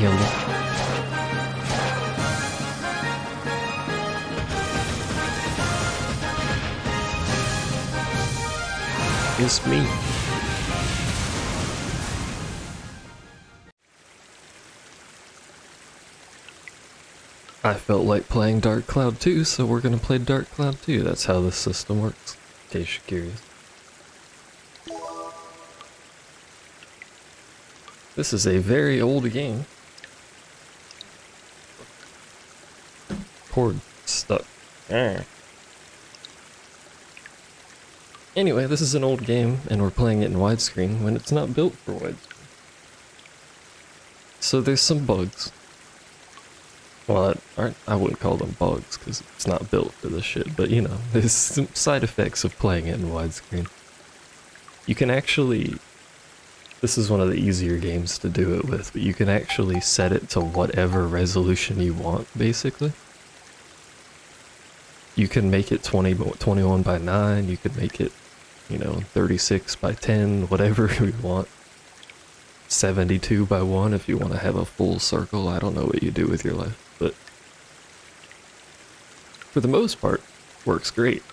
handle. It's me. I felt like playing Dark Cloud 2, so we're gonna play Dark Cloud 2. That's how this system works, in case you're curious. This is a very old game. Cord stuck. Anyway, this is an old game, and we're playing it in widescreen when it's not built for widescreen. So there's some bugs. Well, I wouldn't call them bugs, because it's not built for this shit, but you know, there's some side effects of playing it in widescreen. You can actually... This is one of the easier games to do it with, but you can actually set it to whatever resolution you want, basically. You can make it 21 by 9, you could make it, you know, 36 by 10, whatever you want. 72 by 1 if you want to have a full circle. I don't know what you do with your life, but for the most part, works great,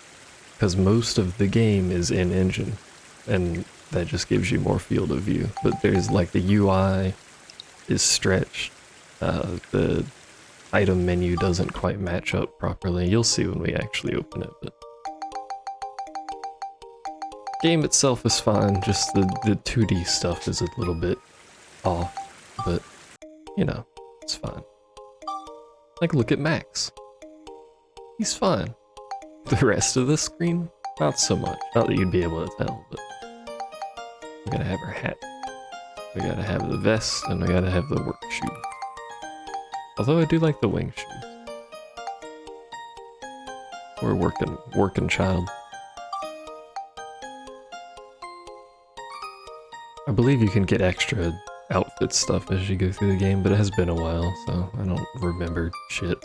because most of the game is in engine, and that just gives you more field of view. But there's like the UI is stretched, the item menu doesn't quite match up properly. You'll see when we actually open it, but game itself is fine, just the 2D stuff is a little bit off, but you know, it's fine. Like, look at Max. He's fine. The rest of the screen, not so much. Not that you'd be able to tell, but we gotta have our hat. We gotta have the vest, and we gotta have the work shoes. Although I do like the wing shoes. We're working child. I believe you can get extra outfit stuff as you go through the game, but it has been a while, so I don't remember shit.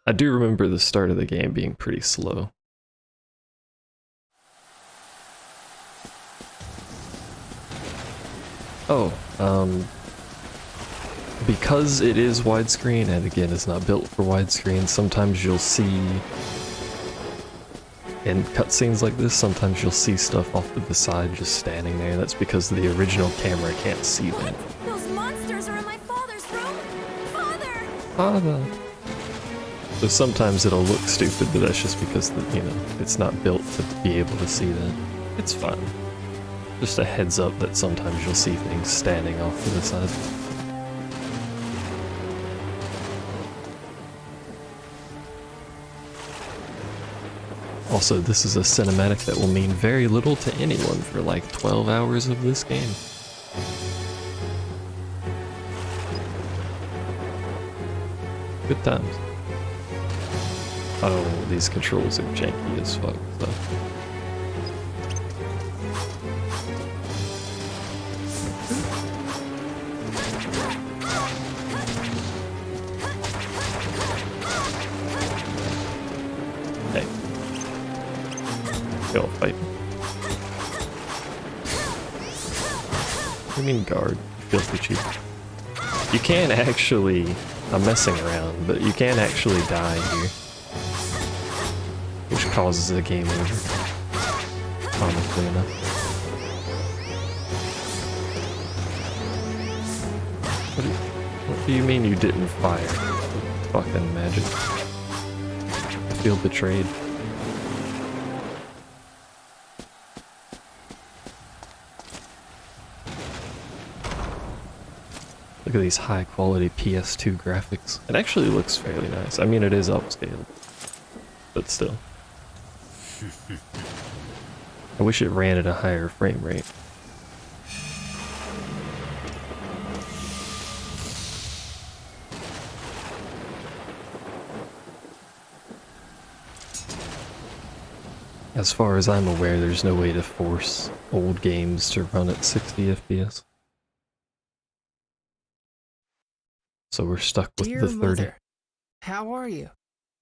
I do remember the start of the game being pretty slow. Oh, because it is widescreen, and again, it's not built for widescreen, sometimes you'll see, in cutscenes like this, sometimes you'll see stuff off to the side just standing there. That's because the original camera can't see that. Those monsters are in my father's room! Father! Father! So sometimes it'll look stupid, but that's just because, you know, it's not built to be able to see that. It's fine. Just a heads up that sometimes you'll see things standing off to the side. Also, this is a cinematic that will mean very little to anyone for like 12 hours of this game. Good times. Oh, these controls are janky as fuck, though. Go fight. What do you mean guard? Filthy cheap. You can actually... I'm messing around, but you can actually die here. Which causes a game over. Comically enough. What do you mean you didn't fire? Fucking magic. I feel betrayed. Look at these high quality PS2 graphics. It actually looks fairly nice. I mean, it is upscaled, but still. I wish it ran at a higher frame rate. As far as I'm aware, there's no way to force old games to run at 60 FPS. So we're stuck with Dear the 30. Mother, how are you?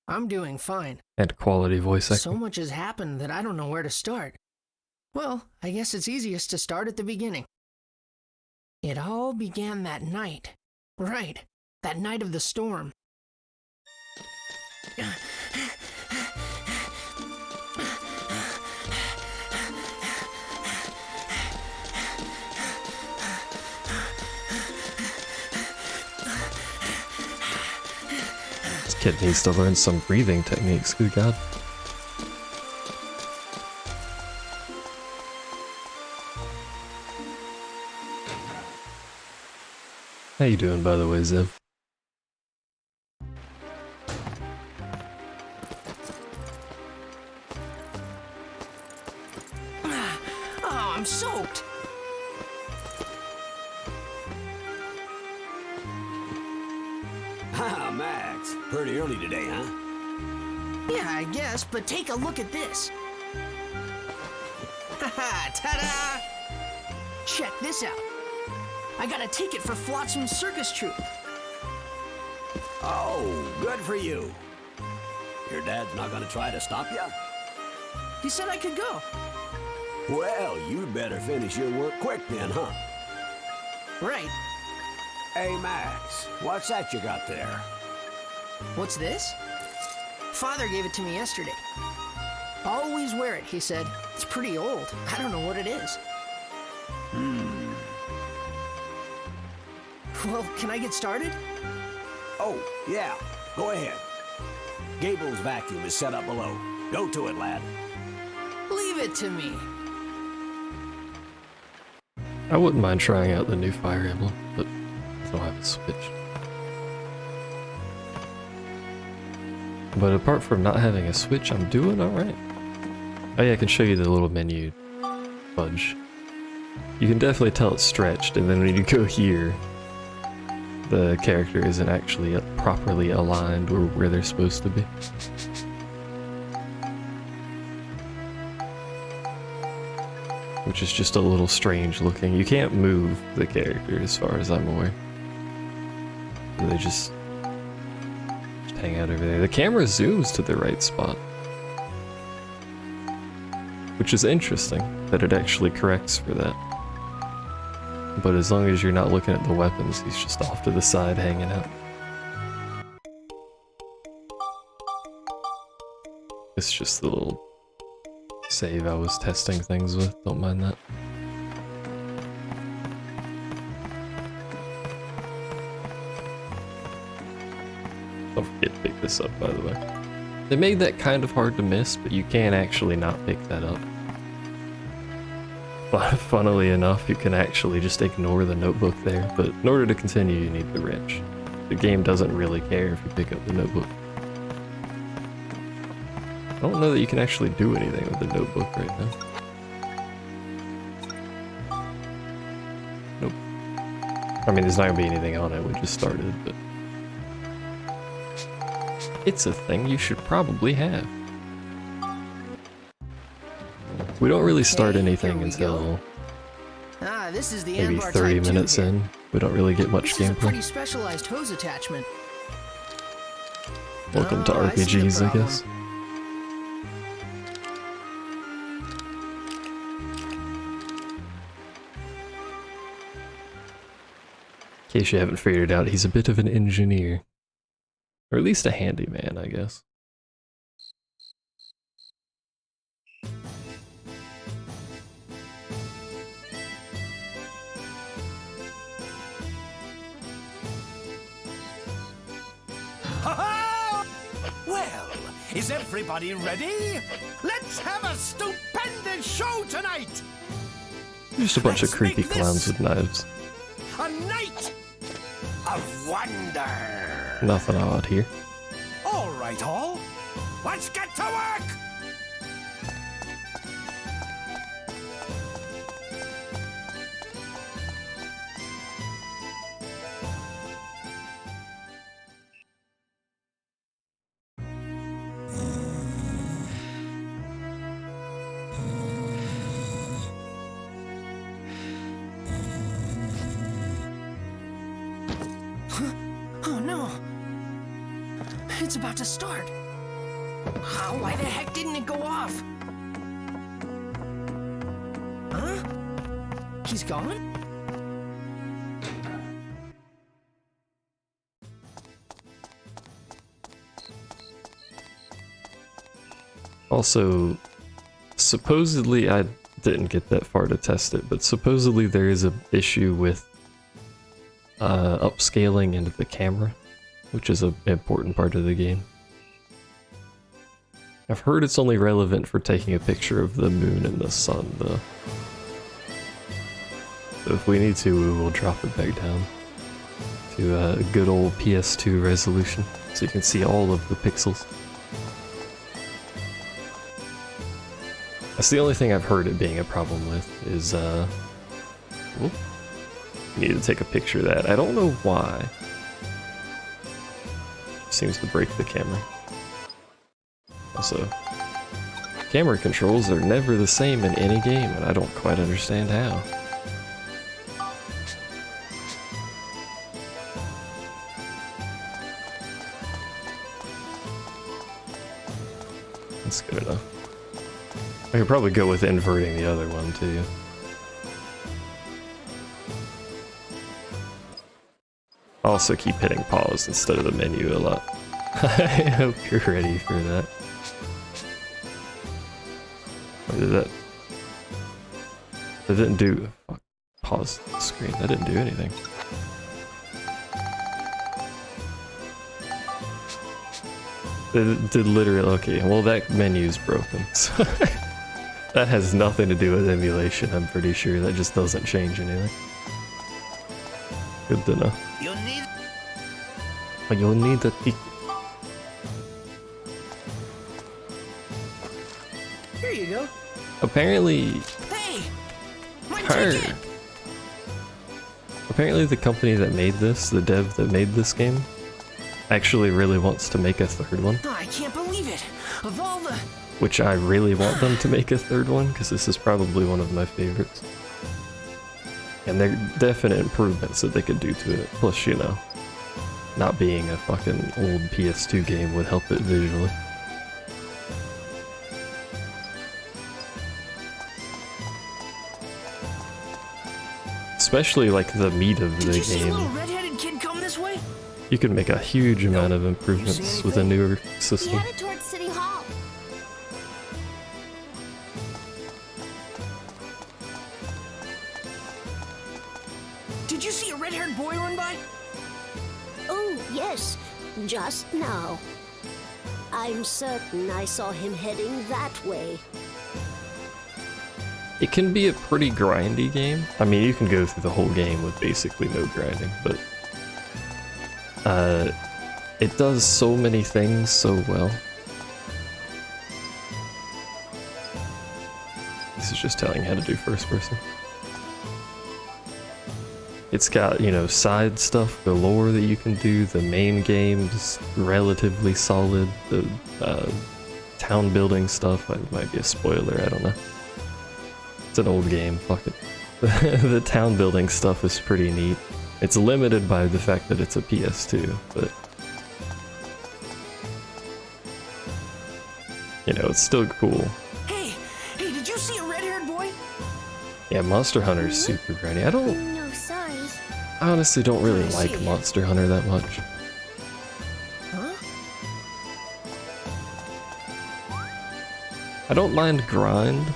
I'm doing fine. And quality voice acting. So much has happened that I don't know where to start. Well, I guess it's easiest to start at the beginning. It all began that night Right. That night of the storm. This kid needs to learn some breathing techniques, good god. How you doing, by the way, Zev? Oh, I'm soaked. Ah, Max. Pretty early today, huh? Yeah, I guess, but take a look at this. Haha, ta-da! Check this out. I got a ticket for Flotsam Circus Troupe. Oh, good for you. Your dad's not gonna try to stop you? He said I could go. Well, you better finish your work quick then, huh? Right. Hey, Max, what's that you got there? What's this? Father gave it to me yesterday. Always wear it, he said. It's pretty old. I don't know what it is. Well, can I get started? Oh, yeah, go ahead. Gable's vacuum is set up below. Go to it, lad. Leave it to me. I wouldn't mind trying out the new Fire Emblem, but I don't have a Switch. But apart from not having a Switch, I'm doing alright. Oh yeah, I can show you the little menu fudge. You can definitely tell it's stretched, and then when you go here, the character isn't actually properly aligned or where they're supposed to be. Which is just a little strange looking. You can't move the character as far as I'm aware. They just hang out over there. The camera zooms to the right spot. Which is interesting, that it actually corrects for that. But as long as you're not looking at the weapons, he's just off to the side hanging out. It's just the little save I was testing things with, don't mind that. Don't forget to pick this up, by the way. They made that kind of hard to miss, but you can actually not pick that up. Funnily enough, you can actually just ignore the notebook there, but in order to continue you need the wrench. The game doesn't really care if you pick up the notebook. I don't know that you can actually do anything with the notebook right now. Nope. I mean, there's not gonna be anything on it, we just started, but... It's a thing you should probably have. We don't really start anything until This is the maybe Anbar 30 Type 2 minutes here. in. We don't really get much This is a pretty gameplay. specialized hose attachment. Welcome to Oh, I see the RPGs, I problem. guess. In case you haven't figured it out, he's a bit of an engineer. Or at least a handyman, I guess. Well, is everybody ready? Let's have a stupendous show tonight! Just a bunch of Let's creepy make this- clowns with knives. A night of wonder! Nothing odd here. All right, all. Let's get to work! Oh no! It's about to start. Why the heck didn't it go off? Huh? He's gone? Also, supposedly, I didn't get that far to test it, but supposedly there is an issue with upscaling into the camera, which is an important part of the game. I've heard it's only relevant for taking a picture of the moon and the sun, though. So if we need to, we will drop it back down to a good old PS2 resolution, so you can see all of the pixels. That's the only thing I've heard it being a problem with, is, you need to take a picture of that. I don't know why. Seems to break the camera. Also, camera controls are never the same in any game, and I don't quite understand how. That's good enough. I could probably go with inverting the other one too. I also keep hitting pause instead of the menu a lot. I hope you're ready for that. What did that? That didn't do. Fuck. Pause the screen. That didn't do anything. It did literally. Okay, well, that menu's broken. So that has nothing to do with emulation, I'm pretty sure. That just doesn't change anything. Good to know. You'll need a ticket. Here you go. Apparently, Hey! My her. ticket! Apparently the company that made this, the dev that made this game, actually really wants to make a third one. Oh, I can't believe it. Of all the... Which I really want them to make a third one, because this is probably one of my favorites. And there are definite improvements that they could do to it. Plus, you know, not being a fucking old PS2 game would help it visually. Especially like the meat of the Did you see a little game. redheaded kid come this way? You can make a huge amount of improvements with a newer He system. headed towards City Hall. Did you see a red-haired boy run by? Oh, yes, just now. I'm certain I saw him heading that way. It can be a pretty grindy game. I mean, you can go through the whole game with basically no grinding, but it does so many things so well. This is just telling you how to do first person. It's got, you know, side stuff galore that you can do. The main game's relatively solid. The town building stuff, it might be a spoiler, I don't know. It's an old game, fuck it. The town building stuff is pretty neat. It's limited by the fact that it's a PS2, but you know, it's still cool. Hey, did you see a red-haired boy? Yeah, Monster Hunter's super grindy. No, sorry. I honestly don't really I like see. Monster Hunter that much. Huh? I don't mind grind,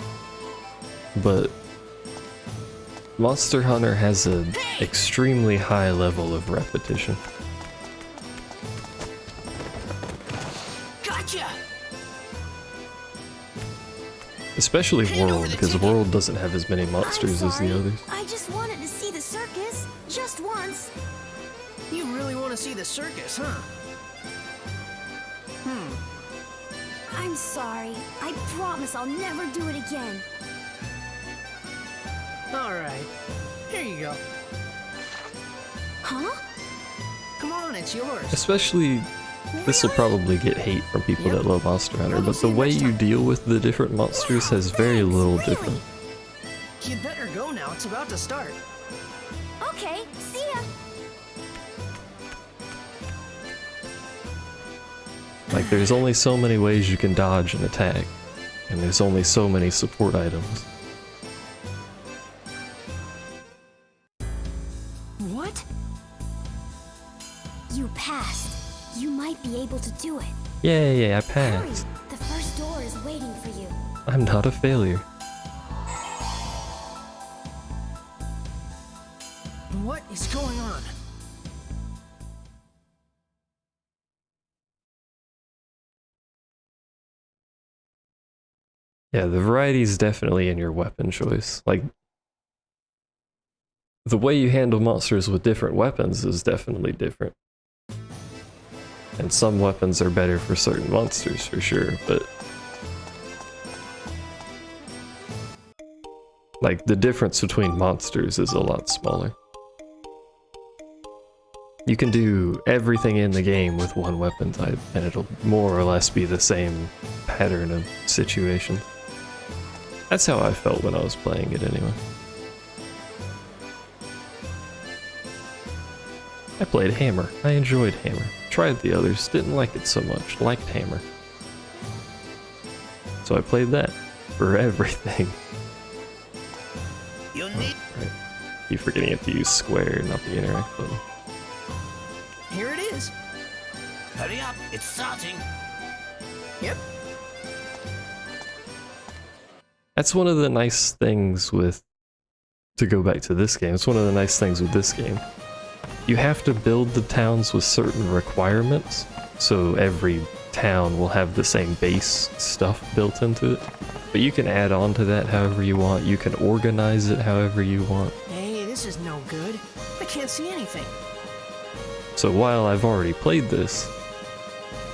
but Monster Hunter has an extremely high level of repetition. Gotcha! Especially Hand over World, the because ticket. World doesn't have as many monsters as the others. I just wanted to see the circus. Just once. You really want to see the circus, huh? I'm sorry. I promise I'll never do it again. Alright. Here you go. Huh? Come on, it's yours. Especially, this will probably get hate from people that love Monster Hunter, but the way you deal with the different monsters has very little different. You'd better go now. It's about to start. Okay, see ya. Like, there's only so many ways you can dodge and attack, and there's only so many support items. What? You passed. You might be able to do it. Yay, I Hurry. passed. The first door is waiting for you. I'm not a failure. What is going on? Yeah, the variety is definitely in your weapon choice. Like, the way you handle monsters with different weapons is definitely different. And some weapons are better for certain monsters, for sure, but... like, the difference between monsters is a lot smaller. You can do everything in the game with one weapon type, and it'll more or less be the same pattern of situation. That's how I felt when I was playing it anyway. I played Hammer. I enjoyed Hammer. Tried the others, didn't like it so much. Liked Hammer. So I played that for everything. You need. Right. Keep forgetting to use square, not the interact button. Here it is. Hurry up, it's starting. Yep. That's one of the nice things with... to go back to this game, it's one of the nice things with this game. You have to build the towns with certain requirements, so every town will have the same base stuff built into it. But you can add on to that however you want, you can organize it however you want. Hey, this is no good. I can't see anything. So while I've already played this,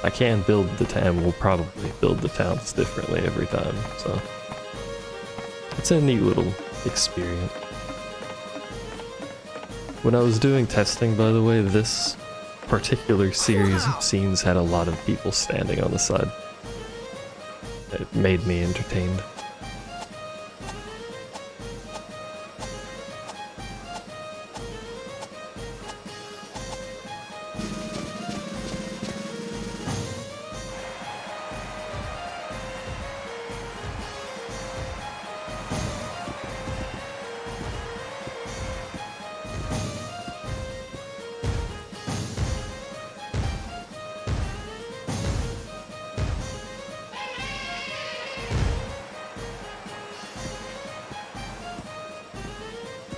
I can build the town, we'll probably build the towns differently every time, so... it's a neat little experience. When I was doing testing, by the way, this particular series of scenes had a lot of people standing on the side. It made me entertained.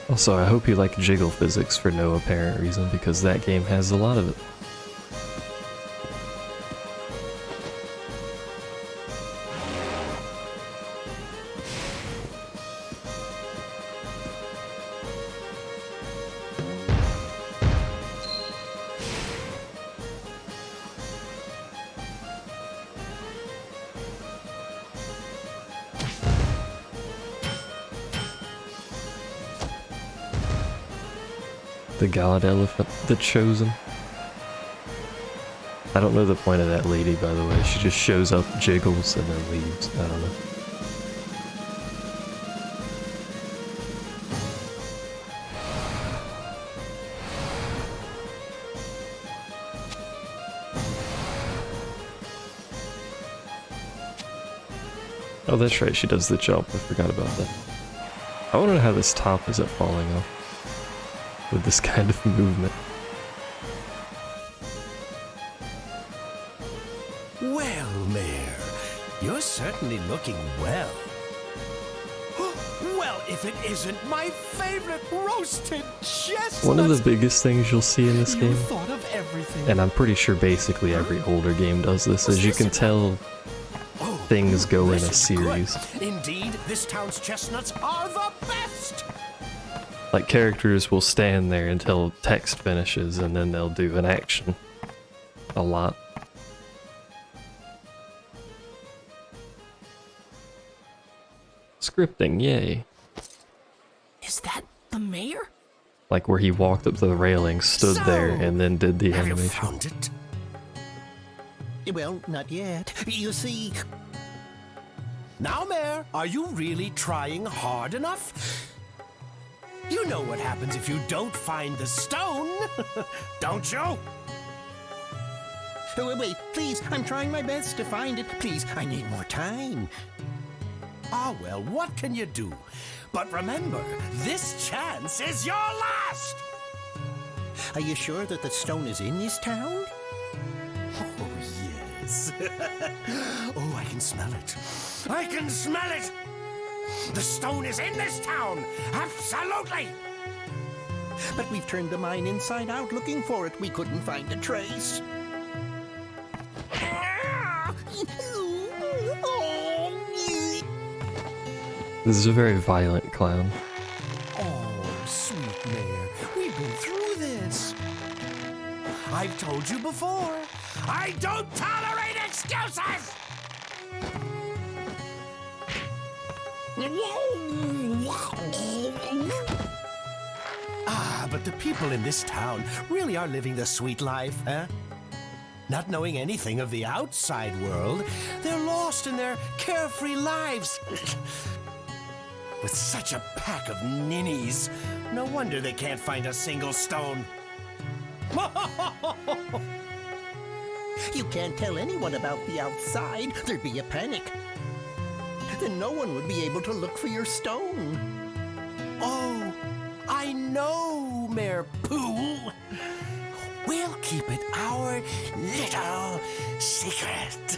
Also, I hope you like jiggle physics for no apparent reason, because that game has a lot of it. The god elephant, the chosen. I don't know the point of that lady, by the way. She just shows up, jiggles, and then leaves. I don't know. Oh, that's right, she does the jump. I forgot about that. I wonder how this top isn't falling off with this kind of movement. Well, Mayor, you're certainly looking well. Well, if it isn't my favorite roasted chestnuts. One of the biggest things you'll see in this You game, thought of everything. and I'm pretty sure basically every older game does this, is you can tell Oh, things go in this a is series. good. Indeed, this town's chestnuts are the best. Like, characters will stand there until text finishes and then they'll do an action. A lot. Scripting, yay. Is that the mayor? Like where he walked up to the railing, stood there, and then did the Have you animation. found it? Well, not yet. You see... Now, Mayor, are you really trying hard enough? You know what happens if you don't find the stone, don't you? Wait, please, I'm trying my best to find it. Please, I need more time. Ah, well, what can you do? But remember, this chance is your last! Are you sure that the stone is in this town? Oh, yes. Oh, I can smell it. I can smell it! The stone is in this town! Absolutely! But we've turned the mine inside out looking for it. We couldn't find a trace. This is a very violent clown. Oh, sweet Mayor, we've been through this. I've told you before, I don't tolerate excuses! Ah, but the people in this town really are living the sweet life, huh? Not knowing anything of the outside world, they're lost in their carefree lives. With such a pack of ninnies, no wonder they can't find a single stone. You can't tell anyone about the outside. There'd be a panic. Then no one would be able to look for your stone. Oh, I know, Mayor Pooh. We'll keep it our little secret.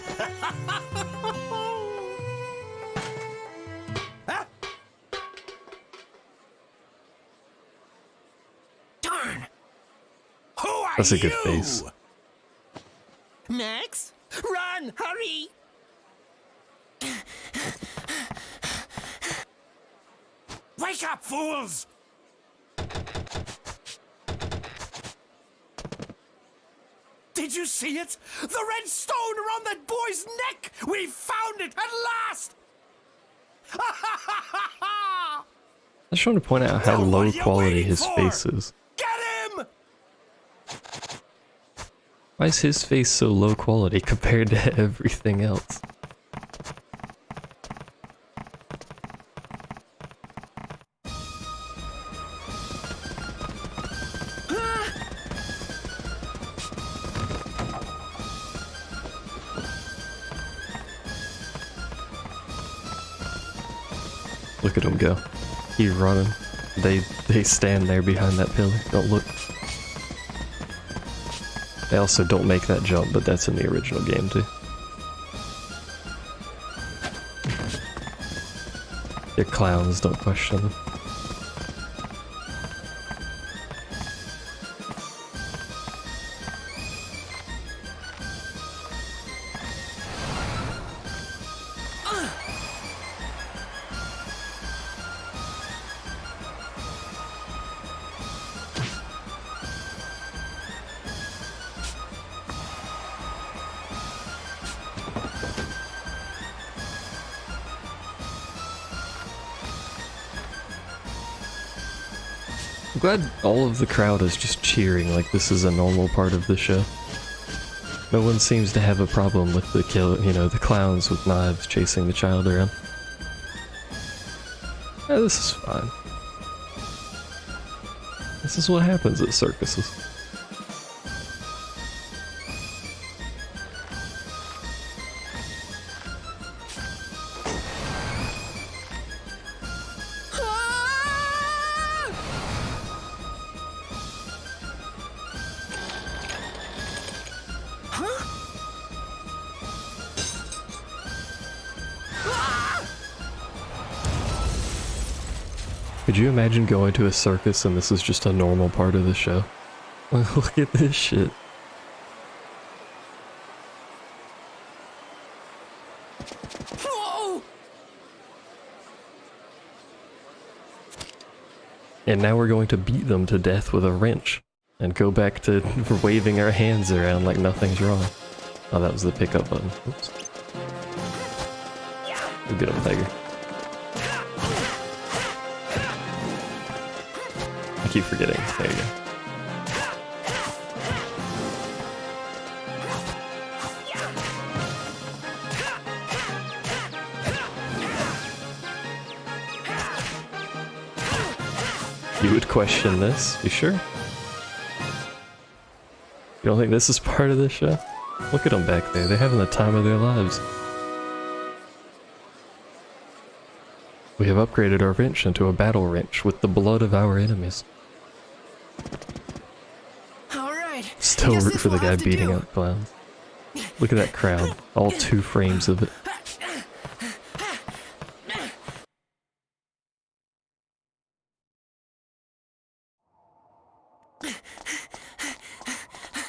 Huh? Darn! Who are That's a you? good face. Max, run! Hurry! Wake up, fools! Did you see it? The red stone around that boy's neck! We found it at last! I just want to point out how Now, what low are you quality waiting his for? face is. Get him! Why is his face so low quality compared to everything else? Look at him go. He's running. They stand there behind that pillar. Don't look. They also don't make that jump, but that's in the original game too. They're clowns, don't question them. I'm glad all of the crowd is just cheering like this is a normal part of the show. No one seems to have a problem with the the clowns with knives chasing the child around. Yeah, this is fine. This is what happens at circuses. Could you imagine going to a circus and this is just a normal part of the show? Look at this shit. Whoa! And now we're going to beat them to death with a wrench and go back to waving our hands around like nothing's wrong. Oh, that was the pickup button. Oops. We'll get him, Tiger. I keep forgetting. There you go. You would question this? You sure? You don't think this is part of this show? Look at them back there. They're having the time of their lives. We have upgraded our wrench into a battle wrench with the blood of our enemies. All right. Still Guess root this for the will guy have to beating do. up clowns. Look at that crowd. All 2 frames of it.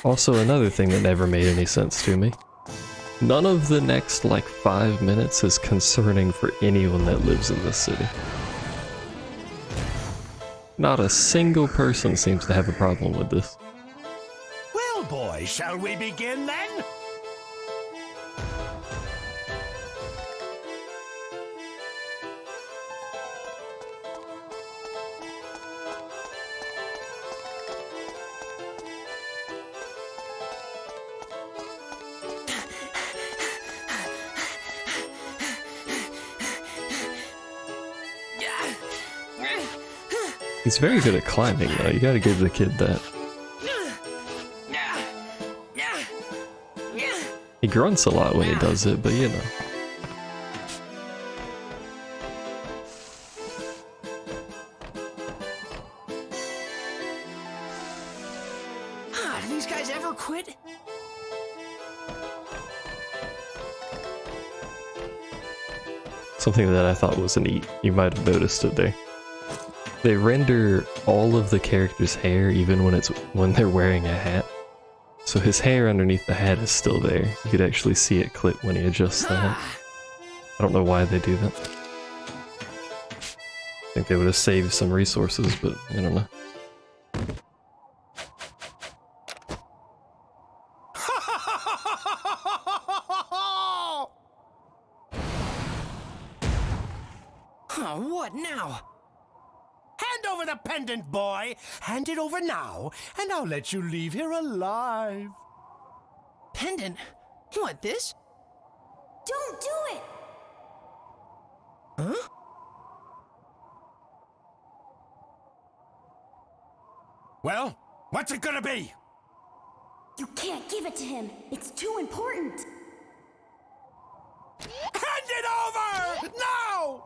Also, another thing that never made any sense to me. None of the next, like, 5 minutes is concerning for anyone that lives in this city. Not a single person seems to have a problem with this. Well, boys, shall we begin then? He's very good at climbing, though. You gotta give the kid that. He grunts a lot when he does it, but you know. Do these guys ever quit? Something that I thought was neat. You might have noticed it there. They render all of the characters' hair even when they're wearing a hat. So his hair underneath the hat is still there. You could actually see it clip when he adjusts the hat. I don't know why they do that. I think they would have saved some resources, but I don't know. What now? Hand over the pendant, boy. Hand it over now, and I'll let you leave here alive. Pendant? What, this? Don't do it! Huh? Well, what's it gonna be? You can't give it to him. It's too important. Hand it over! Now!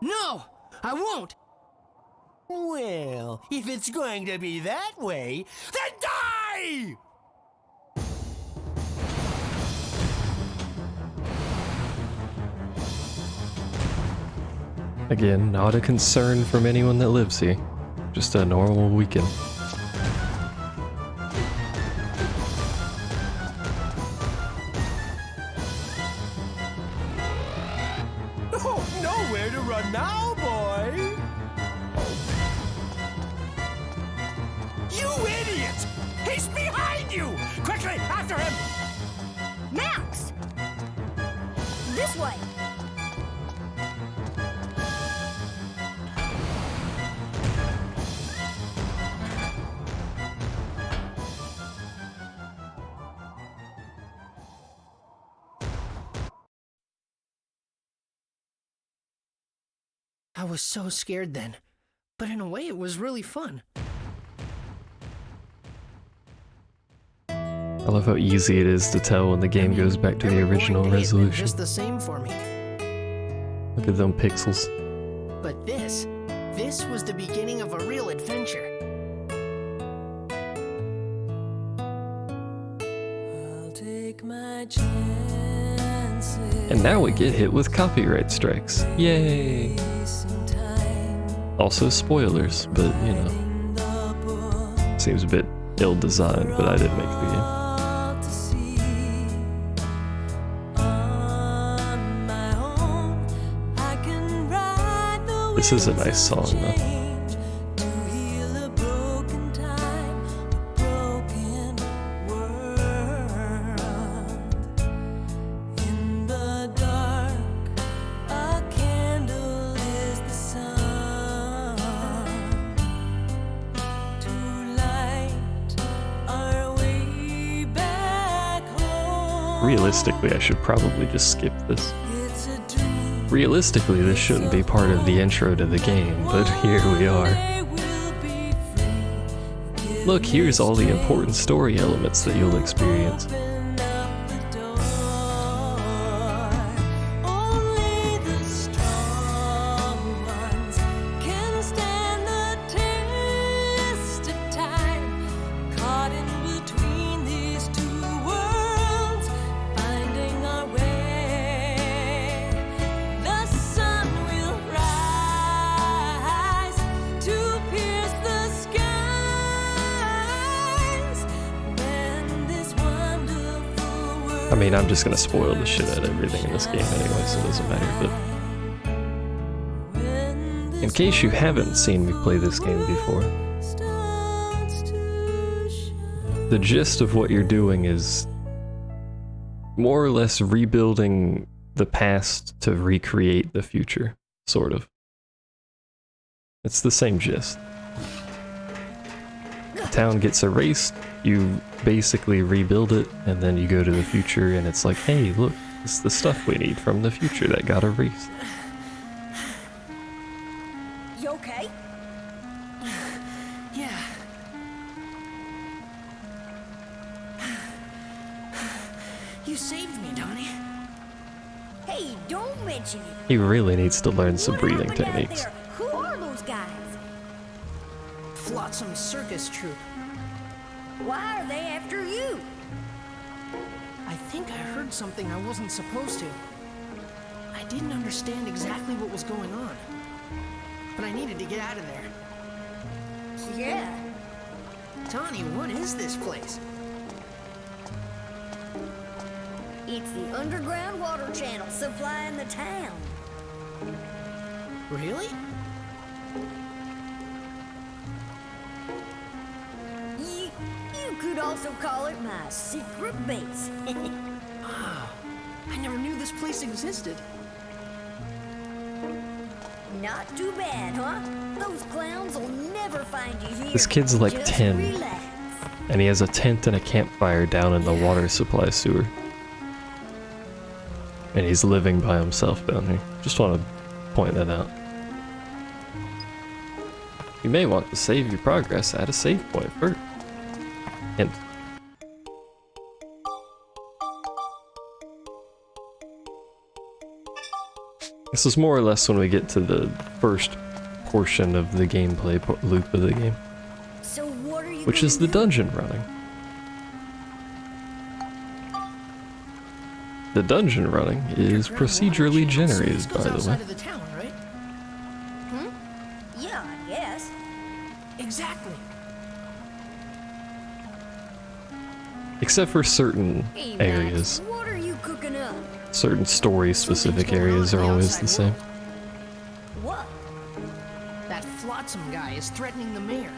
No, I won't. Well, if it's going to be that way, then die! Again, not a concern from anyone that lives here. Just a normal weekend. Oh, nowhere to run now, boy! You idiot! He's behind you! Quickly, after him! Max! This way! I was so scared then, but in a way it was really fun. I love how easy it is to tell when the game goes back to the Every original boring day had been resolution. just the same for me. Look at them pixels. But this was the beginning of a real adventure. I'll take my chances. And now we get hit with copyright strikes. Yay! Also spoilers, but you know. Seems a bit ill-designed, but I didn't make the game. This is a nice song, though. Realistically, I should probably just skip this. Realistically, this shouldn't be part of the intro to the game, but here we are. Look, here's all the important story elements that you'll experience. I mean, I'm just gonna spoil the shit out of everything in this game anyway, so it doesn't matter, but... In case you haven't seen me play this game before, the gist of what you're doing is more or less rebuilding the past to recreate the future, sort of. It's the same gist. The town gets erased, you basically rebuild it, and then you go to the future and it's like, hey, look, it's the stuff we need from the future that got erased. You okay? Yeah. You saved me, Donnie. Hey, don't mention it. He really needs to learn some What breathing happened out techniques. there? Who are those guys? Flotsam Circus Troupe. Why are they after you? I think I heard something I wasn't supposed to. I didn't understand exactly what was going on. But I needed to get out of there. Yeah. Donnie, what is this place? It's the underground water channel supplying the town. Really? You could also call it my secret base. Wow. I never knew this place existed. Not too bad, huh? Those clowns will never find you here. This kid's like Just 10. relax. And he has a tent and a campfire down in the water supply sewer. And he's living by himself down here. Just want to point that out. You may want to save your progress at a save point first. Hint. This is more or less when we get to the first portion of the gameplay loop of the game, So what are you which gonna is the do? dungeon running. The dungeon running is Underground water procedurally channel, so generated, this goes by the way. outside of the town, right? Yeah, I guess. Exactly. Except for certain Hey, Max, areas. what are you cooking up? Certain story-specific Something's going areas on are in the always the outside same. world. What? That Flotsam guy is threatening the mayor.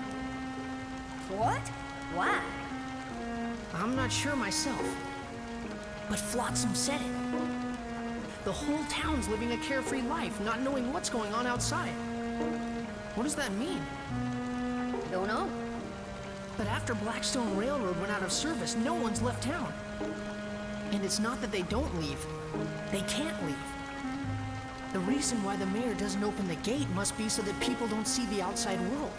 What? Why? I'm not sure myself. But Flotsam said it. The whole town's living a carefree life, not knowing what's going on outside. What does that mean? Don't know. But after Blackstone Railroad went out of service, no one's left town. And it's not that they don't leave. They can't leave. The reason why the mayor doesn't open the gate must be so that people don't see the outside world.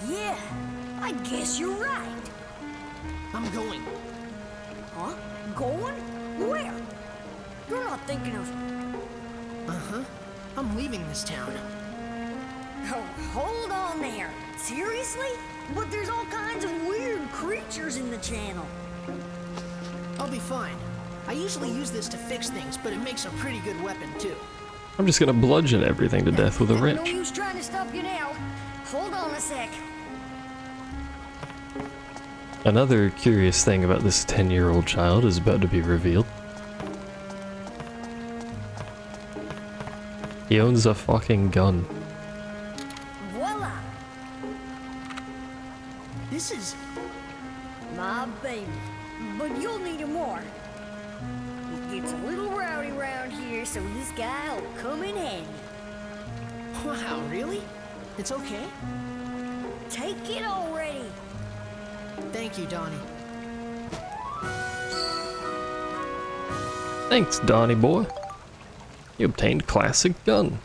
Yeah, I guess you're right. I'm going. Huh? Going? Where? You're not thinking of... Uh-huh. I'm leaving this town. Oh, hold on there. Seriously? But there's all kinds of weird creatures in the channel. I'll be fine. I usually use this to fix things, but it makes a pretty good weapon, too. I'm just gonna bludgeon everything to death with a No wrench. use trying to stop you now. Hold on a sec. Another curious thing about this 10-year-old child is about to be revealed. He owns a fucking gun. Voila! This is... My baby. But you'll need him more. It gets a little rowdy around here, so this guy will come in handy. Wow, really? It's okay? Take it already. Thank you, Donnie. Thanks, Donnie boy. You obtained classic gun.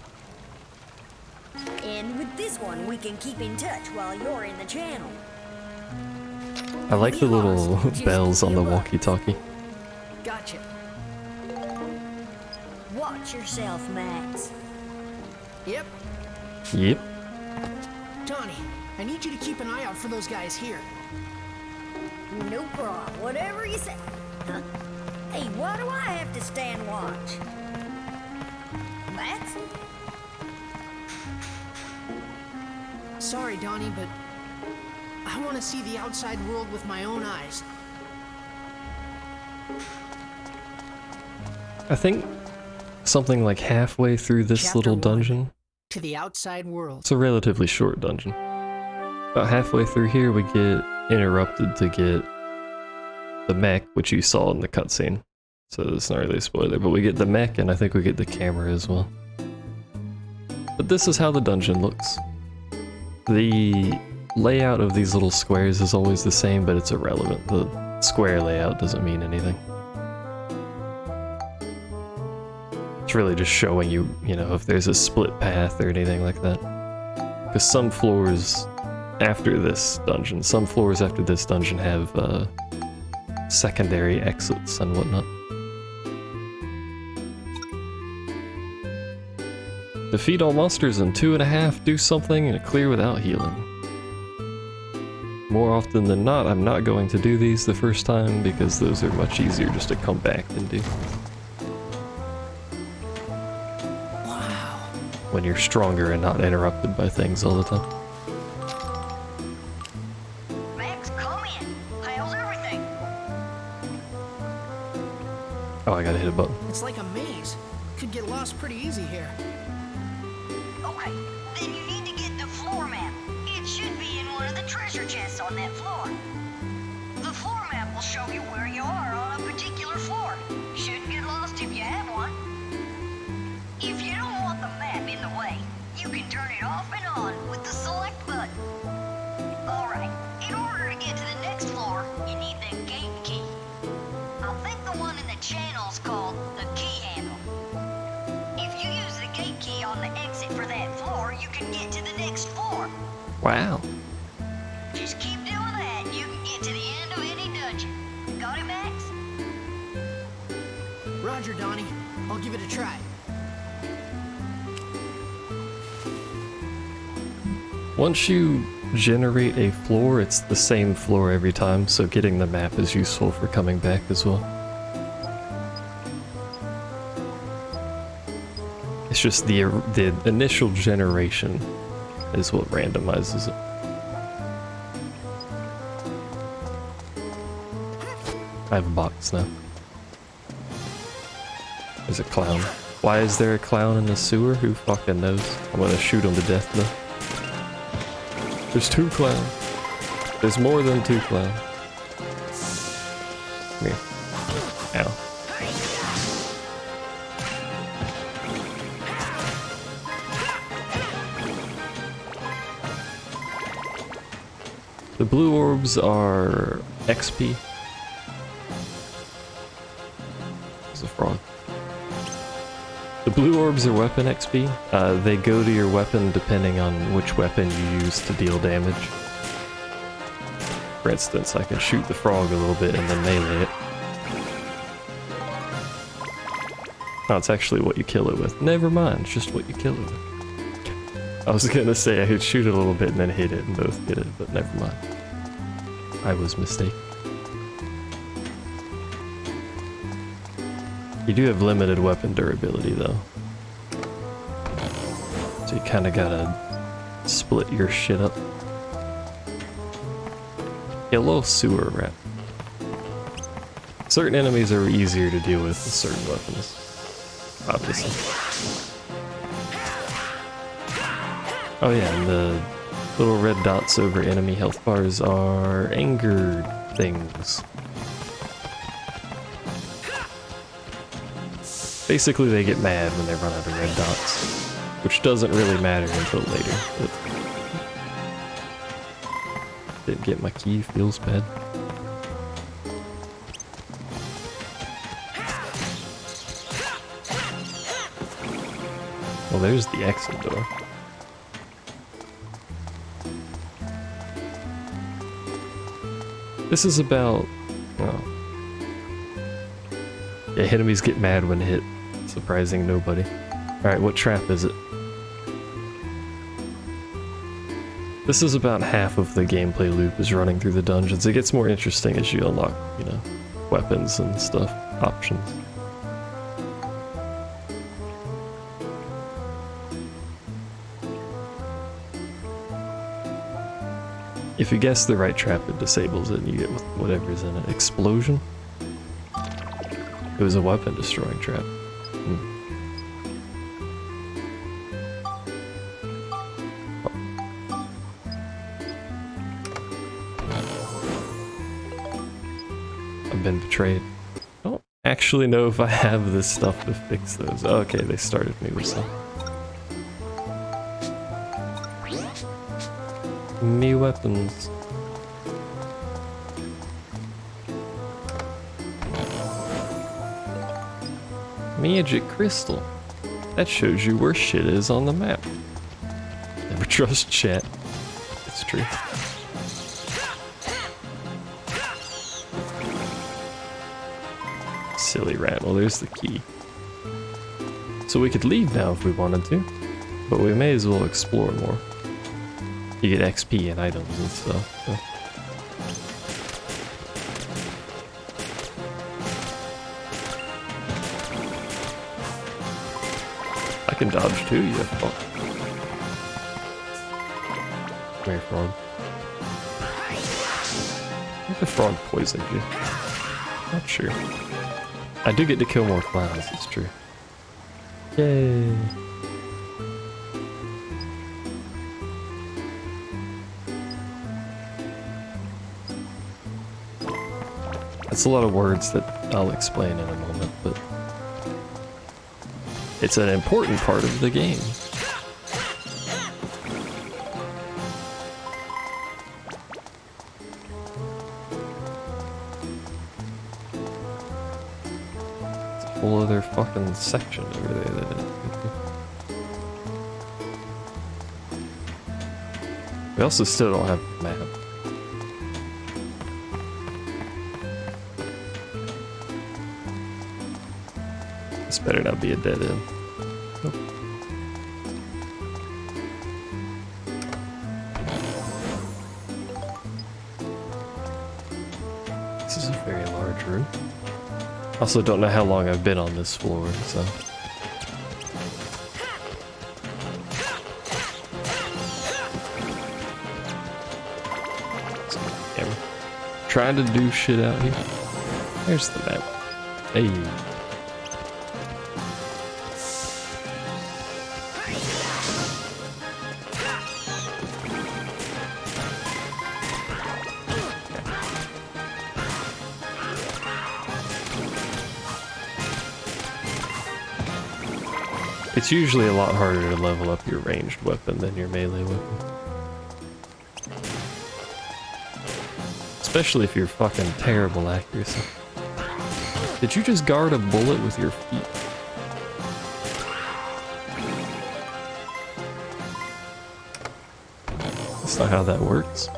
And with this one, we can keep in touch while you're in the channel. I like the little Just bells on the give up. walkie-talkie. Gotcha. Watch yourself, Max. Yep. Yep. Donnie, I need you to keep an eye out for those guys here. No problem. Whatever you say. Huh? Hey, why do I have to stand watch? Max? Sorry, Donnie, but I want to see the outside world with my own eyes. I think something like halfway through this Chapter little 1. dungeon. To the outside world. It's a relatively short dungeon. About halfway through here, we get interrupted to get the mech, which you saw in the cutscene. So it's not really a spoiler, but we get the mech, and I think we get the camera as well. But this is how the dungeon looks. The layout of these little squares is always the same, but it's irrelevant. The square layout doesn't mean anything. It's really just showing you, you know, if there's a split path or anything like that. Because some floors after this dungeon have secondary exits and whatnot. Defeat all monsters in 2.5, do something, and clear without healing. More often than not, I'm not going to do these the first time because those are much easier just to come back and do. When you're stronger and not interrupted by things all the time. Max, come in. How's everything? Oh, I gotta hit a button. It's like a maze. Could get lost pretty easy here. Okay, then you need to get the floor map. It should be in one of the treasure chests on that floor. The floor map will show you where you are on a particular floor. Shouldn't get lost if you have one. If you don't want the map in the way, you can turn it off and on with the select button. Alright, in order to get to the next floor, you need the gate key. I think the one in the channel's called the key handle. If you use the gate key on the exit for that floor, you can get to the next floor. Wow. Just keep doing that, you can get to the end of any dungeon. Got it, Max? Roger, Donnie. I'll give it a try. Once you generate a floor, it's the same floor every time, so getting the map is useful for coming back as well. It's just the initial generation is what randomizes it. I have a box now. There's a clown. Why is there a clown in the sewer? Who fucking knows? I'm gonna shoot him to death though. There's 2 clowns. There's more than 2 clowns. Come here. Ow. The blue orbs are XP. There's a frog. The blue orbs are weapon XP. They go to your weapon depending on which weapon you use to deal damage. For instance, I can shoot the frog a little bit and then melee it. Oh, it's actually what you kill it with. Never mind, it's just what you kill it with. I was gonna say I could shoot it a little bit and then hit it and both hit it, but never mind. I was mistaken. You do have limited weapon durability though. So you kinda gotta split your shit up. A little sewer rat. Certain enemies are easier to deal with certain weapons. Obviously. Oh yeah, and the little red dots over enemy health bars are angered things. Basically, they get mad when they run out of red dots, which doesn't really matter until later. But didn't get my key, feels bad. Well, there's the exit door. This is about... oh. Yeah, enemies get mad when hit. Surprising nobody. Alright, what trap is it? This is about half of the gameplay loop is running through the dungeons. It gets more interesting as you unlock, you know, weapons and stuff, options. If you guess the right trap, it disables it and you get whatever's in it. Explosion? It was a weapon destroying trap. I've been betrayed. I don't actually know if I have the stuff to fix those. Oh, okay, they started me with some. Me weapons. Magic crystal. That shows you where shit is on the map. Never trust chat. It's true. Silly rat. Well, there's the key. So we could leave now if we wanted to, but we may as well explore more. You get XP and items and stuff. So. I can dodge too, you fuck. Come here, frog. I think the frog poisoned you. Not sure. I do get to kill more clowns, it's true. Yay! That's a lot of words that I'll explain in a moment, but it's an important part of the game. It's a whole other fucking section over there that I didn't get to. We also still don't have a map. This better not be a dead end. Nope. This is a very large room. Also don't know how long I've been on this floor, so. Camera. Trying to do shit out here. There's the map. Hey. It's usually a lot harder to level up your ranged weapon than your melee weapon. Especially if you're fucking terrible accuracy. Did you just guard a bullet with your feet? That's not how that works.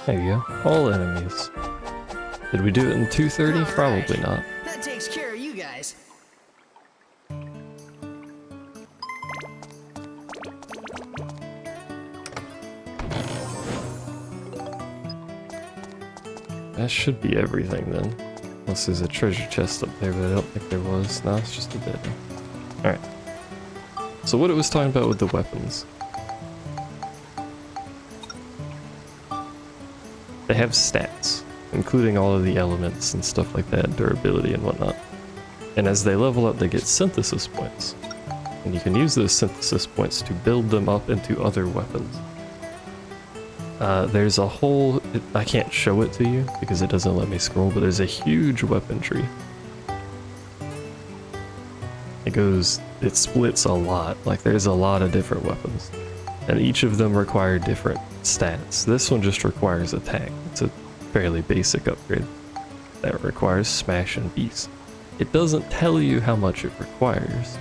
There you go. All enemies. Did we do it in 230? Probably not. That takes care of you guys. That should be everything then. Unless there's a treasure chest up there, but I don't think there was. No, it's just a dead end. Alright. So what it was talking about with the weapons. They have stats, including all of the elements and stuff like that, durability and whatnot. And as they level up, they get synthesis points. And you can use those synthesis points to build them up into other weapons. There's a whole... I can't show it to you because it doesn't let me scroll, but there's a huge weapon tree. It splits a lot, like there's a lot of different weapons. And each of them require different stats. This one just requires attack. It's a fairly basic upgrade that requires smash and beast. It doesn't tell you how much it requires,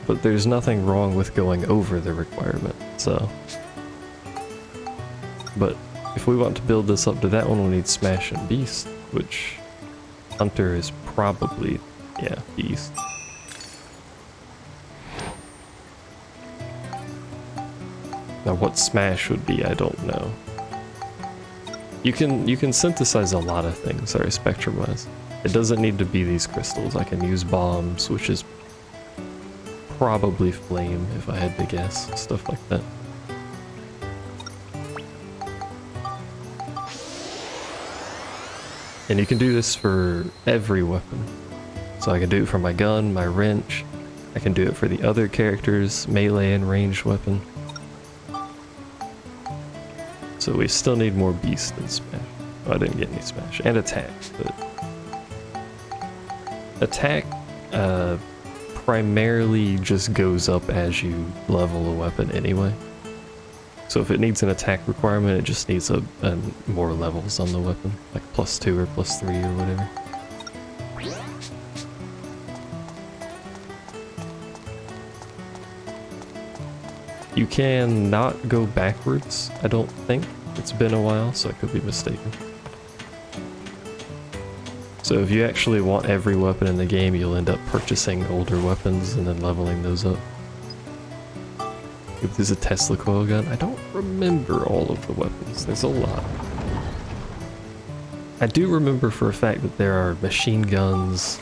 but there's nothing wrong with going over the requirement, so. But if we want to build this up to that one, we need smash and beast, which hunter is probably, yeah, beast. Now what smash would be, I don't know. You can synthesize a lot of things, sorry, spectrum-wise. It doesn't need to be these crystals. I can use bombs, which is probably flame if I had to guess. Stuff like that. And you can do this for every weapon. So I can do it for my gun, my wrench. I can do it for the other characters, melee and ranged weapon. So we still need more beast than smash. Oh, I didn't get any smash. And attack, but... Attack, primarily just goes up as you level a weapon anyway. So if it needs an attack requirement, it just needs more levels on the weapon, like +2 or +3 or whatever. You can not go backwards, I don't think. It's been a while, so I could be mistaken. So if you actually want every weapon in the game, you'll end up purchasing older weapons and then leveling those up. If there's a Tesla coil gun, I don't remember all of the weapons. There's a lot. I do remember for a fact that there are machine guns,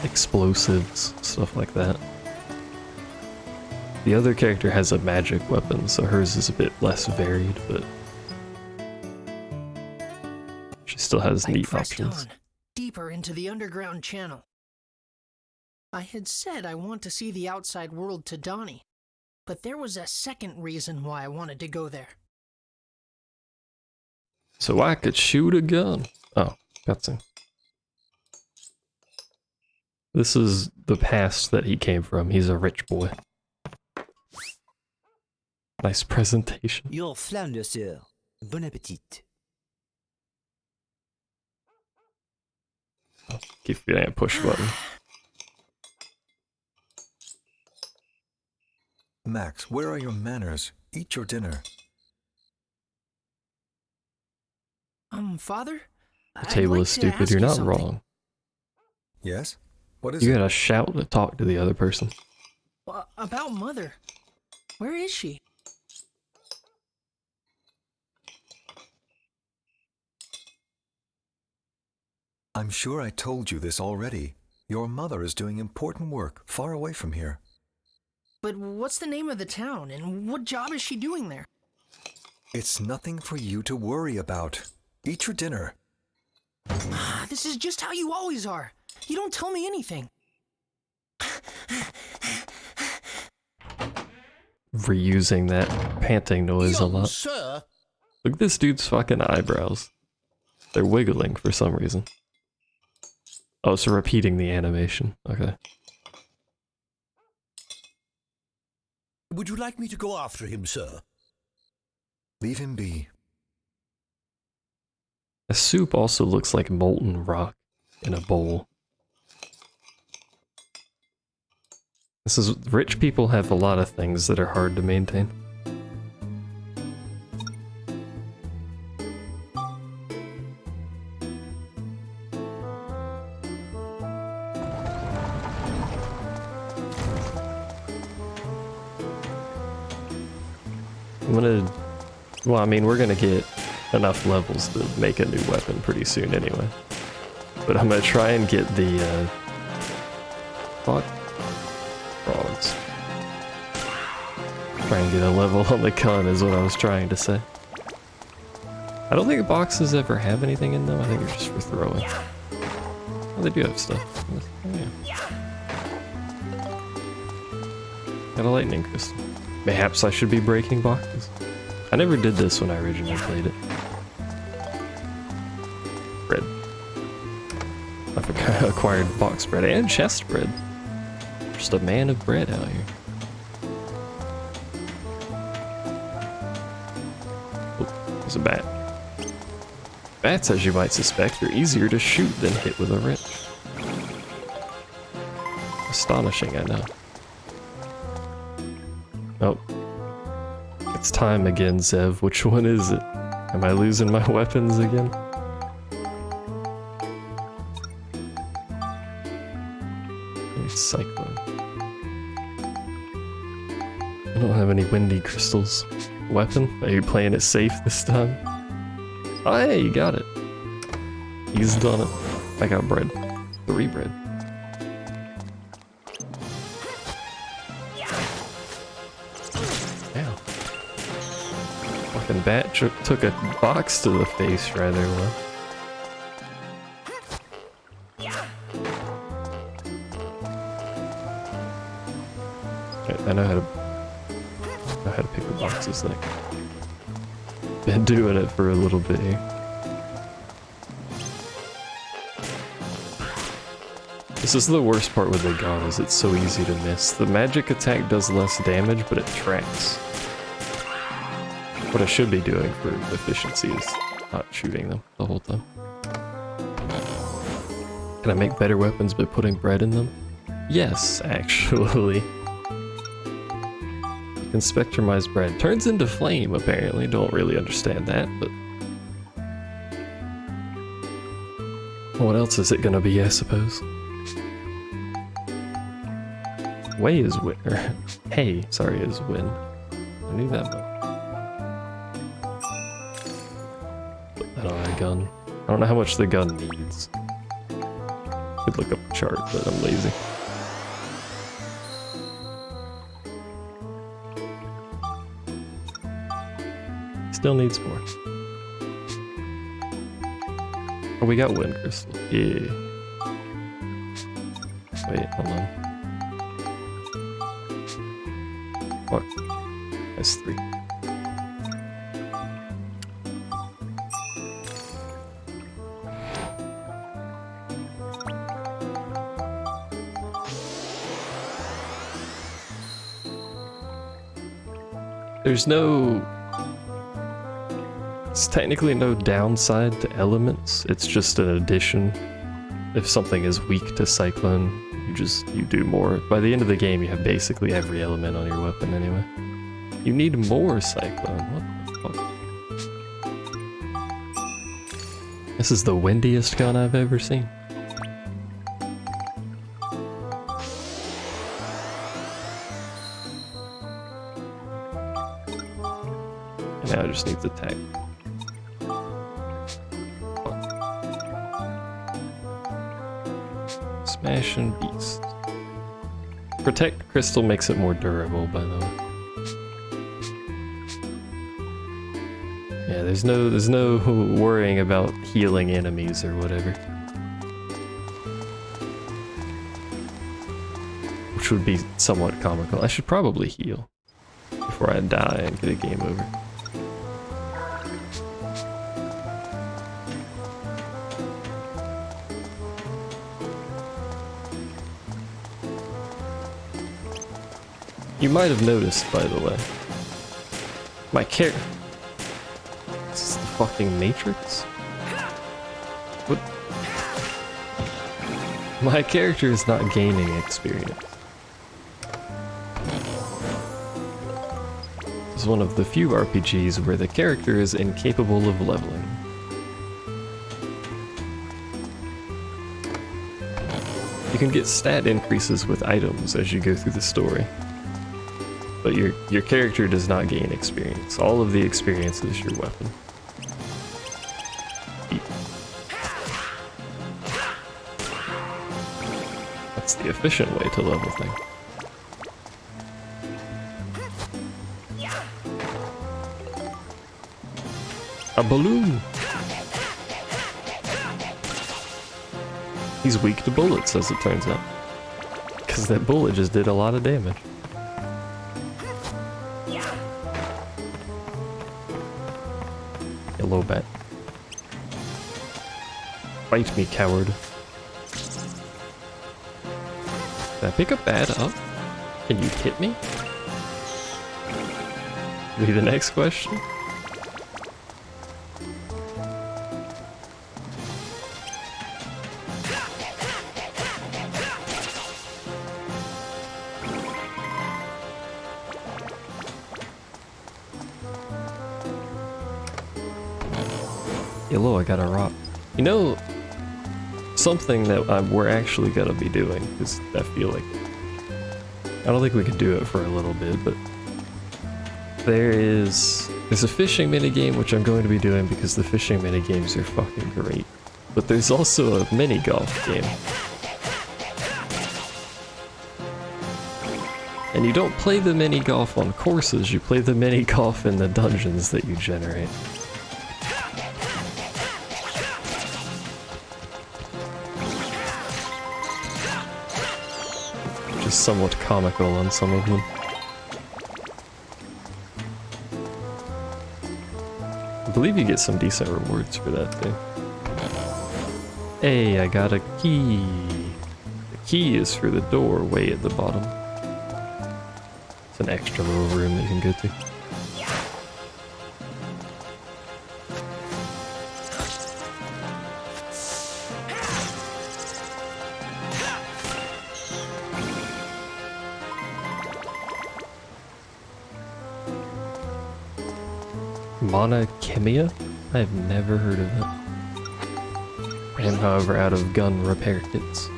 explosives, stuff like that. The other character has a magic weapon, so hers is a bit less varied, but she still has neat options. On, deeper into the underground channel. I had said I want to see the outside world to Donnie. But there was a second reason why I wanted to go there. So I could shoot a gun. Oh, cutscene. This is the past that he came from. He's a rich boy. Nice presentation. Your flamme, sir. Bon appétit. Oh, keep forgetting a push button. Max, where are your manners? Eat your dinner. Father? The table is stupid, you're not wrong. Yes? What is You it? gotta shout to talk to the other person. About Mother. Where is she? I'm sure I told you this already. Your mother is doing important work far away from here. But what's the name of the town, and what job is she doing there? It's nothing for you to worry about. Eat your dinner. This is just how you always are. You don't tell me anything. Reusing that panting noise a lot. Sir. Look at this dude's fucking eyebrows. They're wiggling for some reason. Oh, so repeating the animation. Okay. Would you like me to go after him, sir? Leave him be. A soup also looks like molten rock in a bowl. This is rich people have a lot of things that are hard to maintain. Well, I mean, we're gonna get enough levels to make a new weapon pretty soon anyway. But I'm gonna try and get the, fuck? Frogs. Try and get a level on the gun is what I was trying to say. I don't think boxes ever have anything in them, I think they're just for throwing. Oh, they do have stuff. Oh, yeah. Got a lightning crystal. Perhaps I should be breaking boxes. I never did this when I originally played it. Bread. I've acquired box bread and chest bread. Just a man of bread out here. Oh, there's a bat. Bats, as you might suspect, are easier to shoot than hit with a wrench. Astonishing, I know. Oh. It's time again, Zev. Which one is it? Am I losing my weapons again? Cyclone. I don't have any windy crystals. Weapon? Are you playing it safe this time? Oh, hey, you got it. Eased on it. I got bread. 3 bread. Ow. Fucking bat took a box to the face rather well. Okay, I know how to pick the boxes. Like, been doing it for a little bit here. This is the worst part with the gun, is it's so easy to miss. The magic attack does less damage, but it tracks. What I should be doing for efficiency is not shooting them the whole time. Can I make better weapons by putting bread in them? Yes, actually. You can spectrumize bread. Turns into flame, apparently. Don't really understand that, but... what else is it gonna be, I suppose? Way is win, or hey, sorry, is win. I knew that one. Put that on a gun. I don't know how much the gun needs. Could look up a chart, but I'm lazy. Still needs more. Oh, we got wind crystal. Yeah. Wait, hold on. What? That's 3. There's it's technically no downside to elements, it's just an addition. If something is weak to cyclone, you do more. By the end of the game, you have basically every element on your weapon anyway. You need more cyclone, what the fuck? This is the windiest gun I've ever seen. Now it just needs attack. Smash and beast. Protect crystal makes it more durable, by the way. Yeah, there's no worrying about healing enemies or whatever. Which would be somewhat comical. I should probably heal before I die and get a game over. You might have noticed, by the way, my character... Is this the fucking Matrix? What? My character is not gaining experience. This is one of the few RPGs where the character is incapable of leveling. You can get stat increases with items as you go through the story. But your character does not gain experience. All of the experience is your weapon. That's the efficient way to level things. A balloon! He's weak to bullets, as it turns out. Because that bullet just did a lot of damage. Yellow bat. Fight me, coward. Did I pick a bat up? Can you hit me? Be the next question. Yellow, I got a rock. You know, something that we're actually gonna be doing, because I feel like... I don't think we could do it for a little bit, but... There's a fishing minigame, which I'm going to be doing because the fishing minigames are fucking great. But there's also a mini-golf game. And you don't play the mini golf on courses, you play the mini golf in the dungeons that you generate. Which is somewhat comical on some of them. I believe you get some decent rewards for that too. Hey, I got a key. The key is for the door way at the bottom. It's an extra little room that you can go to. Monachemia? I have never heard of it. I am, however, out of gun repair kits.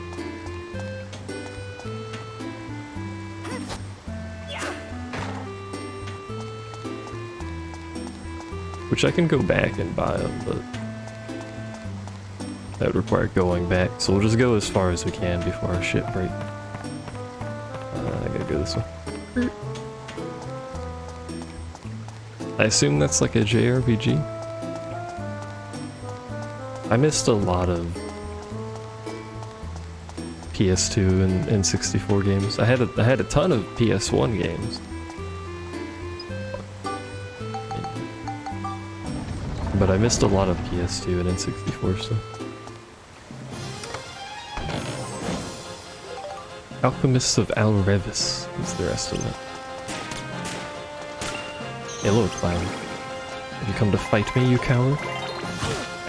Which I can go back and buy them, but that would require going back. So we'll just go as far as we can before our ship breaks. I gotta go this way. I assume that's like a JRPG? I missed a lot of PS2 and N64 games. I had a ton of PS1 games. But I missed a lot of PS2 and N64 stuff. Alchemists of Al Revis is the rest of it. Hello, Cloud. Have you come to fight me, you coward?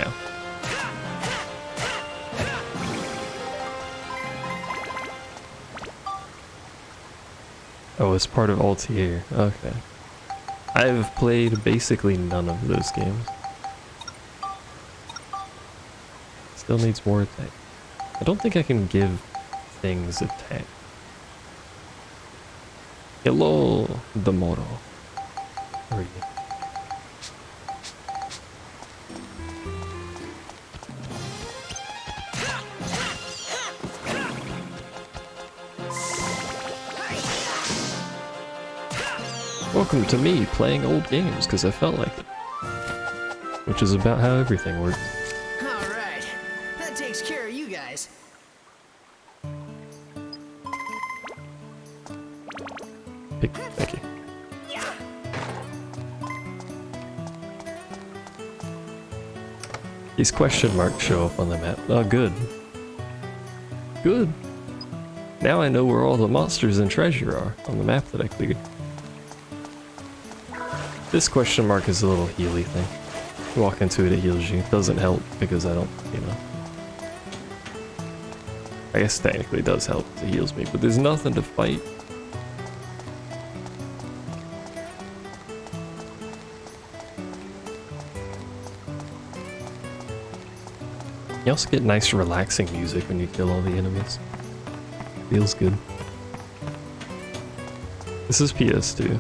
Ow. Oh, it's part of Altair. Okay. I've played basically none of those games. Still needs more attack. I don't think I can give things attack. Hello, Demoro. Where are you? Welcome to me playing old games because I felt like it. Which is about how everything works. Alright, that takes care of you guys. Thank you. These question marks show up on the map. Oh, good. Good. Now I know where all the monsters and treasure are on the map that I cleared. This question mark is a little healy thing. You walk into it, it heals you. It doesn't help because I don't, you know. I guess technically it does help, it heals me, but there's nothing to fight. You also get nice relaxing music when you kill all the enemies. Feels good. This is PS2.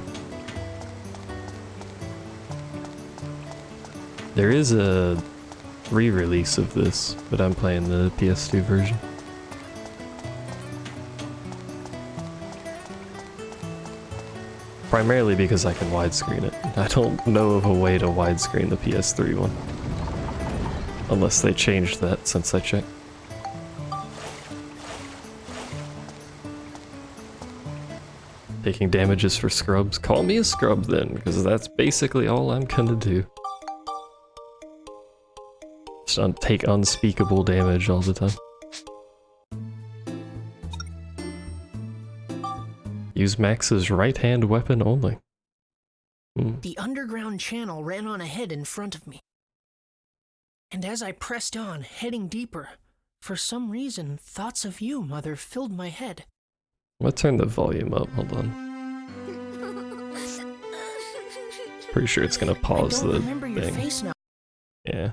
There is a re-release of this, but I'm playing the PS2 version. Primarily because I can widescreen it. I don't know of a way to widescreen the PS3 one. Unless they changed that since I checked. Taking damages for scrubs? Call me a scrub then, because that's basically all I'm gonna do. Just take unspeakable damage all the time. Use Max's right-hand weapon only. The underground channel ran on ahead in front of me. And as I pressed on, heading deeper, for some reason, thoughts of you, Mother, filled my head. I'm gonna turn the volume up, hold on. Pretty sure it's gonna pause the remember your thing. face now. Yeah.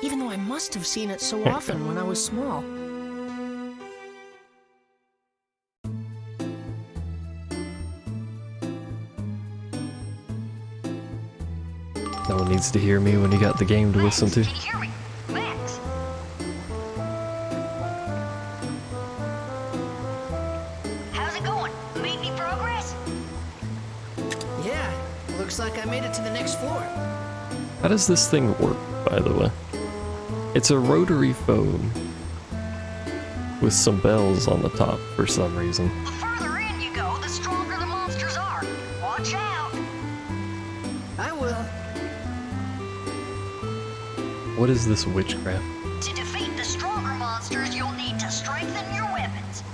Even though I must have seen it so Okay. often when I was small. No one needs to hear me when you got the game to listen to. Can you hear me? Max? Looks like I made it to the next floor. How does this thing work, by the way? It's a rotary phone with some bells on the top for some reason. The further in you go, the stronger the monsters are. Watch out. I will. What is this witchcraft? To defeat the stronger monsters, you'll need to strengthen your weapons.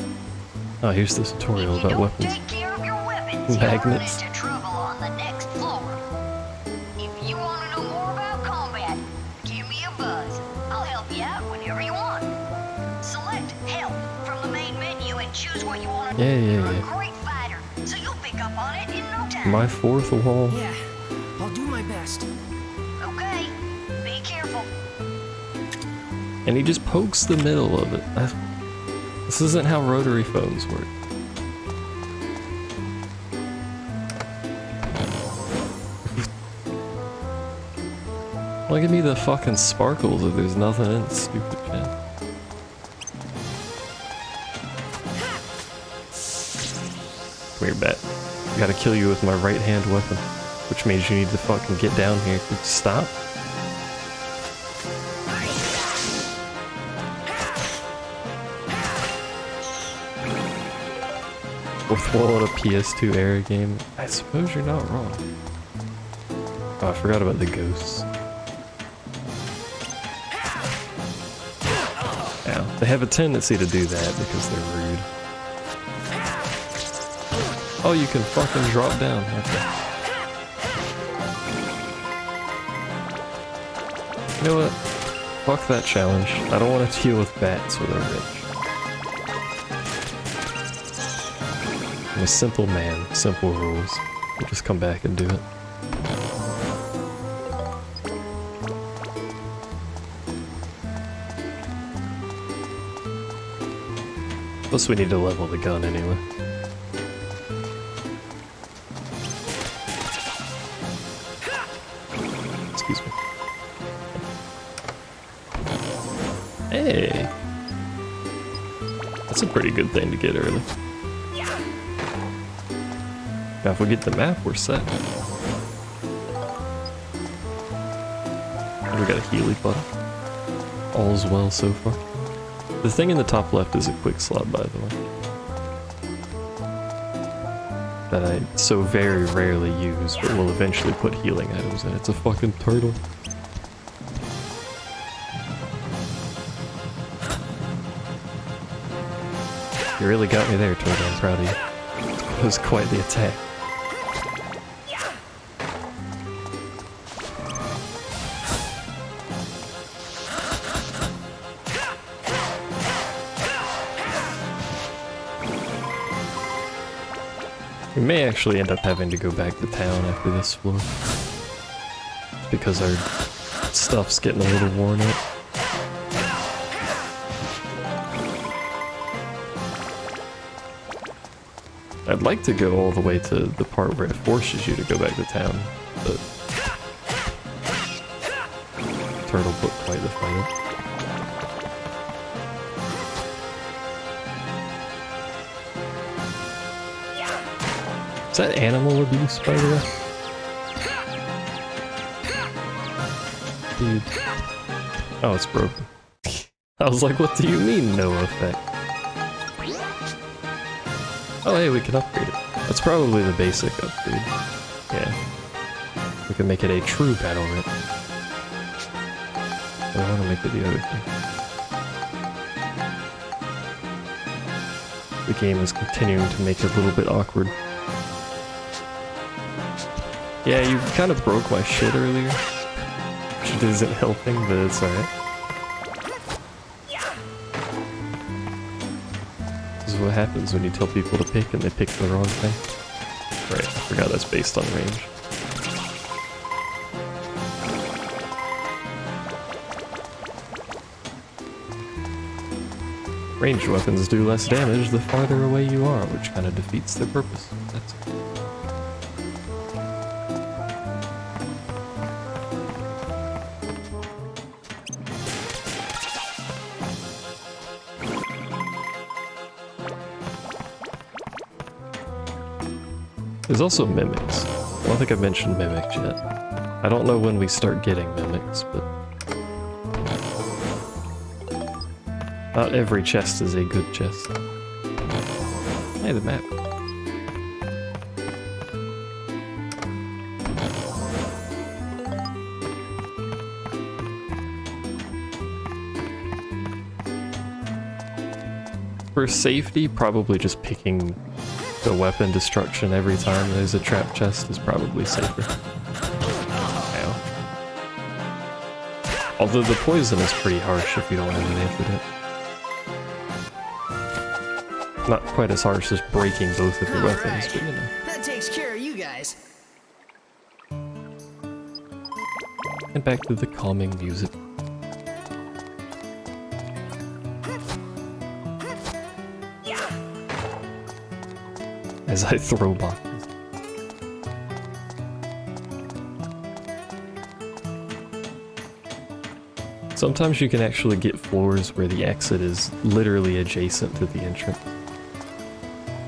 Oh, here's the tutorial If you about don't weapons. take care of your weapons, Magnets. you'll run into trouble on the next floor. If you want to know more about combat, give me a buzz. I'll help you out whenever you want. Select help from the main menu and choose what you want to Yeah, do. yeah, You're yeah. a great fighter, so you'll pick up on it in no time. My fourth wall. Yeah, I'll do my best. Okay, be careful. And he just pokes the middle of it. This isn't how rotary phones work. Well, give me the fucking sparkles if there's nothing in this stupid shit. Come here, bat. I gotta kill you with my right hand weapon. Which means you need to fucking get down here. Could you stop? Fourth wall in a PS2 era game. I suppose you're not wrong. Oh, I forgot about the ghosts. Now, they have a tendency to do that because they're rude. Oh, you can fucking drop down. Okay. You know what? Fuck that challenge. I don't want to deal with bats with a wrench. I'm a simple man, simple rules. We'll just come back and do it. Plus we need to level the gun anyway. Excuse me. Hey! That's a pretty good thing to get early. Now if we get the map, we're set. And we got a Healy button. All's well so far. The thing in the top left is a quick slot, by the way. That I so very rarely use, but will eventually put healing items in. It's a fucking turtle. You really got me there, turtle. I'm proud of you. It was quite the attack. We may actually end up having to go back to town after this floor. Because our stuff's getting a little worn out. I'd like to go all the way to the part where it forces you to go back to town, but Turtle put quite the fight up. Is that animal abuse, by the way? Dude. Oh, it's broken. I was like, what do you mean, no effect? Oh, hey, we can upgrade it. That's probably the basic upgrade. Yeah. We can make it a true battle rip. But I want to make it the other thing. The game is continuing to make it a little bit awkward. Yeah, you kind of broke my shit earlier. Which isn't helping, but it's alright. This is what happens when you tell people to pick and they pick the wrong thing. Right, I forgot that's based on range. Ranged weapons do less damage the farther away you are, which kind of defeats their purpose. That's it. There's also mimics. I don't think I mentioned mimics yet. I don't know when we start getting mimics, but not every chest is a good chest. Hey, the map. For safety, probably just picking the weapon destruction every time there's a trap chest is probably safer. Ow. Although the poison is pretty harsh if you don't have an antidote. Not quite as harsh as breaking both of your weapons, but you know. That takes care of you guys. And back to the calming music. As I throw boxes. Sometimes you can actually get floors where the exit is literally adjacent to the entrance.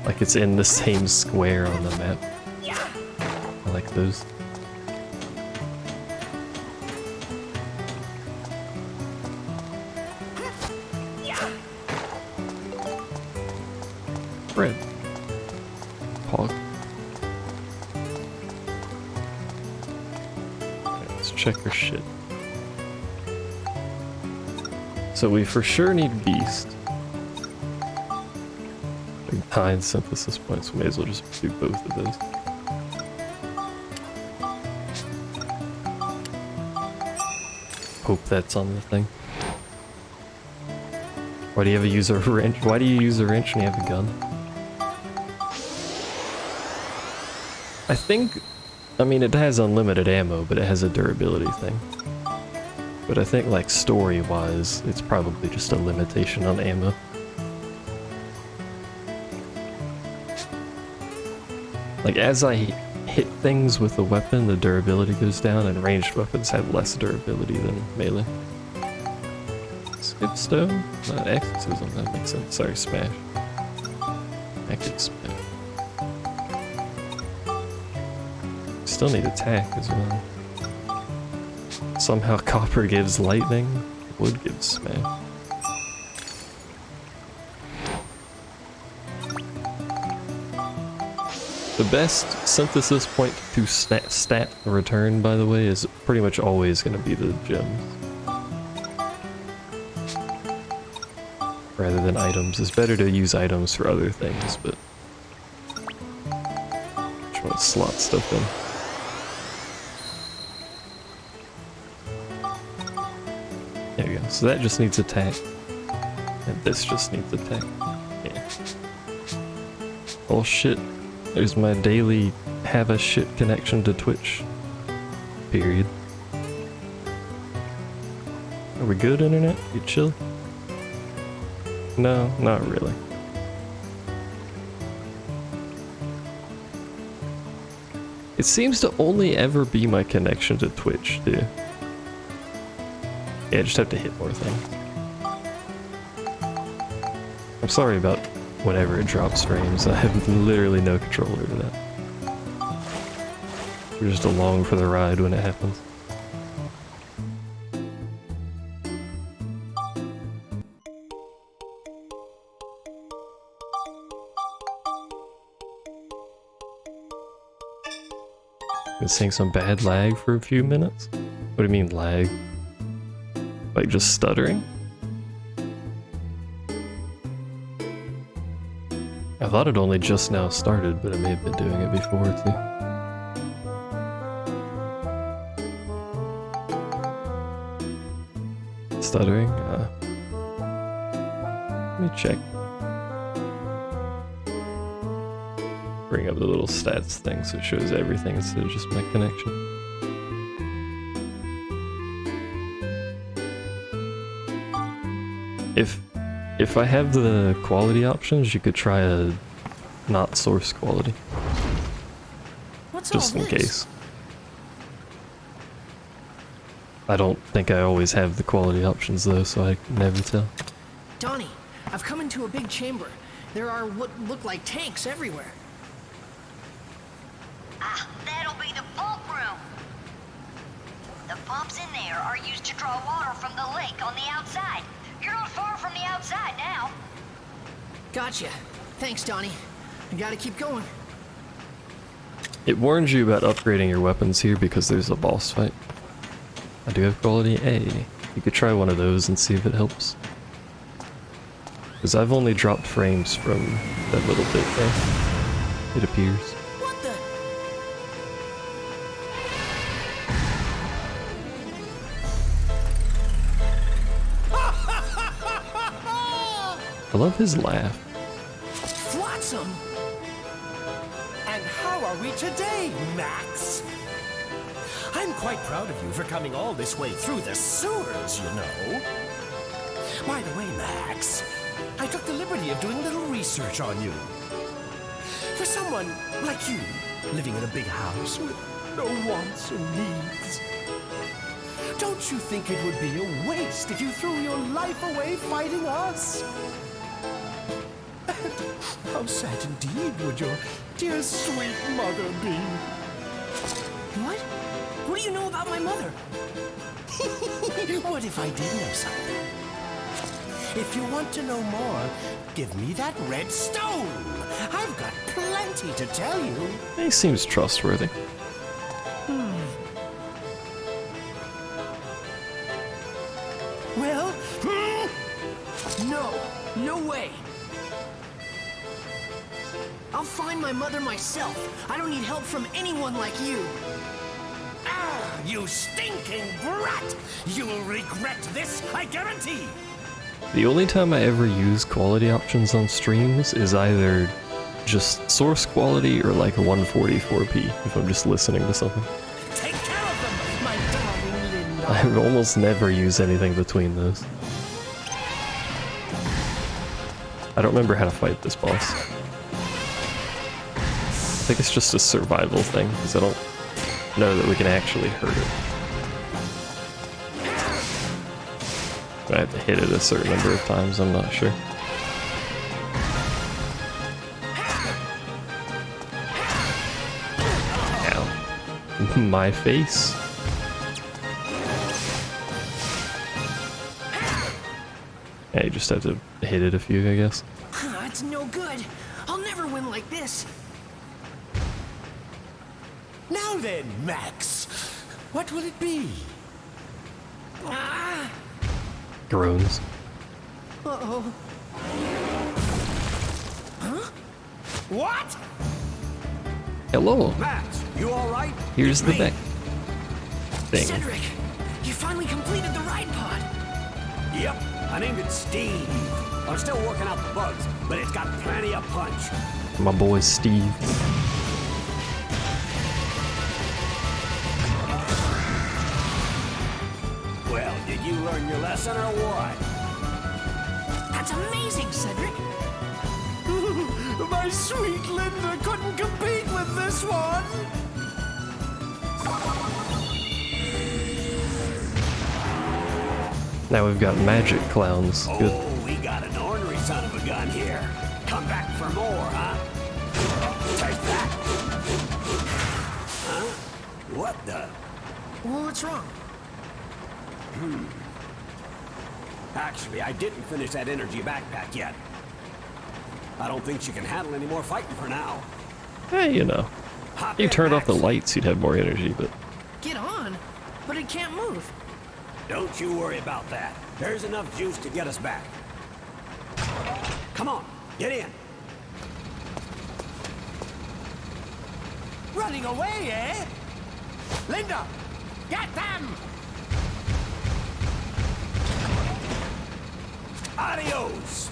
Like it's in the same square on the map. I like those. Bread. Pog. Alright, let's check our shit. So we for sure need Beast. 9 synthesis points, we may as well just do both of those. Hope that's on the thing. Why do you have a user wrench? Why do you use a wrench when you have a gun? I think, I mean, it has unlimited ammo, but it has a durability thing. But I think, like, story-wise, it's probably just a limitation on ammo. Like, as I hit things with a weapon, the durability goes down, and ranged weapons have less durability than melee. Skip stone? Exorcism, that makes sense. Sorry, smash. I could smash. Still need attack as well. Somehow copper gives lightning, wood gives smash. The best synthesis point to stat return, by the way, is pretty much always going to be the gems. Rather than items. It's better to use items for other things, but just want to slot stuff in. There we go. So that just needs attack. And this just needs attack. Yeah. Oh shit. There's my daily have a shit connection to Twitch. Period. Are we good, internet? You chill? No, not really. It seems to only ever be my connection to Twitch, too. Yeah, I just have to hit more things. I'm sorry about whenever it drops frames. I have literally no control over that. We're just along for the ride when it happens. Been seeing some bad lag for a few minutes? What do you mean lag? Like just stuttering? I thought it only just now started, but I may have been doing it before too. Stuttering? Let me check. Bring up the little stats thing so it shows everything instead of just my connection. If I have the quality options, you could try a not source quality. What's just all in this? case. I don't think I always have the quality options though, so I can never tell. Donnie, I've come into a big chamber. There are what look like tanks everywhere. That'll be to draw water from the lake on the outside. You're not far from the outside now. Gotcha. Thanks, Donnie. I gotta keep going. It warns you about upgrading your weapons here because there's a boss fight. I do have quality A. You could try one of those and see if it helps. Because I've only dropped frames from that little bit there. It appears. What the? I love his laugh. Flotsam! And how are we today, Max? I'm quite proud of you for coming all this way through the sewers, you know. By the way, Max, I took the liberty of doing a little research on you. For someone like you, living in a big house with no wants or needs, don't you think it would be a waste if you threw your life away fighting us? How sad indeed would your dear sweet mother be? What? What do you know about my mother? What if I did know something? If you want to know more, give me that red stone. I've got plenty to tell you. He seems trustworthy. Well, No. No way. I'll find my mother myself. I don't need help from anyone like you. ah, you stinking brat! You'll regret this, I guarantee. The only time I ever use quality options on streams is either just source quality or like a 144p if I'm just listening to something. Take care of them, my darling Linda. I almost never use anything between those. I don't remember how to fight this boss. I think it's just a survival thing, because I don't know that we can actually hurt it. I have to hit it a certain number of times, I'm not sure. Ow. My face. Yeah, you just have to hit it a few, I guess. It's no good. I'll never win like this. Now then, Max, what will it be? Ah! Groans. Uh-oh. What? Hello. Max, you all right? Here's the mech thing. Cedric, you finally completed the ride pod. Yep, I named it Steve. I'm still working out the bugs, but it's got plenty of punch. My boy Steve. Well, did you learn your lesson or what? That's amazing, Cedric. My sweet Linda couldn't compete with this one. Now we've got magic clowns. Good. Oh, we got an ornery son of a gun here. Come back for more, huh? Take that. Huh? What the? Well, what's wrong? Actually, I didn't finish that energy backpack yet. I don't think she can handle any more fighting for now. Hey, you know. Hop You in, turned off the Max. lights, you'd have more energy, but Get on. But it can't move. Don't you worry about that. There's enough juice to get us back. Come on, get in. Running away, eh? Linda, get them! Adios!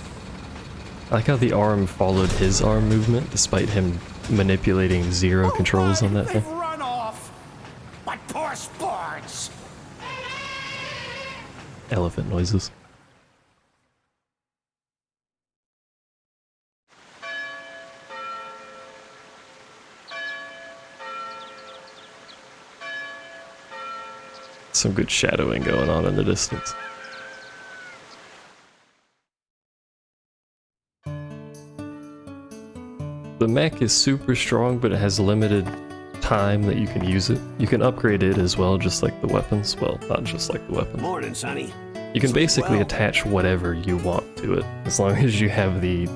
I like how the arm followed his arm movement despite him manipulating zero controls on that They've thing. run off. But poor sports. Elephant noises. Some good shadowing going on in the distance. The mech is super strong, but it has limited time that you can use it. You can upgrade it as well, just like the weapons. Well, not just like the weapons. Morning, Sonny. You can basically Well- attach whatever you want to it, as long as you have the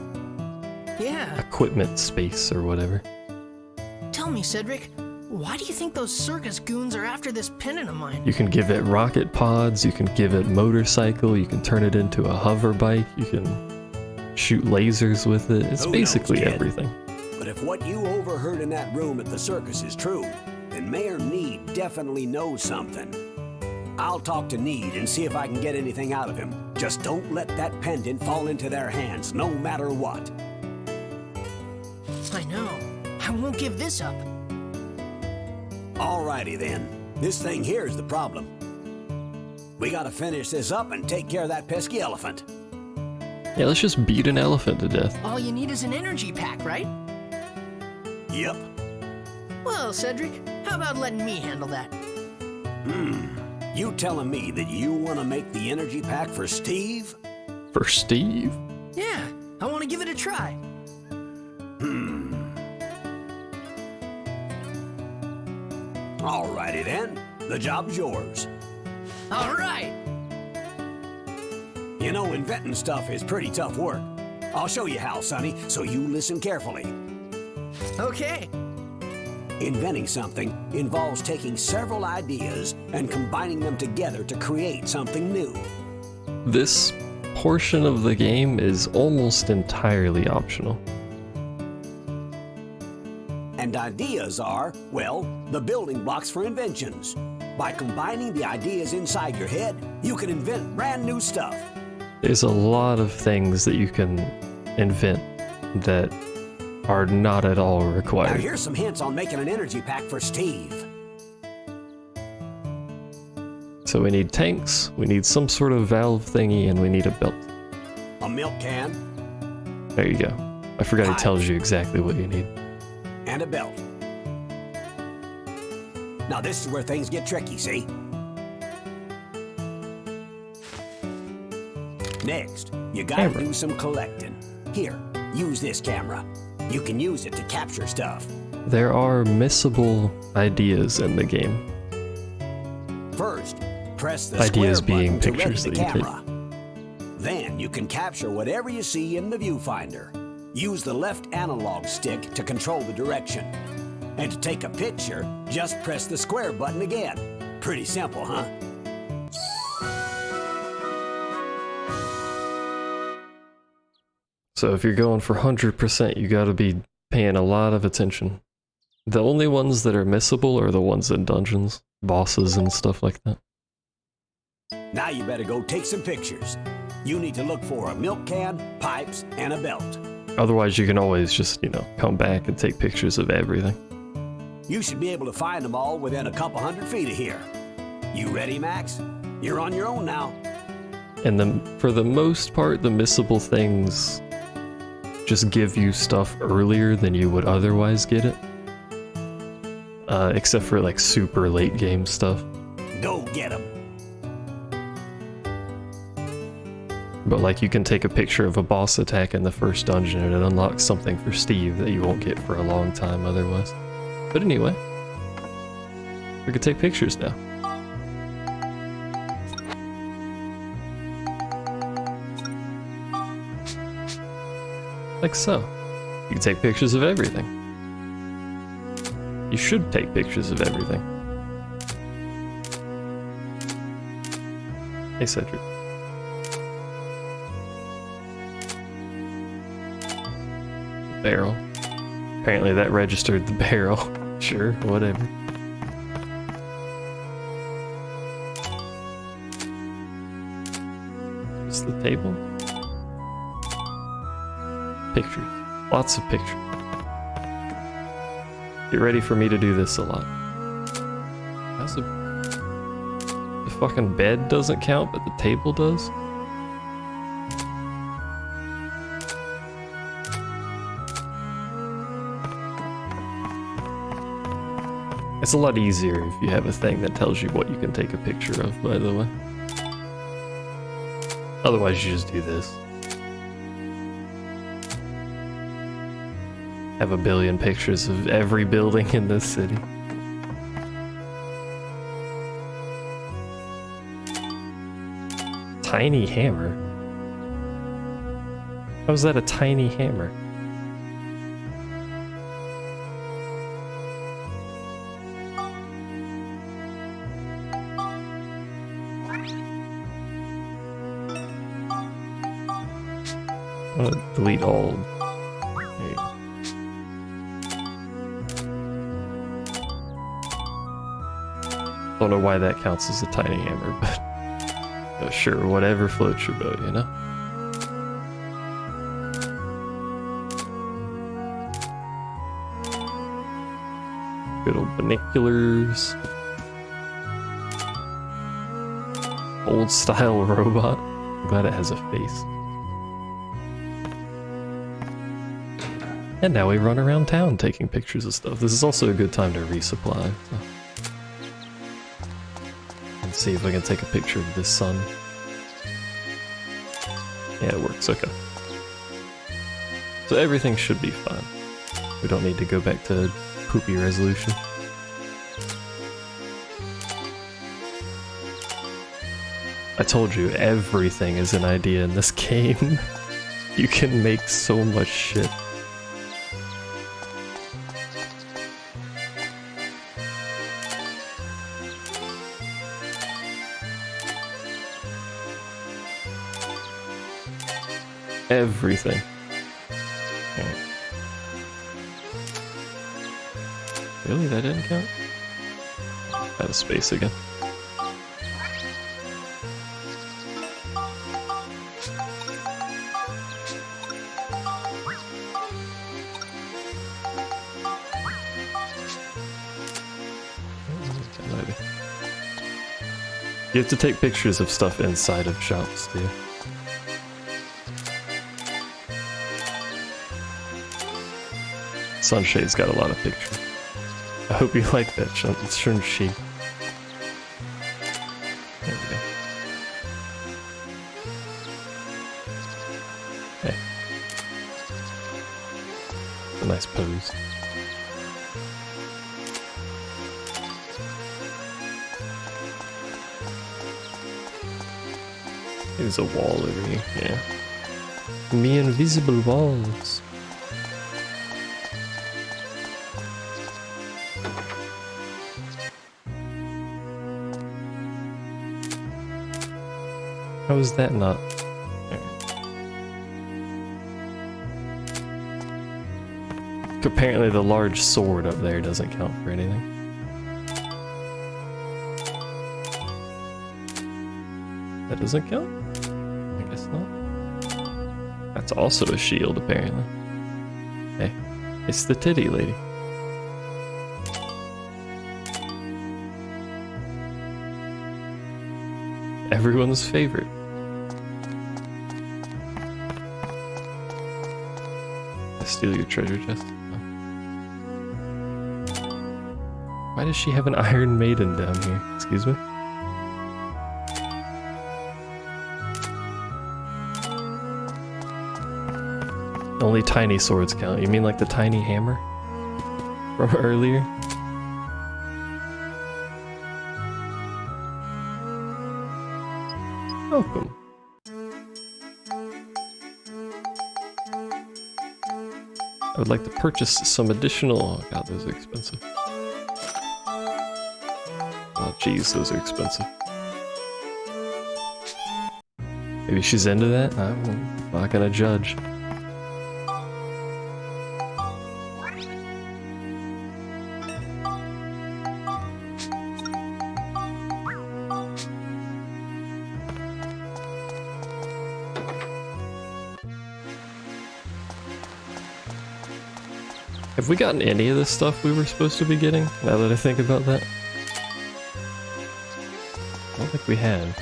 Yeah. equipment space or whatever. Tell me, Cedric, why do you think those circus goons are after this pendant of mine? You can give it rocket pods, you can give it motorcycle, you can turn it into a hover bike, you can shoot lasers with it. It's Who knows, basically kid? everything. But if what you overheard in that room at the circus is true, then Mayor Need definitely knows something. I'll talk to Need and see if I can get anything out of him. Just don't let that pendant fall into their hands, no matter what. I know. I won't give this up. Alrighty then. This thing here is the problem. We gotta finish this up and take care of that pesky elephant. Yeah, let's just beat an elephant to death. All you need is an energy pack, right? Yep. Well, Cedric, how about letting me handle that? You telling me that you want to make the energy pack for Steve? For Steve? Yeah, I want to give it a try. Alrighty then. The job's yours. All right. You know, inventing stuff is pretty tough work. I'll show you how, Sonny, so you listen carefully. Okay. Inventing something involves taking several ideas and combining them together to create something new. This portion of the game is almost entirely optional. And ideas are, well, the building blocks for inventions. By combining the ideas inside your head, you can invent brand new stuff. There's a lot of things that you can invent that are not at all Now required. here's some hints on making an energy pack for Steve. So we need tanks, we need some sort of valve thingy, and we need a belt. A milk can There you go. I forgot it tells you exactly what you need. and a belt. Now this is where things get tricky, see? Next, you gotta Camera. do some collecting. Here, use this camera. You can use it to capture stuff. There are missable ideas in the game. First, press the Ideas square being button to ready pictures the that you take. camera. Then you can capture whatever you see in the viewfinder. Use the left analog stick to control the direction. And to take a picture, just press the square button again. Pretty simple, huh? So if you're going for 100%, you gotta be paying a lot of attention. The only ones that are missable are the ones in dungeons, bosses and stuff like that. Now you better go take some pictures. You need to look for a milk can, pipes, and a belt. Otherwise you can always just, come back and take pictures of everything. You should be able to find them all within a couple 100 feet of here. You ready, Max? You're on your own now. And then, for the most part, the missable things just give you stuff earlier than you would otherwise get it. Except for like super late game stuff. Go get them. But like you can take a picture of a boss attack in the first dungeon and it unlocks something for Steve that you won't get for a long time otherwise. But anyway, we could take pictures now. Like so. You can take pictures of everything. You should take pictures of everything. Hey Cedric. Barrel. Apparently that registered the barrel. Sure, whatever. Just the table. Pictures. Lots of pictures. Get ready for me to do this a lot. The fucking bed doesn't count, but the table does? It's a lot easier if you have a thing that tells you what you can take a picture of, by the way. Otherwise, you just do this. Have a billion pictures of every building in this city. Tiny hammer? How is that a tiny hammer? I'm gonna delete all. There you go. Don't know why that counts as a tiny hammer, but sure, whatever floats your boat, you know? Good old binoculars. Old style robot. I'm glad it has a face. And now we run around town taking pictures of stuff. This is also a good time to resupply. So. And see if I can take a picture of this sun. Yeah, it works, okay. So everything should be fine. We don't need to go back to poopy resolution. I told you, everything is an idea in this game. You can make so much shit. Everything. Okay. Really? That didn't count? Out of space again. You have to take pictures of stuff inside of shops, too. Sunshade's got a lot of pictures. I hope you like that, Sunshade. There we go. Hey. A nice pose. There's a wall over here, yeah. Me invisible walls. How is that not? Apparently the large sword up there doesn't count for anything. That doesn't count? I guess not. That's also a shield, apparently. Hey, it's the titty lady. Everyone's favorite. I steal your treasure chest. Oh. Why does she have an Iron Maiden down here? Excuse me? Only tiny swords count. You mean like the tiny hammer from earlier? Welcome. I would like to purchase some additional... Oh god, those are expensive. Oh jeez, those are expensive. Maybe she's into that? I'm not gonna judge. Have we gotten any of this stuff we were supposed to be getting, now that I think about that? I don't think we have.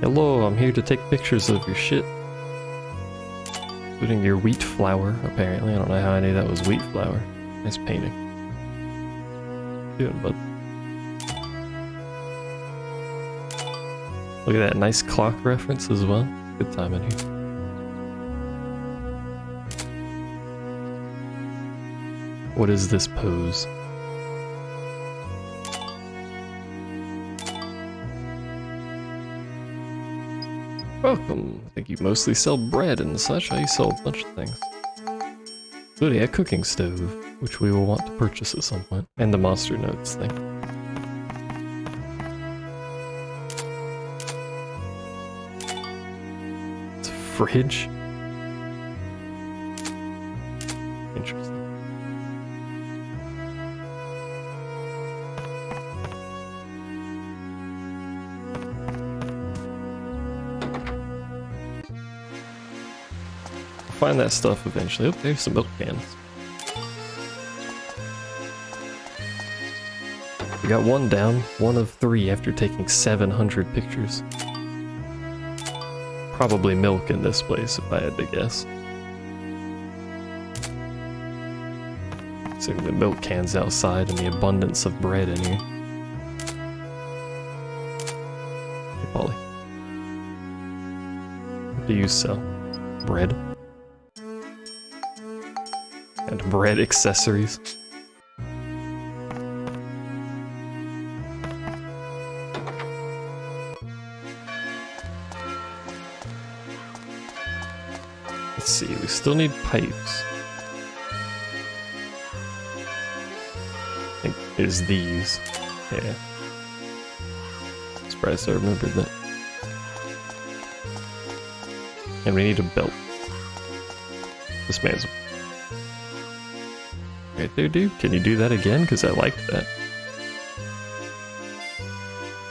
Hello, I'm here to take pictures of your shit. Including your wheat flour, apparently. I don't know how I knew that was wheat flour. Nice painting. What are you doing, bud? Look at that, nice clock reference as well. Good time in here. What is this pose? Welcome. I think you mostly sell bread and such. I sell a bunch of things. Including a cooking stove, which we will want to purchase at some point. And the monster notes thing. It's a fridge. Interesting. Find that stuff eventually. Oh, there's some milk cans. We got one down, 1 of 3 after taking 700 pictures. Probably milk in this place, if I had to guess. Seeing the milk cans outside and the abundance of bread in here. Hey, Polly. What do you sell? Bread? And bread accessories. Let's see, we still need pipes. I think there's these. Yeah. Surprised I remembered that. And we need a belt. This man's right there, dude. Can you do that again? Because I liked that.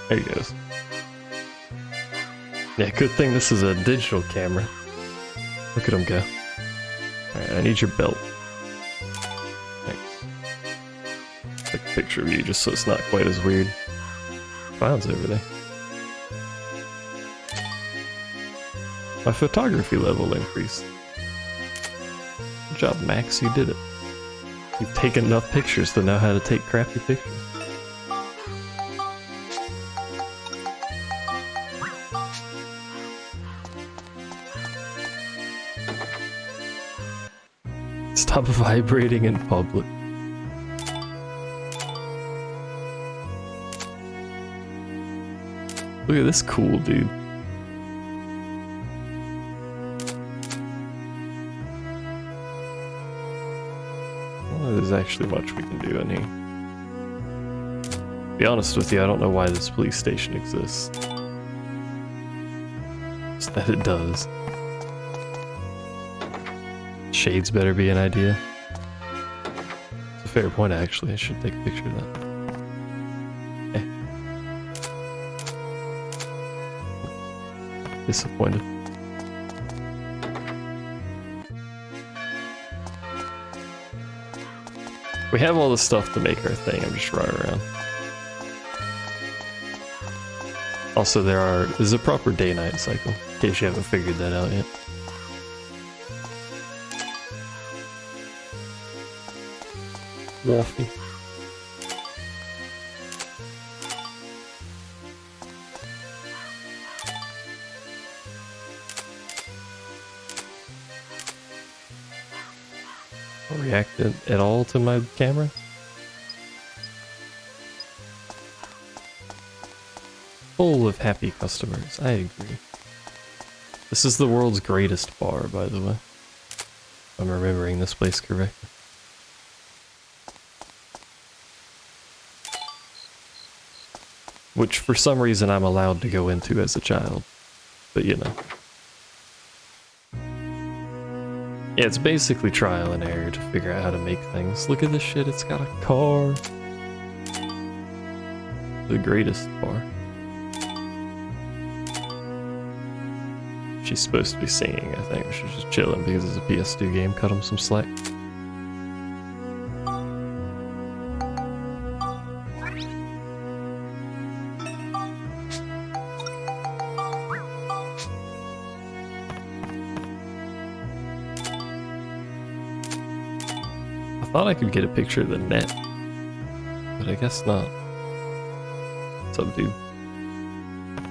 There he goes. Yeah, good thing this is a digital camera. Look at him go. Alright, I need your belt. Thanks. Take a picture of you just so it's not quite as weird. Cloud's over there. My photography level increased. Good job, Max. You did it. You've taken enough pictures to know how to take crappy pictures. Stop vibrating in public. Look at this cool dude. There's actually much we can do in here. To be honest with you, I don't know why this police station exists. Just that it does. Shades better be an idea. It's a fair point, actually. I should take a picture of that. Okay. Disappointed. We have all the stuff to make our thing. I'm just running around. Also, there's a proper day-night cycle, in case you haven't figured that out yet. Wolfie. Reacted at all to my camera? Full of happy customers, I agree. This is the world's greatest bar, by the way. If I'm remembering this place correctly. Which for some reason I'm allowed to go into as a child. But you know. Yeah, it's basically trial and error to figure out how to make things. Look at this shit, it's got a car. The greatest bar. She's supposed to be singing, I think. She's just chilling because it's a PS2 game. Cut him some slack. I thought I could get a picture of the net, but I guess not. What's up, dude?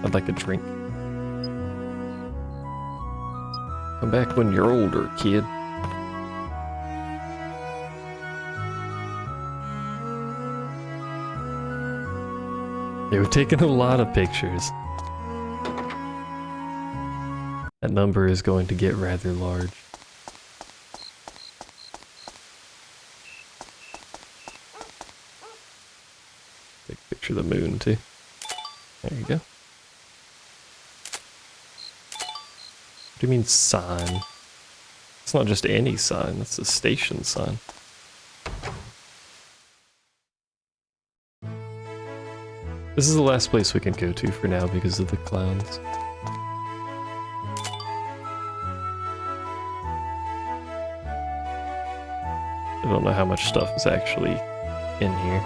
I'd like a drink. Come back when you're older, kid. They were taking a lot of pictures. That number is going to get rather large. Take a picture of the moon too. There you go. What do you mean sign? It's not just any sign, it's a station sign. This is the last place we can go to for now because of the clowns. I don't know how much stuff is actually in here.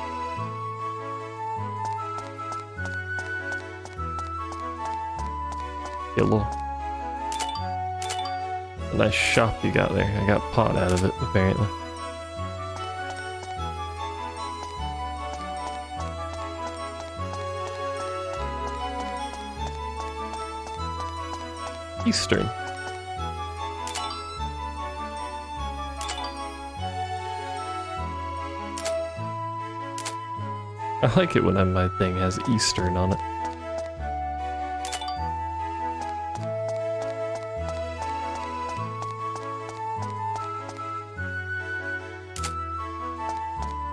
Hello. A nice shop you got there. I got pot out of it, apparently. Eastern. I like it when my thing has Eastern on it.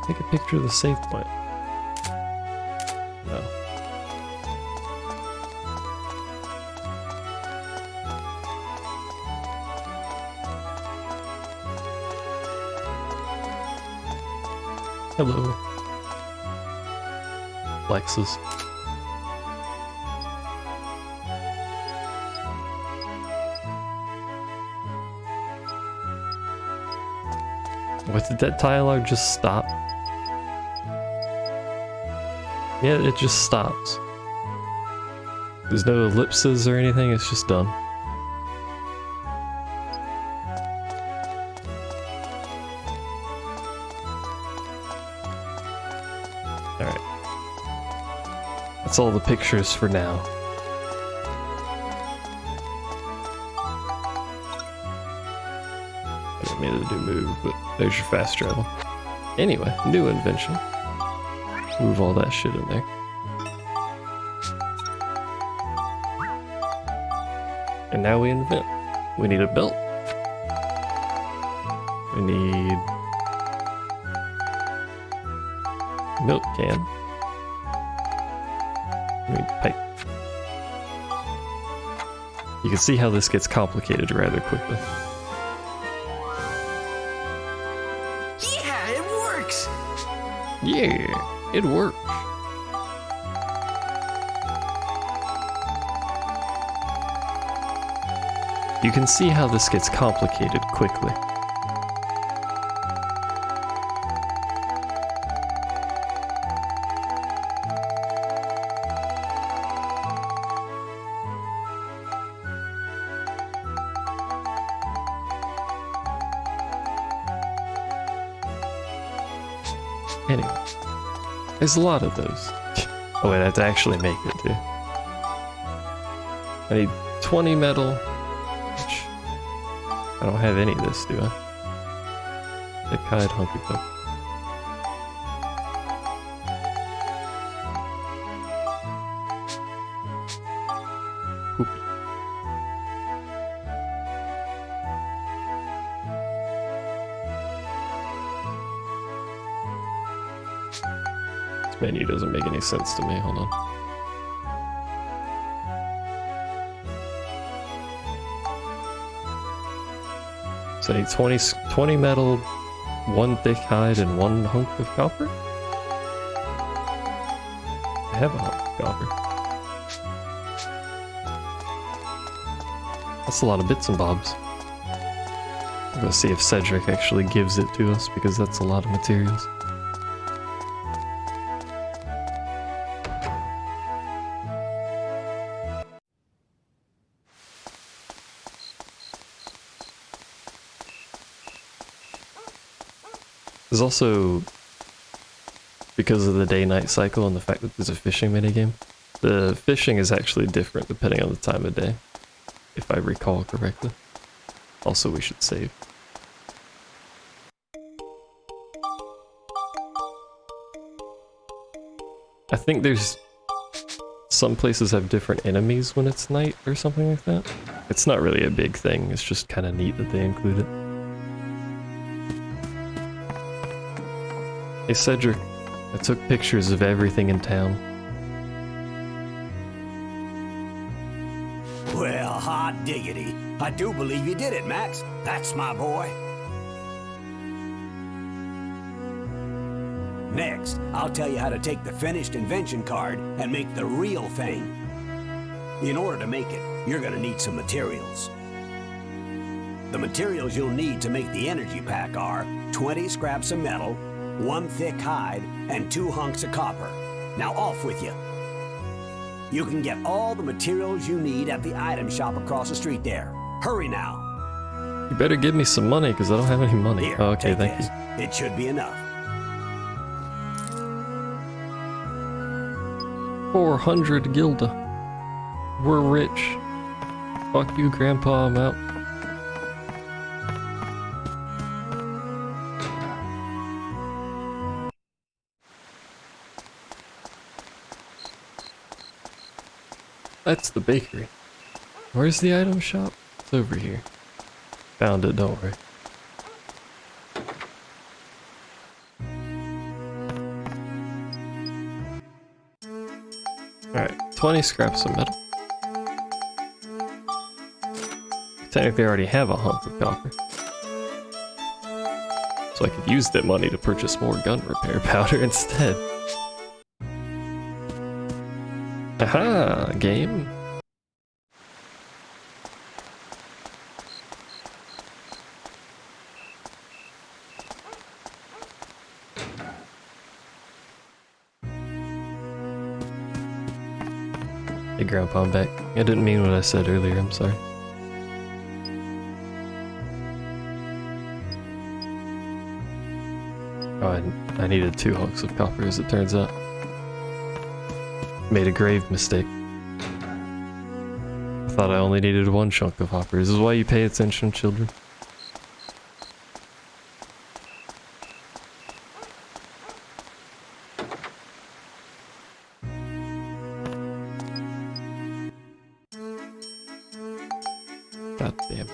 Take a picture of the save point. No. Hello. Lexus. What, did that dialogue just stop? Yeah, it just stops. There's no ellipses or anything, it's just done. Alright. That's all the pictures for now. I didn't mean to do move, but there's your fast travel. Anyway, new invention. Move all that shit in there. And now we invent. We need a belt. We need milk can. We need pipe. You can see how this gets complicated rather quickly. Yeah, it works! Yeah, it works. You can see how this gets complicated quickly. Anyway, there's a lot of those. Oh wait, I have to actually make it too. I need 20 metal, which I don't have any of this, do I? Thick hide, hunky pup. Poopy. This menu doesn't make any sense to me, hold on. So I need 20 metal, 1 thick hide, and 1 hunk of copper? I have a hunk of copper. That's a lot of bits and bobs. I'm gonna see if Cedric actually gives it to us, because that's a lot of materials. There's also, because of the day-night cycle and the fact that there's a fishing minigame, the fishing is actually different depending on the time of day, if I recall correctly. Also, we should save. I think there's some places have different enemies when it's night or something like that. It's not really a big thing, it's just kind of neat that they include it. Hey Cedric, I took pictures of everything in town. Well, hot diggity. I do believe you did it, Max. That's my boy. Next, I'll tell you how to take the finished invention card and make the real thing. In order to make it, you're gonna need some materials. The materials you'll need to make the energy pack are 20 scraps of metal, 1 thick hide, and 2 hunks of copper. Now off with you. You can get all the materials you need at the item shop across the street there. Hurry now. You better give me some money, because I don't have any money. Here, Oh, okay, take thank this. you. It should be enough. 400 Gilda. We're rich. Fuck you, Grandpa, I'm out. That's the bakery. Where's the item shop? It's over here. Found it, don't worry. Alright, 20 scraps of metal. Technically I already have a hunk of copper. So I could use that money to purchase more gun repair powder instead. Aha, game. Hey Grandpa, I'm back. I didn't mean what I said earlier, I'm sorry. Oh, I needed 2 hunks of copper as it turns out. Made a grave mistake. I thought I only needed 1 chunk of copper. This is why you pay attention, children. God damn it.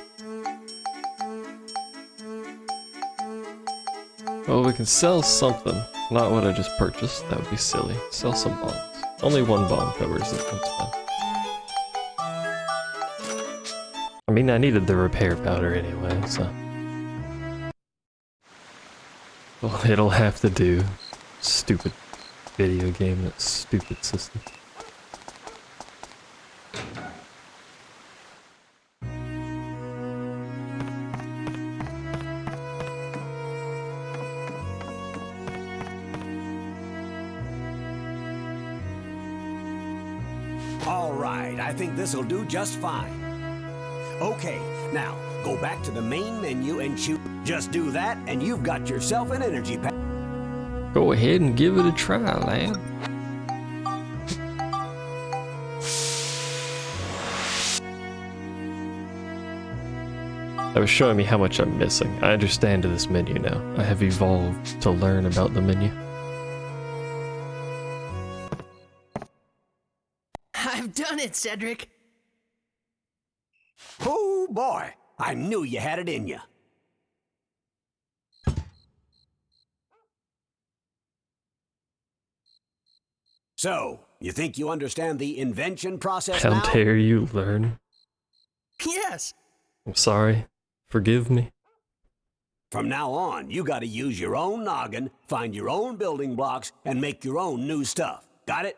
Well, we can sell something. Not what I just purchased. That would be silly. Sell some bombs. Only 1 bomb covers it. That's fine. I mean, I needed the repair powder anyway, so... Well, it'll have to do. Stupid video game, that stupid system. All right, I think this'll do just fine. Okay, now go back to the main menu and choose. Just do that, and you've got yourself an energy pack. Go ahead and give it a try, lad. That was showing me how much I'm missing. I understand this menu now. I have evolved to learn about the menu. I've done it, Cedric. Oh boy, I knew you had it in you. So, you think you understand the invention process How now? dare you learn? Yes. I'm sorry. Forgive me. From now on, you gotta use your own noggin, find your own building blocks, and make your own new stuff. Got it?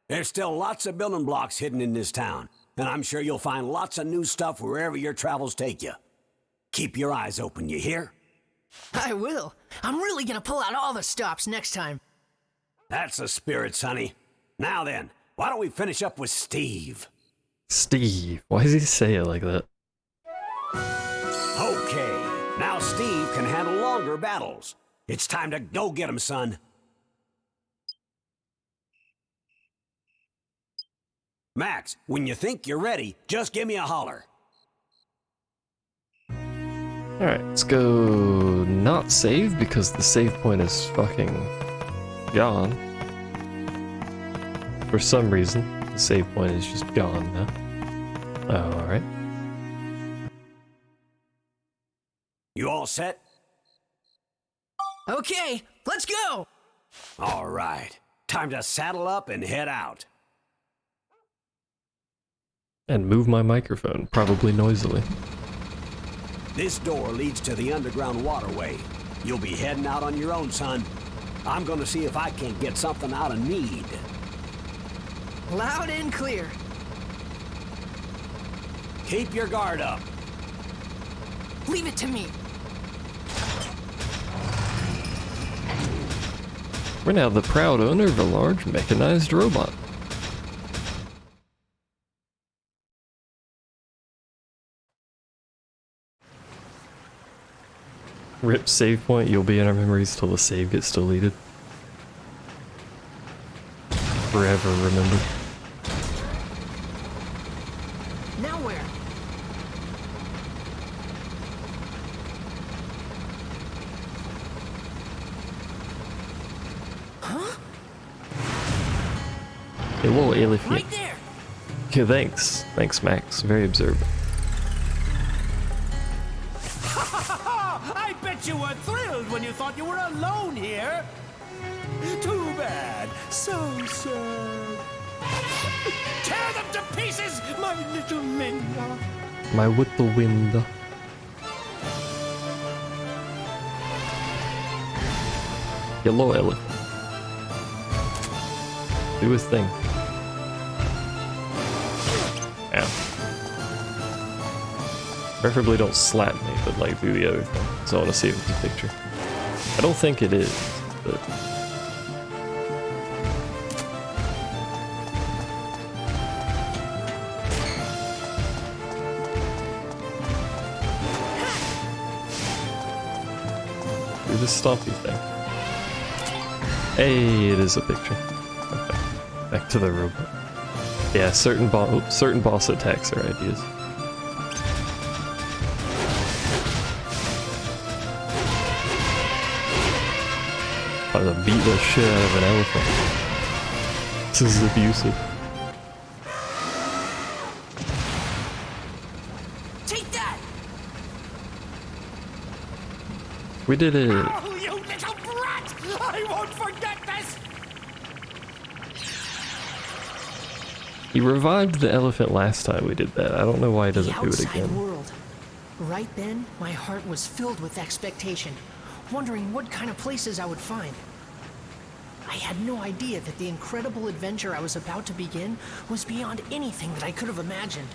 There's still lots of building blocks hidden in this town, and I'm sure you'll find lots of new stuff wherever your travels take you. Keep your eyes open, you hear? I will. I'm really gonna pull out all the stops next time. That's the spirit, Sonny. Now then, why don't we finish up with Steve? Steve. Why does he say it like that? Okay, now Steve can handle longer battles. It's time to go get him, son. Max, when you think you're ready, just give me a holler. Alright, let's go not save because the save point is fucking gone. For some reason. The save point is just gone now. Oh, alright. You all set? Okay, let's go! All right. Time to saddle up and head out. And move my microphone, probably noisily. This door leads to the underground waterway. You'll be heading out on your own, son. I'm gonna see if I can't get something out of Need. Loud and clear. Keep your guard up. Leave it to me. We're now the proud owner of a large mechanized robot. Rip save point, you'll be in our memories till the save gets deleted. Forever, remember. Now where? Huh? Hello, elephant. Right there! Okay, thanks. Thanks, Max. Very observant. I bet you were thrilled when you thought you were alone here. Too bad. So sad. Tear them to pieces, my little Minna. My little wind. Hello, elephant. Do his thing. Ow. Preferably don't slap me, but like do the other thing. So I want to see if it's a picture. I don't think it is, but... do the stompy thing. Hey, it is a picture. Okay. Back to the robot. Yeah, certain boss attacks are ideas. I'm gonna beat the shit out of an elephant. This is abusive. Take that! We did it. Oh, you little brat! I won't forget this! He revived the elephant last time we did that. I don't know why he doesn't do it The outside again. world. Right then, my heart was filled with expectation, wondering what kind of places I would find. I had no idea that the incredible adventure I was about to begin was beyond anything that I could have imagined.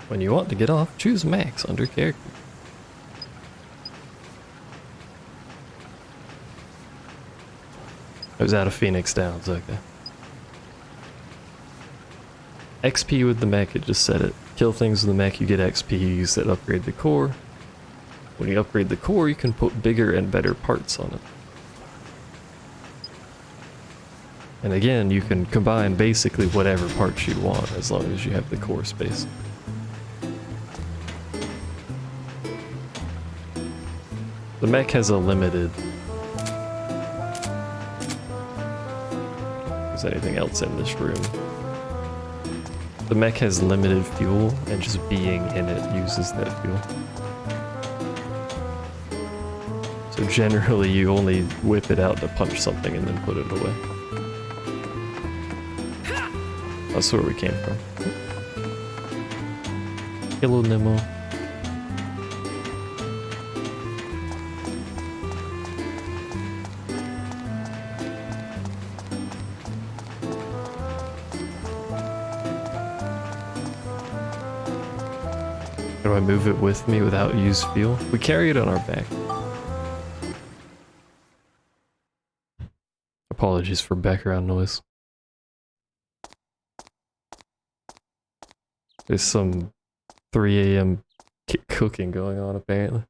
When you want to get off, choose Max under character. I was out of Phoenix Downs, okay. XP with the mech, it just said it. Kill things with the mech, you get XP, you use that to upgrade the core. When you upgrade the core, you can put bigger and better parts on it. And again, you can combine basically whatever parts you want as long as you have the core space. The mech has a limited... Is anything else in this room? The mech has limited fuel, and just being in it uses that fuel. So generally you only whip it out to punch something and then put it away. That's where we came from. Hello, Nemo. Do I move it with me without use fuel? We carry it on our back. Apologies for background noise. There's some 3 a.m. cooking going on apparently.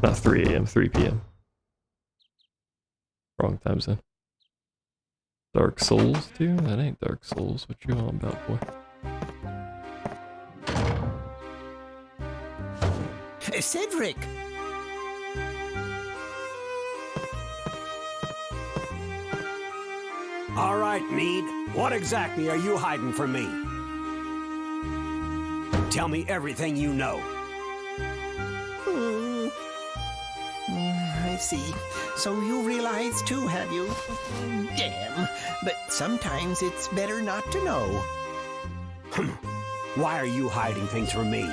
Not 3 a.m., 3 p.m. Wrong time zone. Dark Souls too? That ain't Dark Souls. What you on about, boy? Cedric! All right, Need. What exactly are you hiding from me? Tell me everything you know. I see. So you realize too, have you? Damn. But sometimes it's better not to know. Why are you hiding things from me?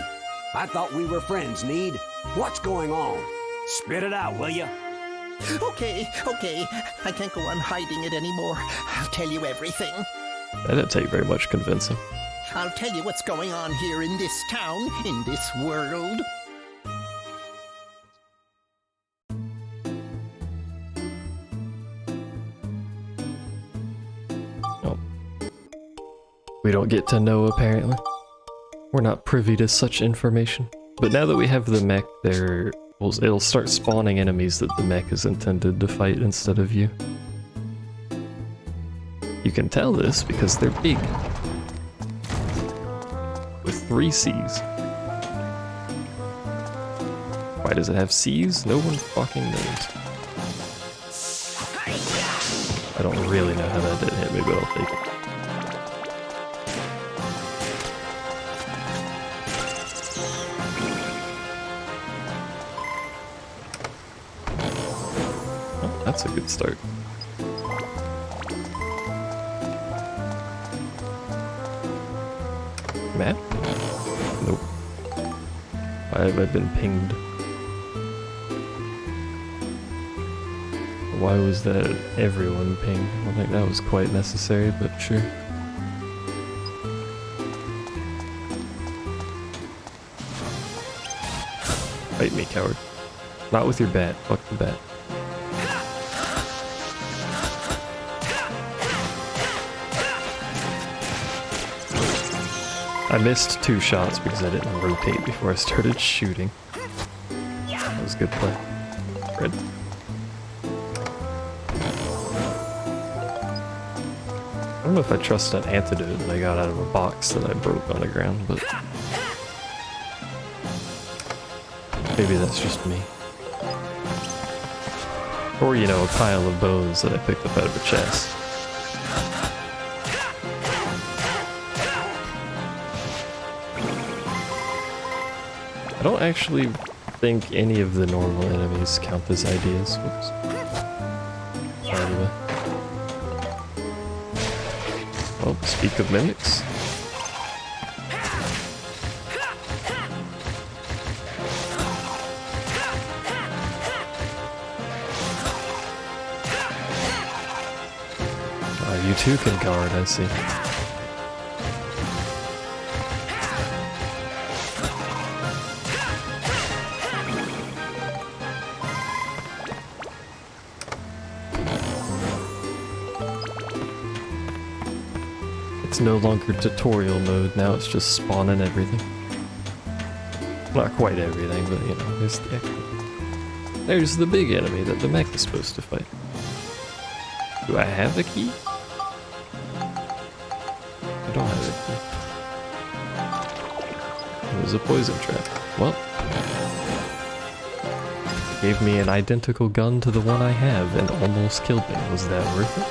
I thought we were friends, Need. What's going on? Spit it out, will you? Okay. I can't go on hiding it anymore. I'll tell you everything. That didn't take very much convincing. I'll tell you what's going on here in this town, in this world. Oh. We don't get to know, apparently. We're not privy to such information. But now that we have the mech there, it'll start spawning enemies that the mech is intended to fight instead of you. You can tell this because they're big. With 3 C's. Why does it have C's? No one fucking knows. I don't really know how that didn't hit me, but I'll take it. Oh, that's a good start. Map? Nope. Why have I been pinged? Why was that everyone pinged? I don't think that was quite necessary, but sure. Fight me, coward. Not with your bat. Fuck the bat. I missed 2 shots because I didn't rotate before I started shooting. That was a good play. Red. I don't know if I trust an antidote that I got out of a box that I broke on the ground, but maybe that's just me. Or, you know, a pile of bones that I picked up out of a chest. I don't actually think any of the normal enemies count as ideas. Whoops. By the way. Well, speak of mimics. You too can guard, I see. It's no longer tutorial mode, now it's just spawning everything. Not quite everything, but you know, there's the big enemy that the mech is supposed to fight. Do I have a key? I don't have a key. It was a poison trap. Well, it gave me an identical gun to the one I have and almost killed me. Was that worth it?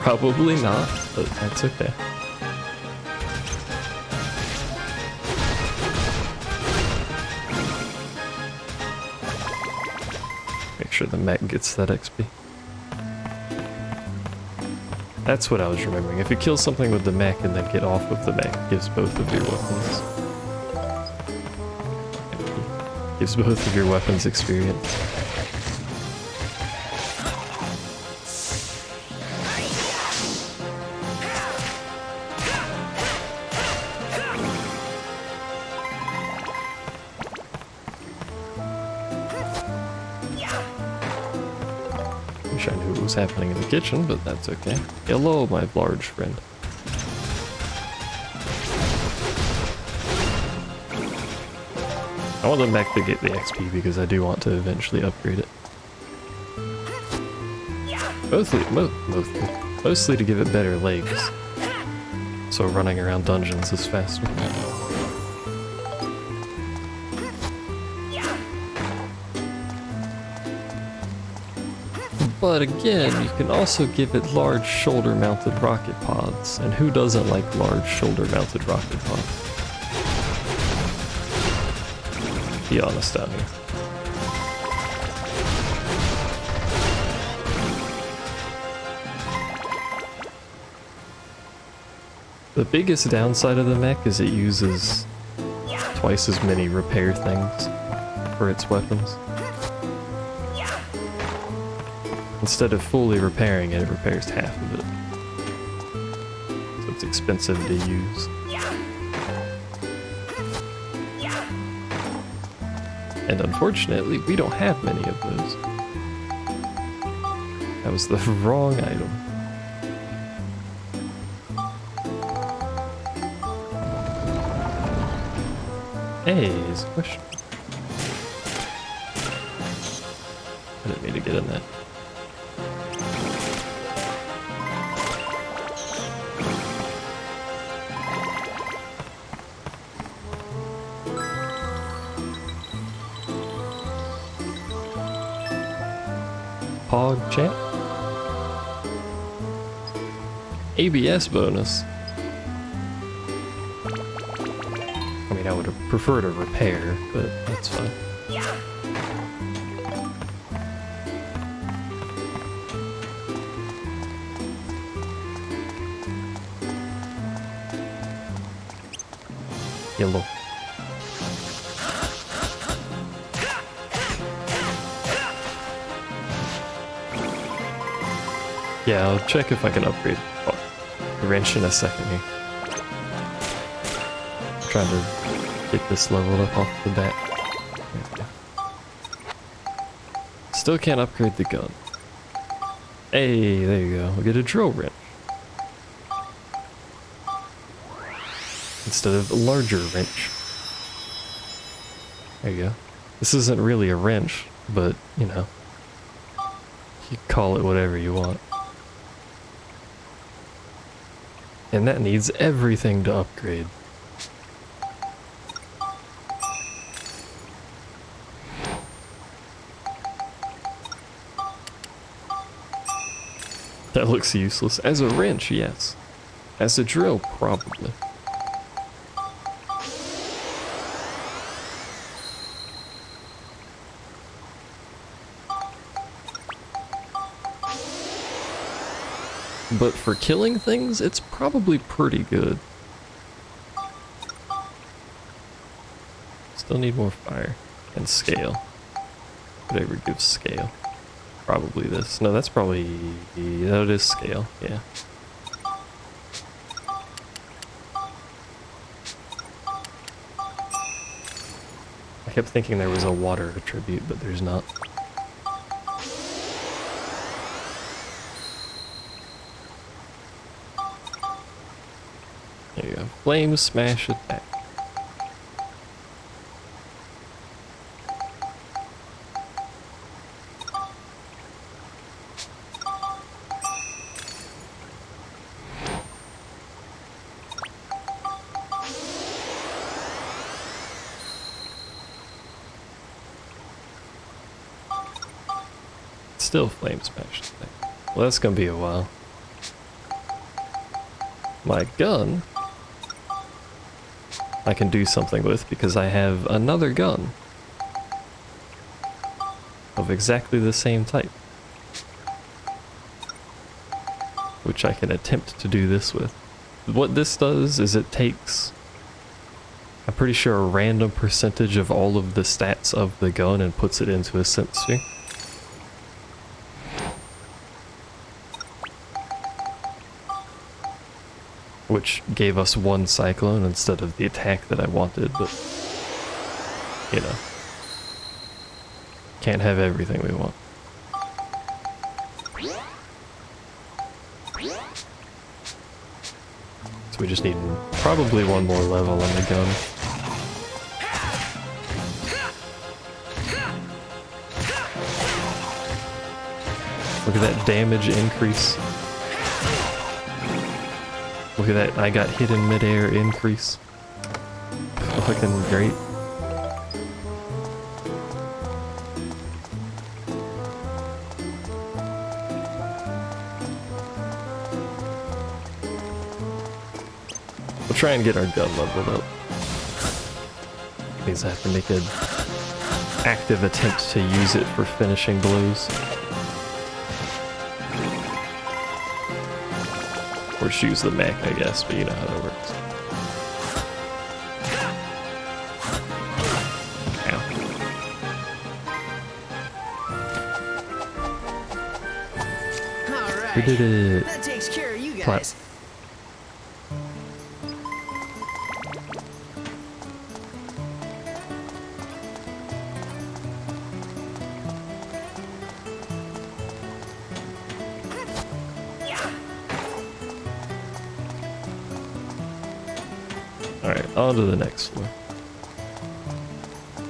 Probably not, but that's okay. Make sure the mech gets that XP. That's what I was remembering. If you kill something with the mech and then get off of the mech, it gives both of your weapons. Gives both of your weapons experience. Wish I knew what was happening in the kitchen, but that's okay. Hello, my large friend. I want the mech to get the XP because I do want to eventually upgrade it. Mostly to give it better legs. So running around dungeons is faster. But again, you can also give it large shoulder-mounted rocket pods, and who doesn't like large shoulder-mounted rocket pods? Be honest out here. The biggest downside of the mech is it uses twice as many repair things for its weapons. Instead of fully repairing it, it repairs half of it. So it's expensive to use. And unfortunately, we don't have many of those. That was the wrong item. Hey, is a question. I didn't mean to get in that. Pog champ. ABS bonus. I mean, I would have preferred a repair, but that's fine. Yellow. Yeah, I'll check if I can upgrade the wrench in a second here. I'm trying to get this leveled up off the bat. Still can't upgrade the gun. Hey, there you go. We'll get a drill wrench. Instead of a larger wrench. There you go. This isn't really a wrench, but, you know, you call it whatever you want. And that needs everything to upgrade. That looks useless. As a wrench, yes. As a drill, probably. But for killing things, it's probably pretty good. Still need more fire and scale. Whatever gives scale. Probably this. No, that's probably... that is scale, yeah. I kept thinking there was a water attribute, but there's not. There you go. Flame smash attack. Still flame smash attack. Well, that's gonna be a while. My gun I can do something with because I have another gun of exactly the same type, which I can attempt to do this with. What this does is it takes, I'm pretty sure, a random percentage of all of the stats of the gun and puts it into a sense sphere. Which gave us one cyclone instead of the attack that I wanted, but, you know, can't have everything we want. So we just need probably one more level on the gun. Look at that damage increase. Look at that, I got hit in midair increase. Fucking great. We'll try and get our gun leveled up. Means I have to make an active attempt to use it for finishing blows. Or just use the mech, I guess, but you know how that works. Ow. All right. We did it. That takes care of you guys. Alright, on to the next floor.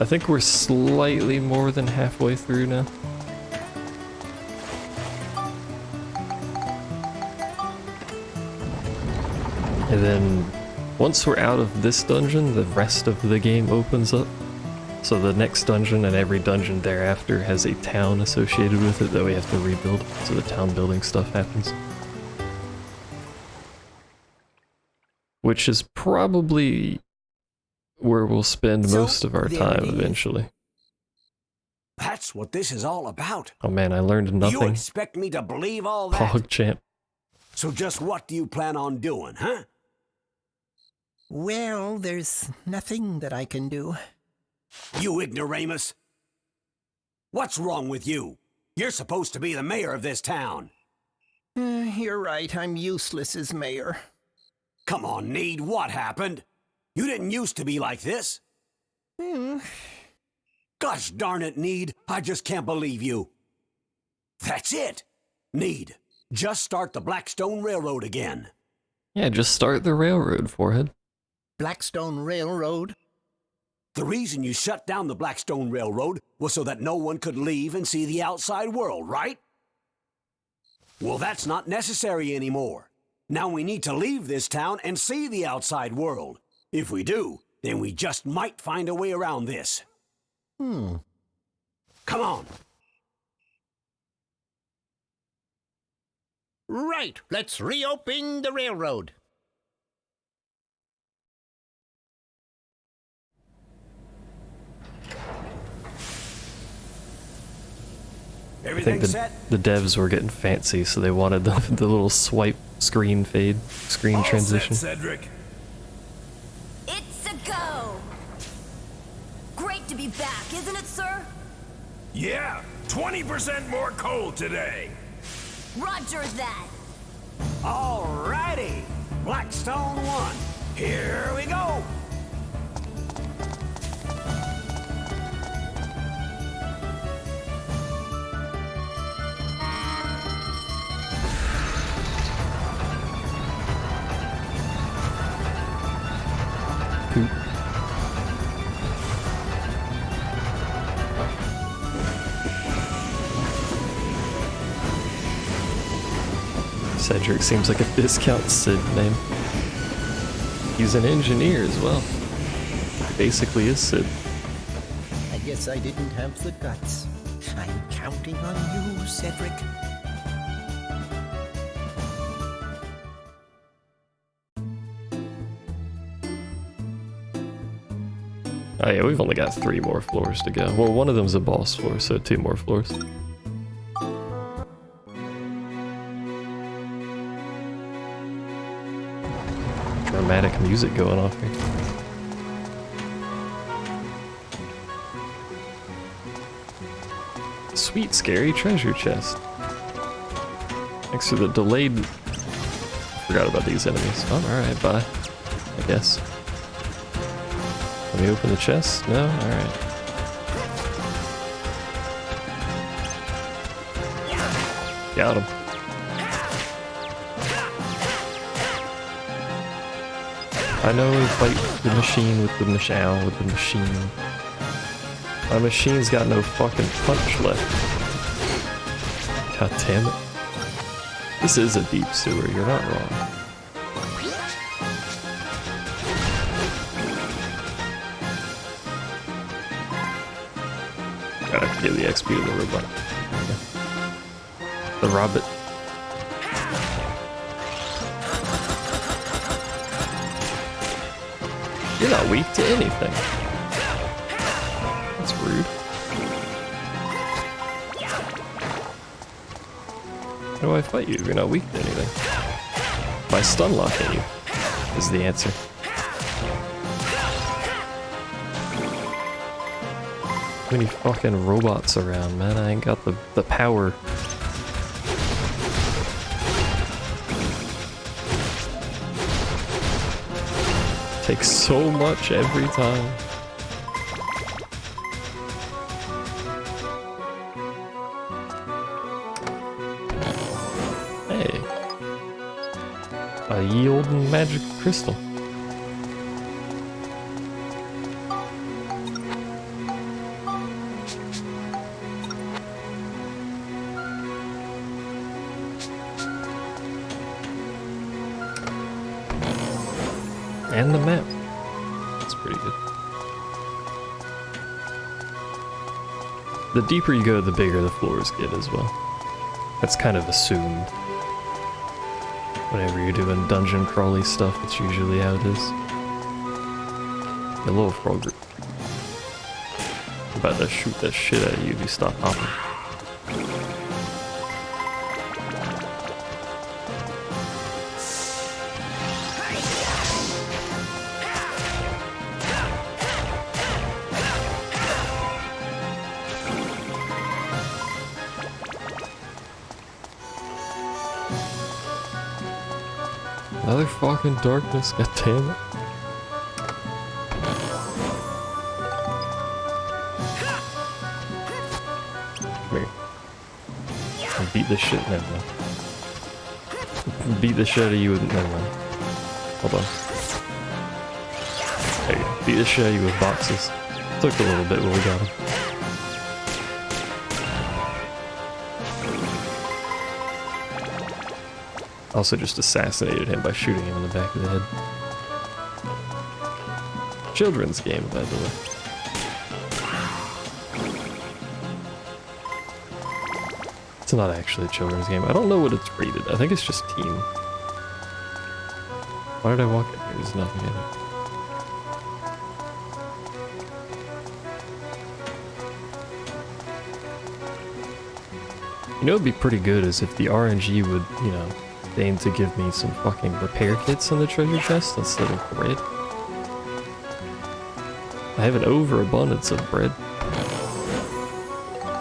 I think we're slightly more than halfway through now. And then, once we're out of this dungeon, the rest of the game opens up. So the next dungeon and every dungeon thereafter has a town associated with it that we have to rebuild. So the town building stuff happens. Which is probably where we'll spend most of our time eventually. That's what this is all about. Oh man, I learned You nothing. expect me to believe all that? PogChamp. So just what do you plan on doing, huh? Well, there's nothing that I can do. You ignoramus. What's wrong with you? You're supposed to be the mayor of this town. You're right, I'm useless as mayor. Come on, Need, what happened? You didn't used to be like this. Gosh darn it, Need, I just can't believe you. That's it. Need, just start the Blackstone Railroad again. Yeah, just start the railroad, Forehead. Blackstone Railroad? The reason you shut down the Blackstone Railroad was so that no one could leave and see the outside world, right? Well, that's not necessary anymore. Now we need to leave this town and see the outside world. If we do, then we just might find a way around this. Come on. Right, let's reopen the railroad. I think Everything set? the devs were getting fancy, so they wanted the little swipe screen fade, screen transition. Cedric. It's a go! Great to be back, isn't it, sir? Yeah, 20% more coal today. Roger that. Alrighty. Blackstone 1. Here we go. Poop. Cedric seems like a discount Sid name. He's an engineer as well. He basically is Sid. I guess I didn't have the guts. I'm counting on you, Cedric. Oh yeah, we've only got 3 more floors to go. Well, one of them's a boss floor, so 2 more floors. Dramatic music going off here. Sweet, scary treasure chest. Thanks for the delayed... Forgot about these enemies. Oh, alright, bye. I guess. Let me open the chest? No? Alright. Got him. I know fight the machine with the machine. My machine's got no fucking punch left. God damn it. This is a deep sewer, you're not wrong. Gotta give the XP to the robot. The robot. You're not weak to anything. That's rude. How do I fight you if you're not weak to anything? By stun locking you is the answer. Too many fucking robots around, man. I ain't got the power. Takes so much every time. Hey. A ye olde magic crystal. And the map. That's pretty good. The deeper you go, the bigger the floors get as well. That's kind of assumed. Whenever you're doing dungeon crawly stuff, that's usually how it is. A little frog. I'm about to shoot that shit at you if you stop hopping. Another fucking darkness, god damn it. Come here. I'll beat this shit, never mind. Beat the shit out of you with, never mind. Hold on. There you go. Beat the shit out of you with boxes. Took a little bit, but we got him. Also just assassinated him by shooting him in the back of the head. Children's game, by the way. It's not actually a children's game. I don't know what it's rated. I think it's just teen. Why did I walk in here? There's nothing in here. You know, it'd be pretty good is if the RNG would, you know, deign to give me some fucking repair kits in the treasure chest instead of bread. I have an overabundance of bread.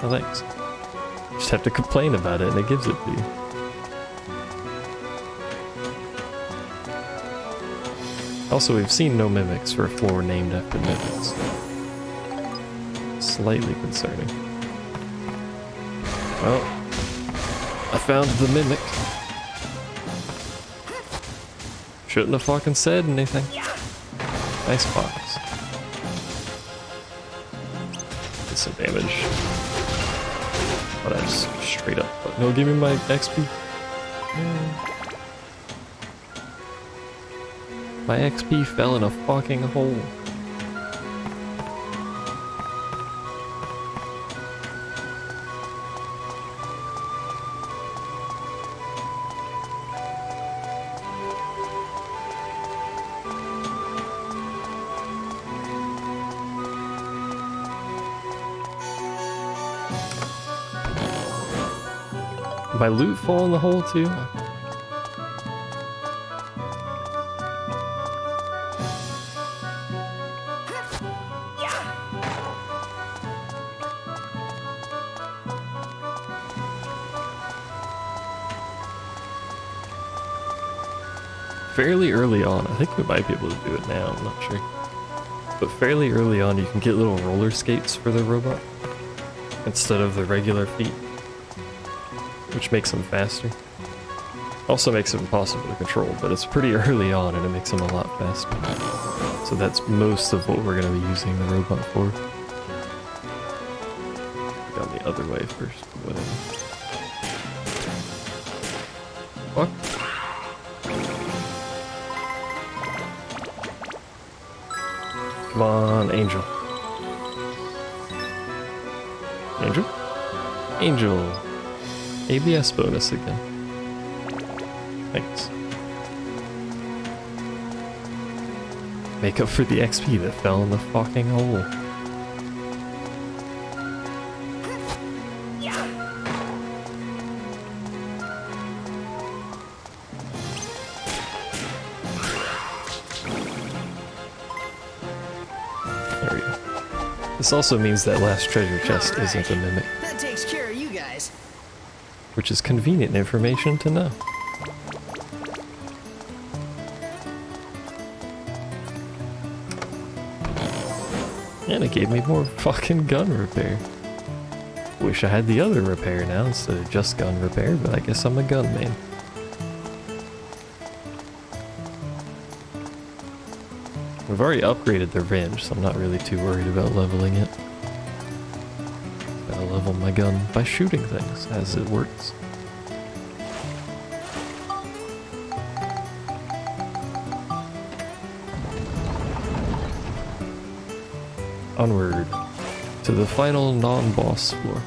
Oh, thanks. Just have to complain about it and it gives it to you. Also, we've seen no mimics for a floor named after mimics. Slightly concerning. Well, I found the mimic. Shouldn't have fucking said anything. Nice box. Get some damage. But I just straight up. No, give me my XP. My XP fell in a fucking hole. My loot fall in the hole too? Fairly early on, I think we might be able to do it now, I'm not sure. But fairly early on you can get little roller skates for the robot instead of the regular feet, which makes them faster. Also makes it impossible to control, but it's pretty early on and it makes them a lot faster. So that's most of what we're going to be using the robot for. Go the other way first, whatever. Fuck. Come on, Angel. Angel? Angel. ABS bonus again. Thanks. Make up for the XP that fell in the fucking hole. There we go. This also means that last treasure chest isn't a mimic, That takes care of you guys. which is convenient information to know. And it gave me more fucking gun repair. Wish I had the other repair now instead of just gun repair, but I guess I'm a gun man. We've already upgraded the range, so I'm not really too worried about leveling it. Gotta level my gun by shooting things as it works. Onward to the final non-boss floor.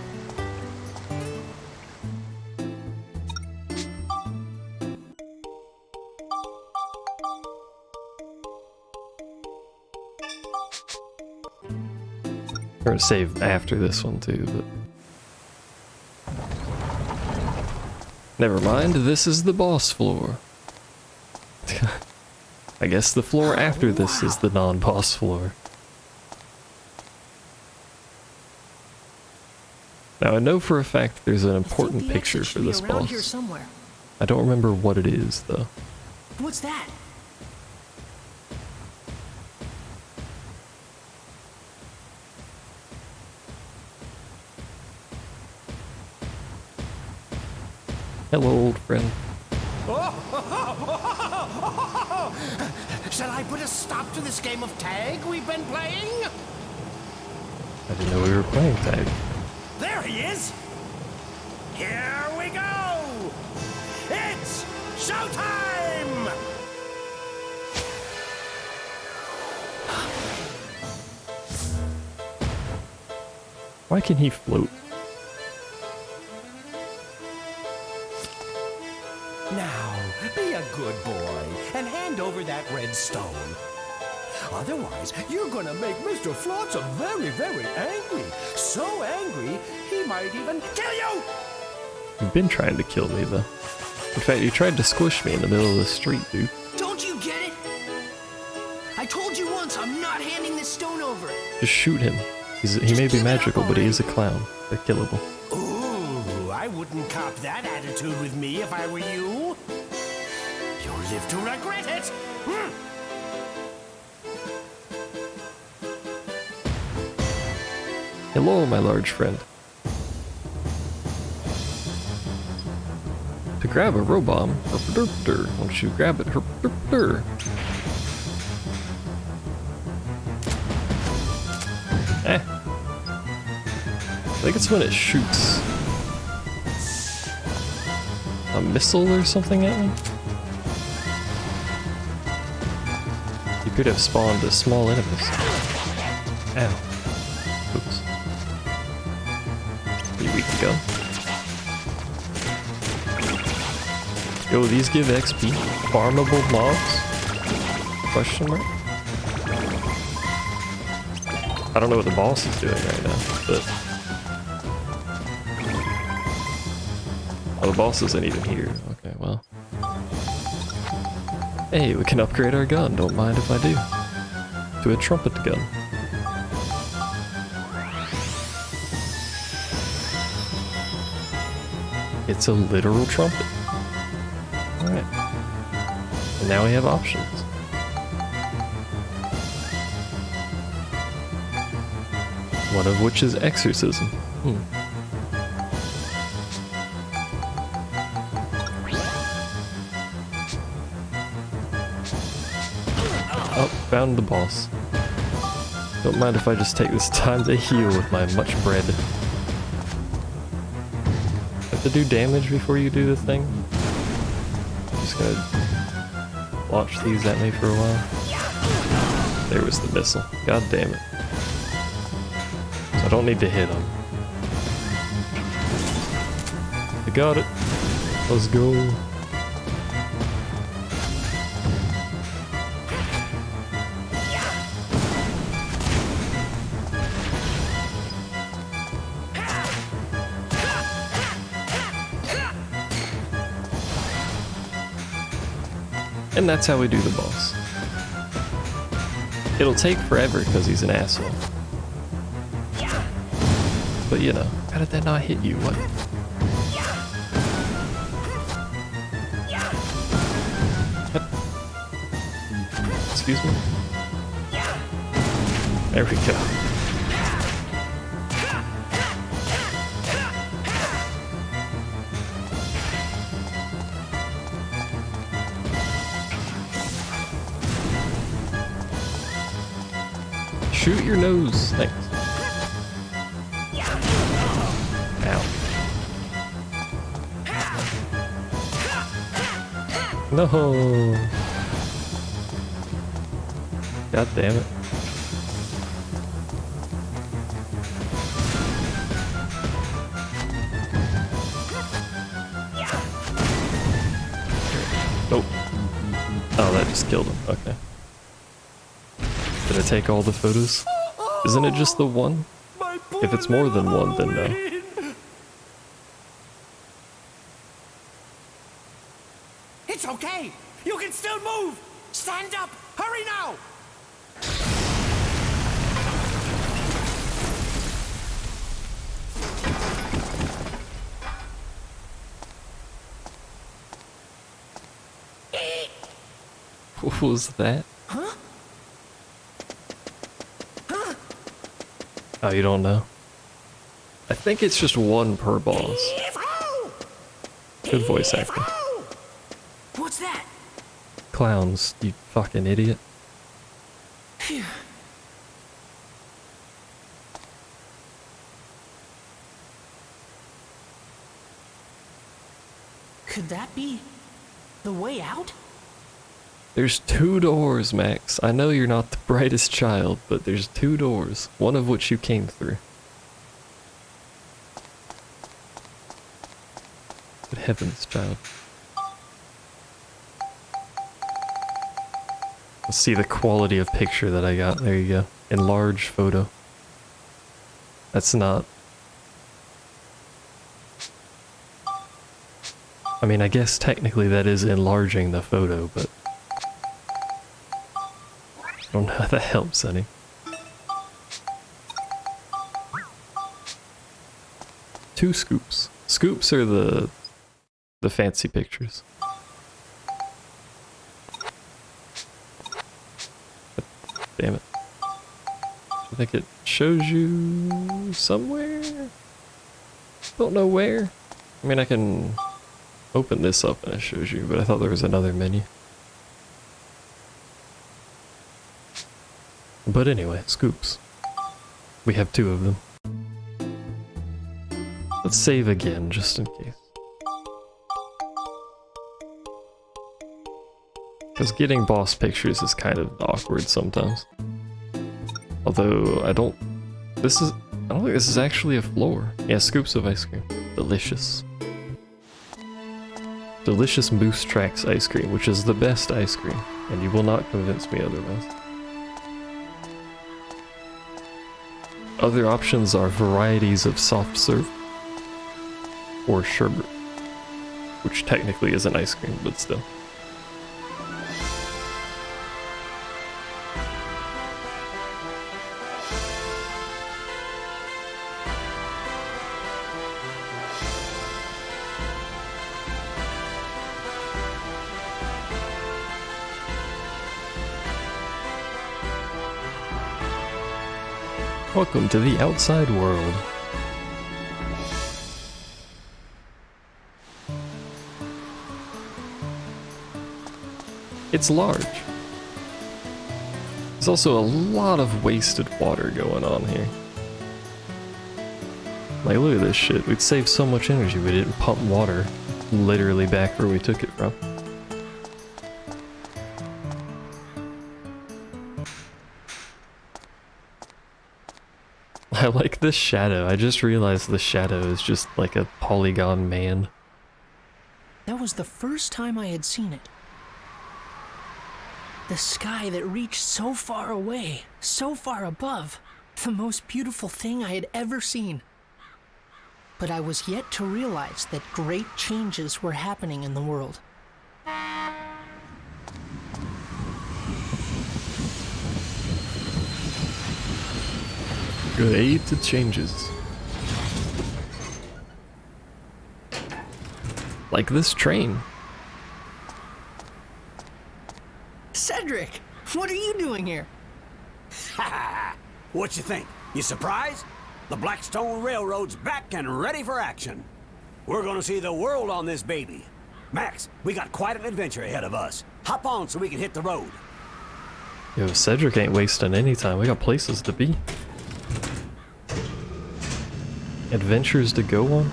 We're gonna save after this one too, but never mind, this is the boss floor. I guess the floor after this is the non-boss floor. Now I know for a fact there's an important picture for this boss. Here somewhere. I don't remember what it is though. What's that? Hello, old friend. Shall I put a stop to this game of tag we've been playing? I didn't know we were playing tag. There he is! Here we go! It's showtime! Why can he float? Now, be a good boy and hand over that red stone. Otherwise, you're gonna make Mr. Flotsam very, very angry. So angry, he might even kill you! You've been trying to kill me though. In fact, you tried to squish me in the middle of the street, dude. Don't you get it? I told you once I'm not handing this stone over. Just shoot him. He may be magical, but he is a clown. They're killable. Ooh, I wouldn't cop that attitude with me if I were you. You'll live to regret it. Hello, my large friend. To grab a robomb, once you grab it, I think it's when it shoots a missile or something at me. You could have spawned a small enemies. Ow. Oops. You weak to gun. Yo, these give XP? Farmable mobs? Question mark? I don't know what the boss is doing right now, but... Oh, the boss isn't even here. Okay, well. Hey, we can upgrade our gun, don't mind if I do. To a trumpet gun. It's a literal trumpet. Alright. And now we have options. One of which is exorcism. Oh, found the boss. Don't mind if I just take this time to heal with my much bread. Have to do damage before you do the thing? I'm just gonna launch these at me for a while. There was the missile. God damn it. I don't need to hit them. I got it. Let's go. And that's how we do the boss. It'll take forever because he's an asshole. But you know, how did that not hit you? What? Excuse me? There we go. Shoot your nose. Thanks. Ow. No. God damn it. Nope. Oh, that just killed him. Okay. Did I take all the photos? Isn't it just the one? If it's more than one, then no. It's okay! You can still move! Stand up! Hurry now! What was that? Huh? Oh, you don't know? I think it's just one per boss. Good voice acting. What's that? Clowns, you fucking idiot. Phew. Could that be the way out? There's 2 doors, Max. I know you're not the brightest child, but there's 2 doors, one of which you came through. Good heavens, child. Let's see the quality of picture that I got. There you go. Enlarge photo. That's not... I mean, I guess technically that is enlarging the photo, but... I don't know how that helps any. Two scoops. Scoops are the fancy pictures. Damn it. I think it shows you somewhere? Don't know where. I mean, I can open this up and it shows you, but I thought there was another menu. But anyway, scoops. We have 2 of them. Let's save again, just in case. Because getting boss pictures is kind of awkward sometimes. Although, I don't think this is actually a floor. Yeah, scoops of ice cream. Delicious. Delicious Moose Tracks ice cream, which is the best ice cream, and you will not convince me otherwise. Other options are varieties of soft serve or sherbet, which technically isn't ice cream, but still. Welcome to the outside world. It's large. There's also a lot of wasted water going on here. Like, look at this shit. We'd save so much energy if we didn't pump water literally back where we took it from. I like this shadow. I just realized the shadow is just like a polygon man. That was the first time I had seen it. The sky that reached so far away, so far above. The most beautiful thing I had ever seen. But I was yet to realize that great changes were happening in the world. Good aid to changes. Like this train. Cedric, what are you doing here? What you think? You surprised? The Blackstone Railroad's back and ready for action. We're gonna see the world on this baby. Max, we got quite an adventure ahead of us. Hop on so we can hit the road. Yo, Cedric ain't wasting any time. We got places to be. Adventures to go on.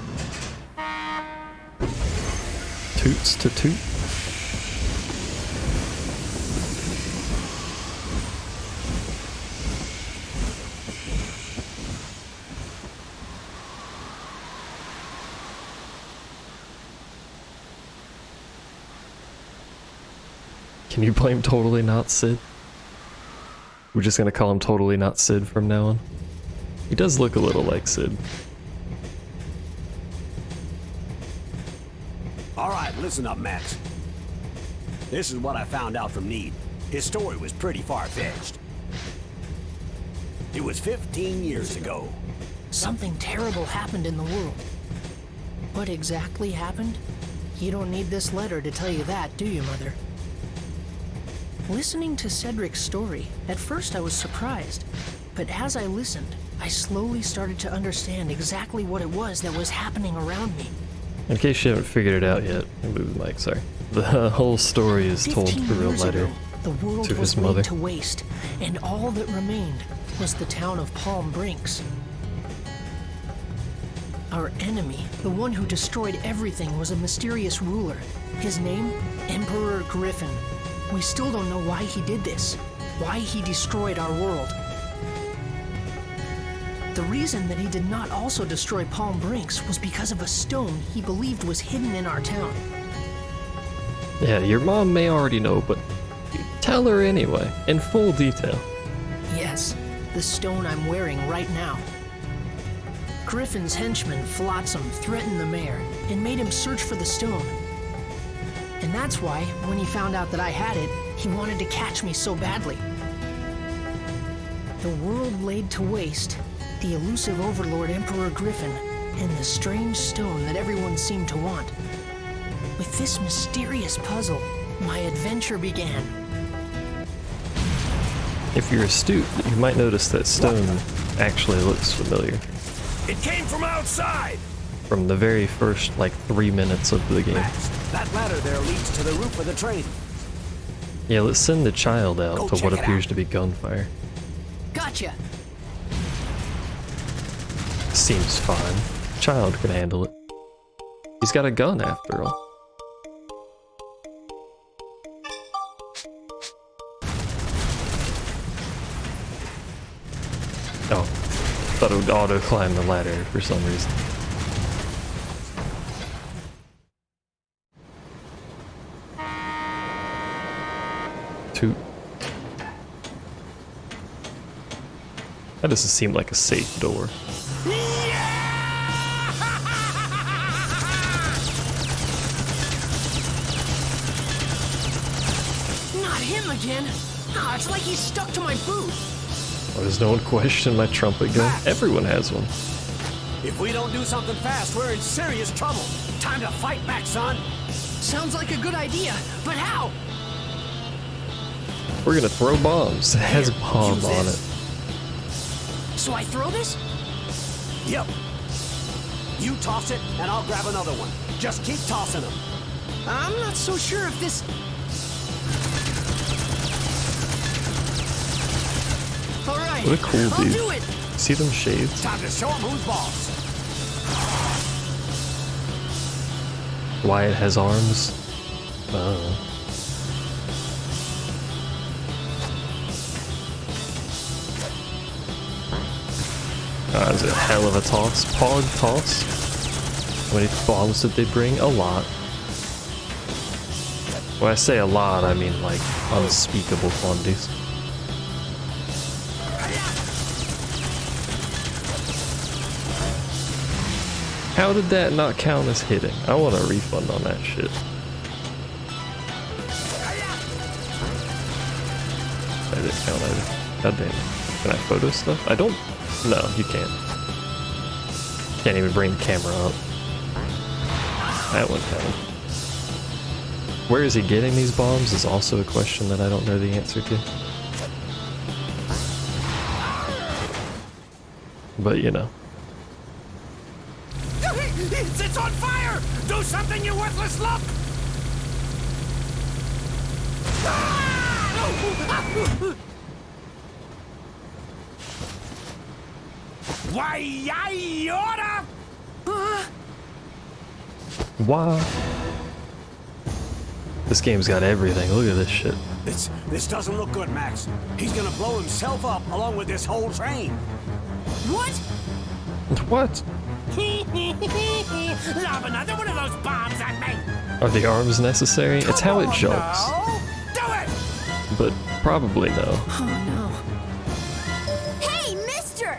Toots to toot. Can you blame Totally Not Sid? We're just gonna call him Totally Not Sid from now on. He does look a little like Sid. Alright, listen up, Max. This is what I found out from Need. His story was pretty far-fetched. It was 15 years ago. Something terrible happened in the world. What exactly happened? You don't need this letter to tell you that, do you, Mother? Listening to Cedric's story, at first I was surprised, but as I listened, I slowly started to understand exactly what it was that was happening around me. In case you haven't figured it out yet, move the mic, sorry. The whole story is told 15 through a years letter ago, the world to his was mother. laid to waste, and all that remained was the town of Palm Brinks. Our enemy, the one who destroyed everything, was a mysterious ruler. His name? Emperor Griffin. We still don't know why he did this, why he destroyed our world. The reason that he did not also destroy Palm Brinks was because of a stone he believed was hidden in our town. Yeah, your mom may already know, but tell her anyway, in full detail. Yes, the stone I'm wearing right now. Griffin's henchman, Flotsam, threatened the mayor and made him search for the stone. And that's why, when he found out that I had it, he wanted to catch me so badly. The world laid to waste, the elusive overlord Emperor Griffin, and the strange stone that everyone seemed to want. With this mysterious puzzle, my adventure began. If you're astute, you might notice that stone actually looks familiar. It came from outside! From the very first, like, 3 minutes of the game. Max, that ladder there leads to the roof of the train. Yeah, let's send the child out Go to check what it appears out. to be gunfire. Gotcha! Seems fine. Child can handle it. He's got a gun after all. Oh, thought it would auto climb the ladder for some reason. Toot. That doesn't seem like a safe door. Not him again! Ah, it's like he's stuck to my boot! Why does no one question my trumpet gun? Everyone has one. If we don't do something fast, we're in serious trouble. Time to fight back, son. Sounds like a good idea, but how? We're gonna throw bombs. It has a bomb use on this. it. So I throw this? Yep. You toss it, and I'll grab another one. Just keep tossing them. I'm not so sure if this... Alright, What a cool I'll dude. do it! See them shades? Time to show them who's boss. Wyatt has arms. Oh. That was a hell of a toss. Pog toss. How many bombs did they bring? A lot. When I say a lot, I mean like unspeakable quantities. How did that not count as hitting? I want a refund on that shit. That didn't count either. God damn it. Can I photo stuff? I don't No, you can't. Can't even bring the camera up. That one counted. Where is he getting these bombs is also a question that I don't know the answer to. But you know. It's on fire! Do something, you worthless look! Why, I oughta! Wow. This game's got everything. Look at this shit. This doesn't look good, Max. He's gonna blow himself up along with this whole train. What? What? Lob another one of those bombs at me! Are the arms necessary? It's how it jumps. No. Do it! But probably no. Oh no. Hey, mister!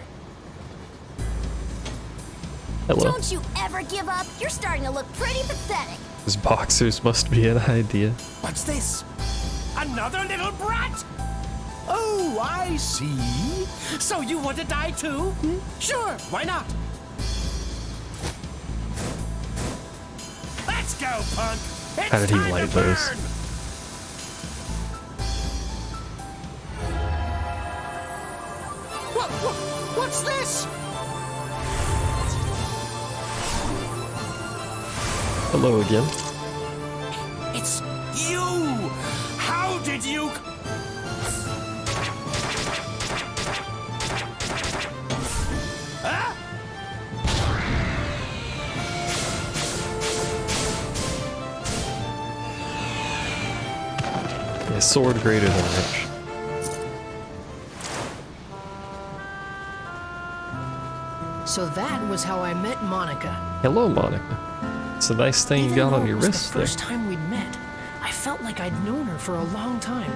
Hello. Don't you ever give up? You're starting to look pretty pathetic. These boxers must be an idea. What's this? Another little brat? Oh, I see. So you want to die too? Sure, why not? Let's go, punk! It's How did he time light to those? burn! What's this? Hello again. It's you! How did you... Huh? A sword greater than rich. So that was how I met Monica. Hello, Monica. It's a nice thing you Even got though on your it was wrist the there. first time we'd met, I felt like I'd known her for a long time.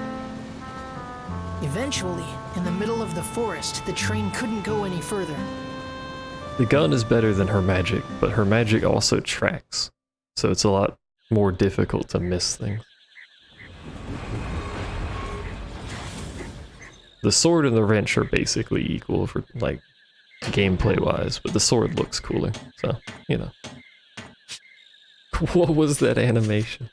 Eventually, in the middle of the forest, the train couldn't go any further. The gun is better than her magic, but her magic also tracks. So it's a lot more difficult to miss things. The sword and the wrench are basically equal for, like, gameplay wise, but the sword looks cooler, so, you know. What was that animation?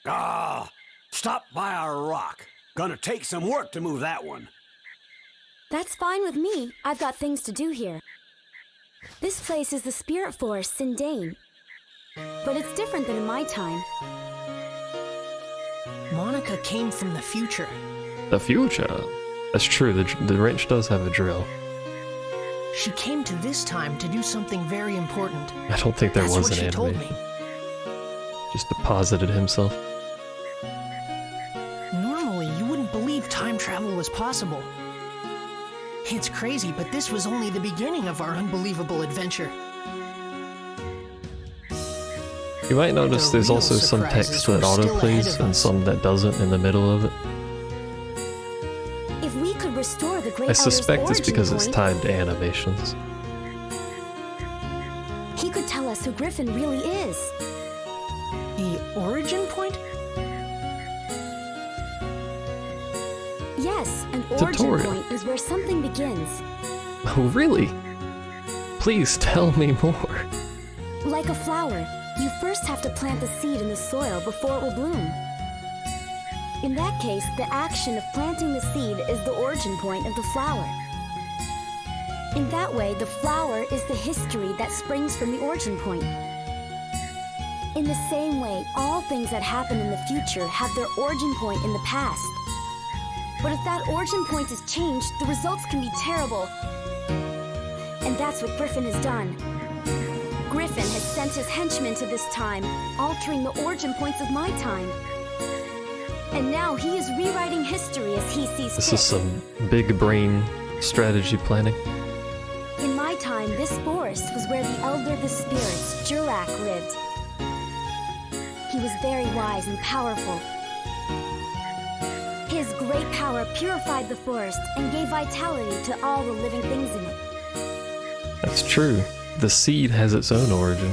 Ah, stop by our rock. Gonna take some work to move that one. That's fine with me. I've got things to do here. This place is the spirit forest in Dane. But it's different than in my time. Monica came from the future. The future? That's true, the wrench does have a drill. She came to this time to do something very important. I don't think there That's was what an she told animation. me. Just deposited himself. Normally, you wouldn't believe time travel was possible. It's crazy, but this was only the beginning of our unbelievable adventure. You might notice The there's real also some surprises text that were still autoplays ahead of and us. some that doesn't in the middle of it. If we could restore the Great I Elder's suspect it's origin because it's point, tied to animations. he could tell us who Griffin really is. The origin point? Yes, an origin Tutorial. point is where something begins. Oh, really? Please tell me more. Like a flower, you first have to plant the seed in the soil before it will bloom. In that case, the action of planting the seed is the origin point of the flower. In that way, the flower is the history that springs from the origin point. In the same way, all things that happen in the future have their origin point in the past. But if that origin point is changed, the results can be terrible. And that's what Griffin has done. Griffin has sent his henchmen to this time, altering the origin points of my time. And now he is rewriting history as he sees This fit. is some big brain strategy planning. In my time, this forest was where the Elder of the Spirits, Jurak, lived. He was very wise and powerful. His great power purified the forest and gave vitality to all the living things in it. That's true. The seed has its own origin.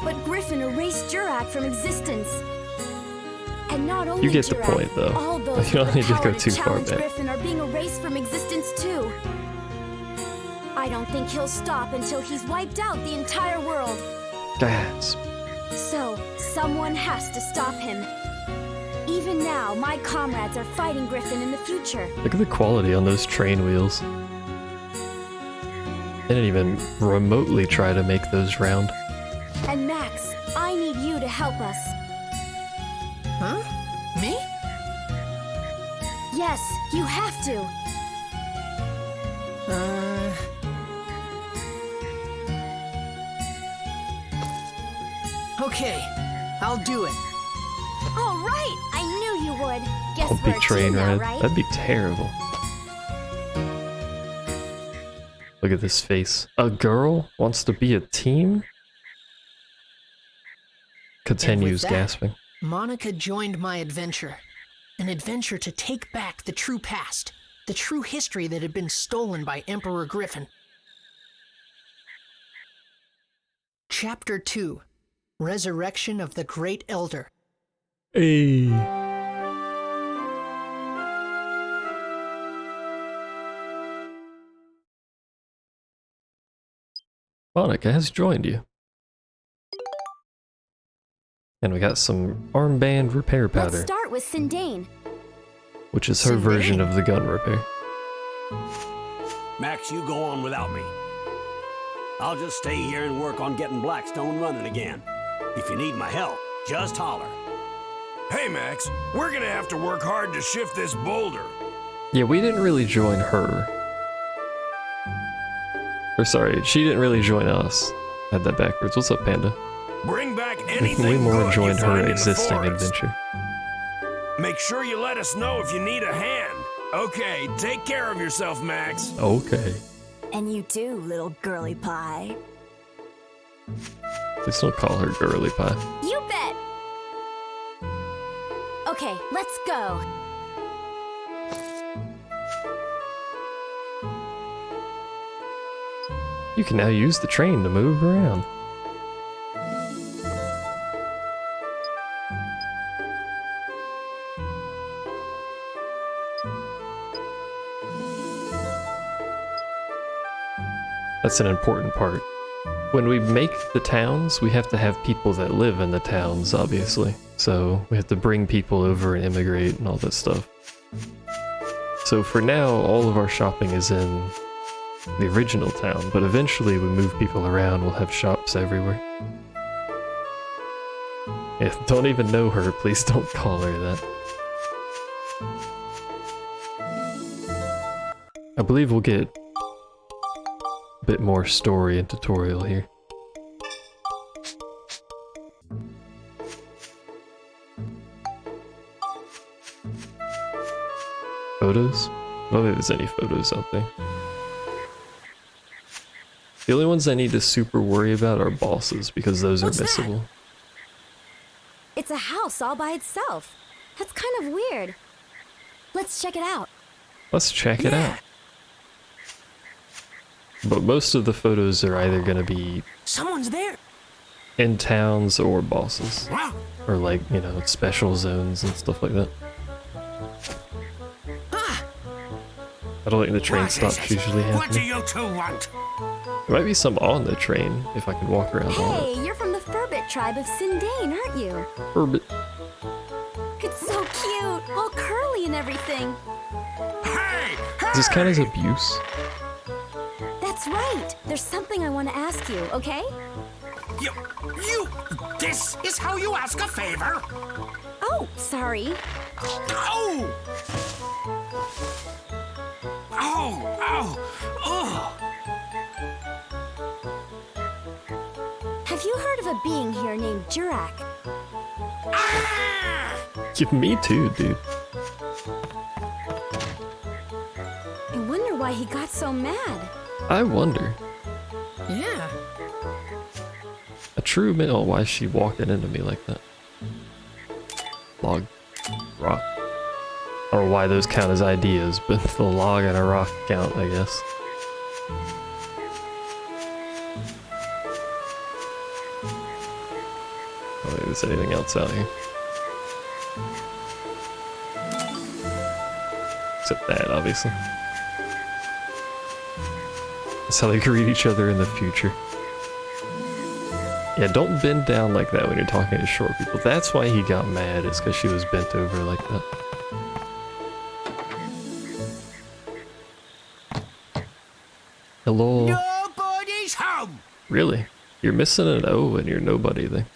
But Griffin erased Jurak from existence. And not only You get the Giraffe, point, though. all those You with don't the need to power go to too far challenge back. Griffin are being erased from existence too. I don't think he'll stop until he's wiped out the entire world. Gasp. So, someone has to stop him. Even now, my comrades are fighting Griffin in the future. Look at the quality on those train wheels. They didn't even remotely try to make those round. And Max, I need you to help us. Huh? Me? Yes, you have to. Okay, I'll do it. All right, I knew you would. Guess A we're big a train team now, ride. right? That'd be terrible. Look at this face. A girl wants to be a team? Continues that, gasping. Monica joined my adventure. An adventure to take back the true past, the true history that had been stolen by Emperor Griffin. Chapter 2: Resurrection of the Great Elder. Hey. Monica has joined you. And we got some armband repair Let's powder, start with Sindane. which is her version of the gun repair. Max, you go on without me. I'll just stay here and work on getting Blackstone running again. If you need my help, just holler. Hey, Max, we're gonna have to work hard to shift this boulder. Yeah, we didn't really join her. Or sorry, she didn't really join us. Had that backwards. What's up, Panda? Bring back We anything more good joined you her find in the existing forest. adventure. Make sure you let us know if you need a hand. Okay, take care of yourself, Max. Okay. And you too, little girly pie. Please don't call her girly pie. You bet! Okay, let's go. You can now use the train to move around. That's an important part. When we make the towns, we have to have people that live in the towns, obviously. So we have to bring people over and immigrate and all that stuff. So for now, all of our shopping is in the original town, but eventually we move people around, we'll have shops everywhere. Yeah, don't even know her, please don't call her that. I believe we'll get a bit more story and tutorial here. Photos? I don't think there's any photos out there. The only ones I need to super worry about are bosses, because those are missable. It's a house all by itself. That's kind of weird. Let's check it out. Let's check it out. But most of the photos are either going to be Someone's there. in towns or bosses. Or like, you know, special zones and stuff like that. I don't think the train stops usually What do happening. you two want? There might be some on the train, if I can walk around on it. Hey, you're from the Furbit tribe of Sindane, aren't you? Orbit. It's so cute, all curly and everything. Does this count as abuse? That's right. There's something I want to ask you, okay? This is how you ask a favor? Oh, sorry. Oh! Have you heard of a being here named Jurak? Give me too, dude. I wonder why he got so mad. I wonder. Yeah. A true male, why is she walking into me like that? Log. Rock. I don't know why those count as ideas, but the log and a rock count, I guess. I don't think there's anything else out here. Except that, obviously. That's how they greet each other in the future. Yeah, don't bend down like that when you're talking to short people. That's why he got mad, is because she was bent over like that. Hello? Nobody's home! Really? You're missing an O in your nobody thing.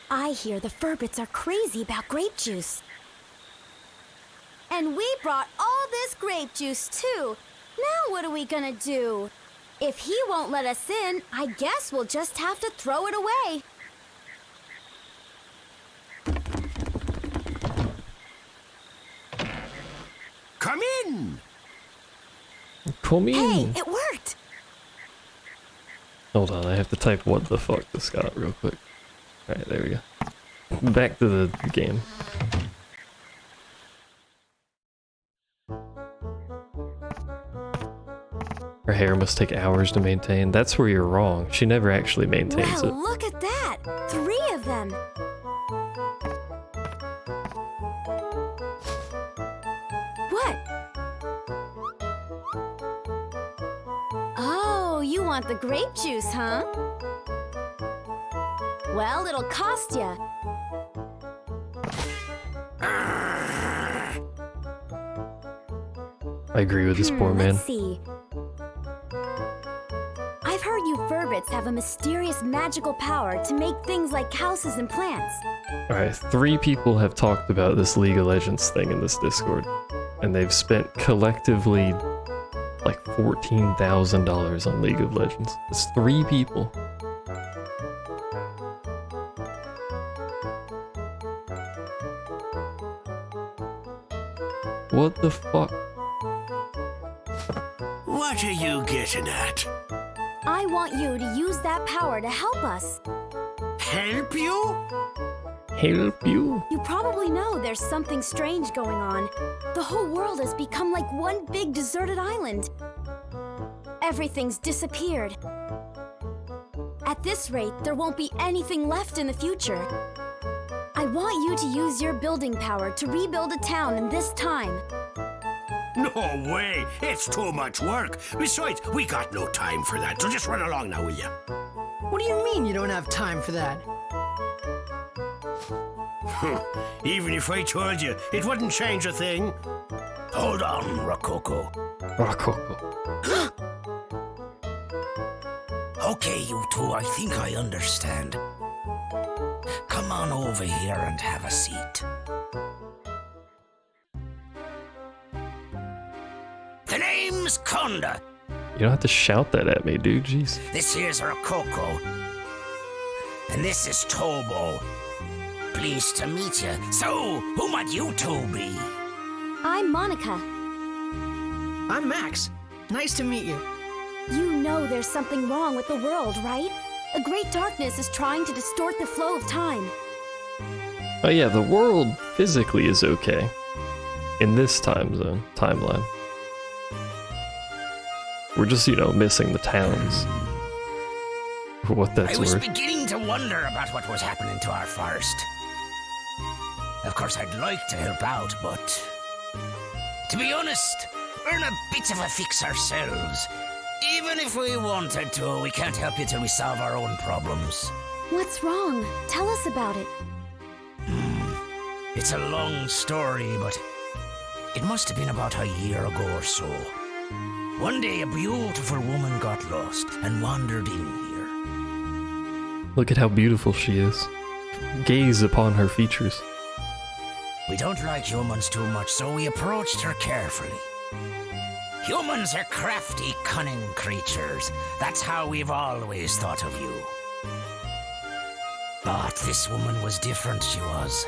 I hear the Furbits are crazy about grape juice. And we brought all this grape juice too. Now what are we gonna do? If he won't let us in, I guess we'll just have to throw it away. Come in! Come in! Hey, it worked! Hold on, I have to type what the fuck to Scott real quick. Alright, there we go. Back to the game. Her hair must take hours to maintain. That's where you're wrong. She never actually maintains it. Well, look at that! 3 of them! What? Oh, you want the grape juice, huh? Well, it'll cost ya. I agree with this poor man. Let's see. I've heard you Furbits have a mysterious magical power to make things like houses and plants. Alright, 3 people have talked about this League of Legends thing in this Discord. And they've spent collectively like $14,000 on League of Legends. It's 3 people. What the fuck? What are you getting at? I want you to use that power to help us. Help you? Help you? You probably know there's something strange going on. The whole world has become like one big deserted island. Everything's disappeared. At this rate, there won't be anything left in the future. I want you to use your building power to rebuild a town in this time. No way! It's too much work. Besides, we got no time for that, so just run along now, will ya? What do you mean you don't have time for that? Even if I told you, it wouldn't change a thing. Hold on, Rococo. Rococo. Okay, you two, I think I understand. Come on over here and have a seat. The name's Conda. You don't have to shout that at me, dude. Jeez. This here's Rococo. And this is Tobo. Pleased to meet you. So, who might you two be? I'm Monica. I'm Max. Nice to meet you. You know there's something wrong with the world, right? A great darkness is trying to distort the flow of time. Oh yeah, the world physically is okay. In this timeline. We're just, you know, missing the towns. For what that's I was worth. beginning to wonder about what was happening to our forest. Of course, I'd like to help out, but... to be honest, we're in a bit of a fix ourselves. Even if we wanted to, we can't help you till we solve our own problems. What's wrong? Tell us about it. It's a long story, but it must have been about a year ago or so. One day, a beautiful woman got lost and wandered in here. Look at how beautiful she is. Gaze upon her features. We don't like humans too much, so we approached her carefully. Humans are crafty, cunning creatures. That's how we've always thought of you. But this woman was different, she was.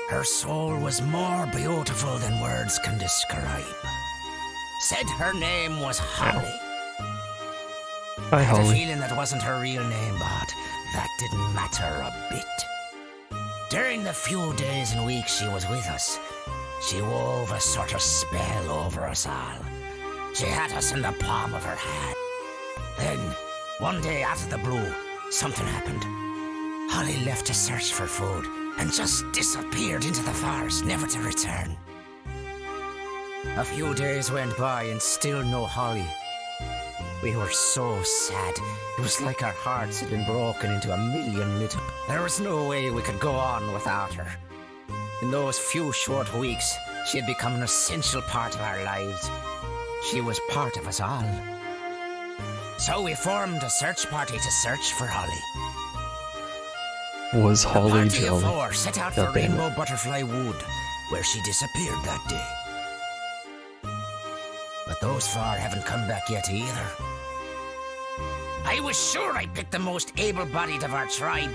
Her soul was more beautiful than words can describe. Said her name was Holly. Hi, I had a Holly. feeling that wasn't her real name, but that didn't matter a bit. During the few days and weeks she was with us, she wove a sort of spell over us all. She had us in the palm of her hand. Then, one day out of the blue, something happened. Holly left to search for food and just disappeared into the forest, never to return. A few days went by and still no Holly. We were so sad. It was like our hearts had been broken into a million little... There was no way we could go on without her. In those few short weeks, she had become an essential part of our lives. She was part of us all. So we formed a search party to search for Holly. Was Holly The party of jolly? 4 set out God for damn it. Rainbow Butterfly Wood, where she disappeared that day. But those 4 haven't come back yet either. I was sure I picked the most able-bodied of our tribe,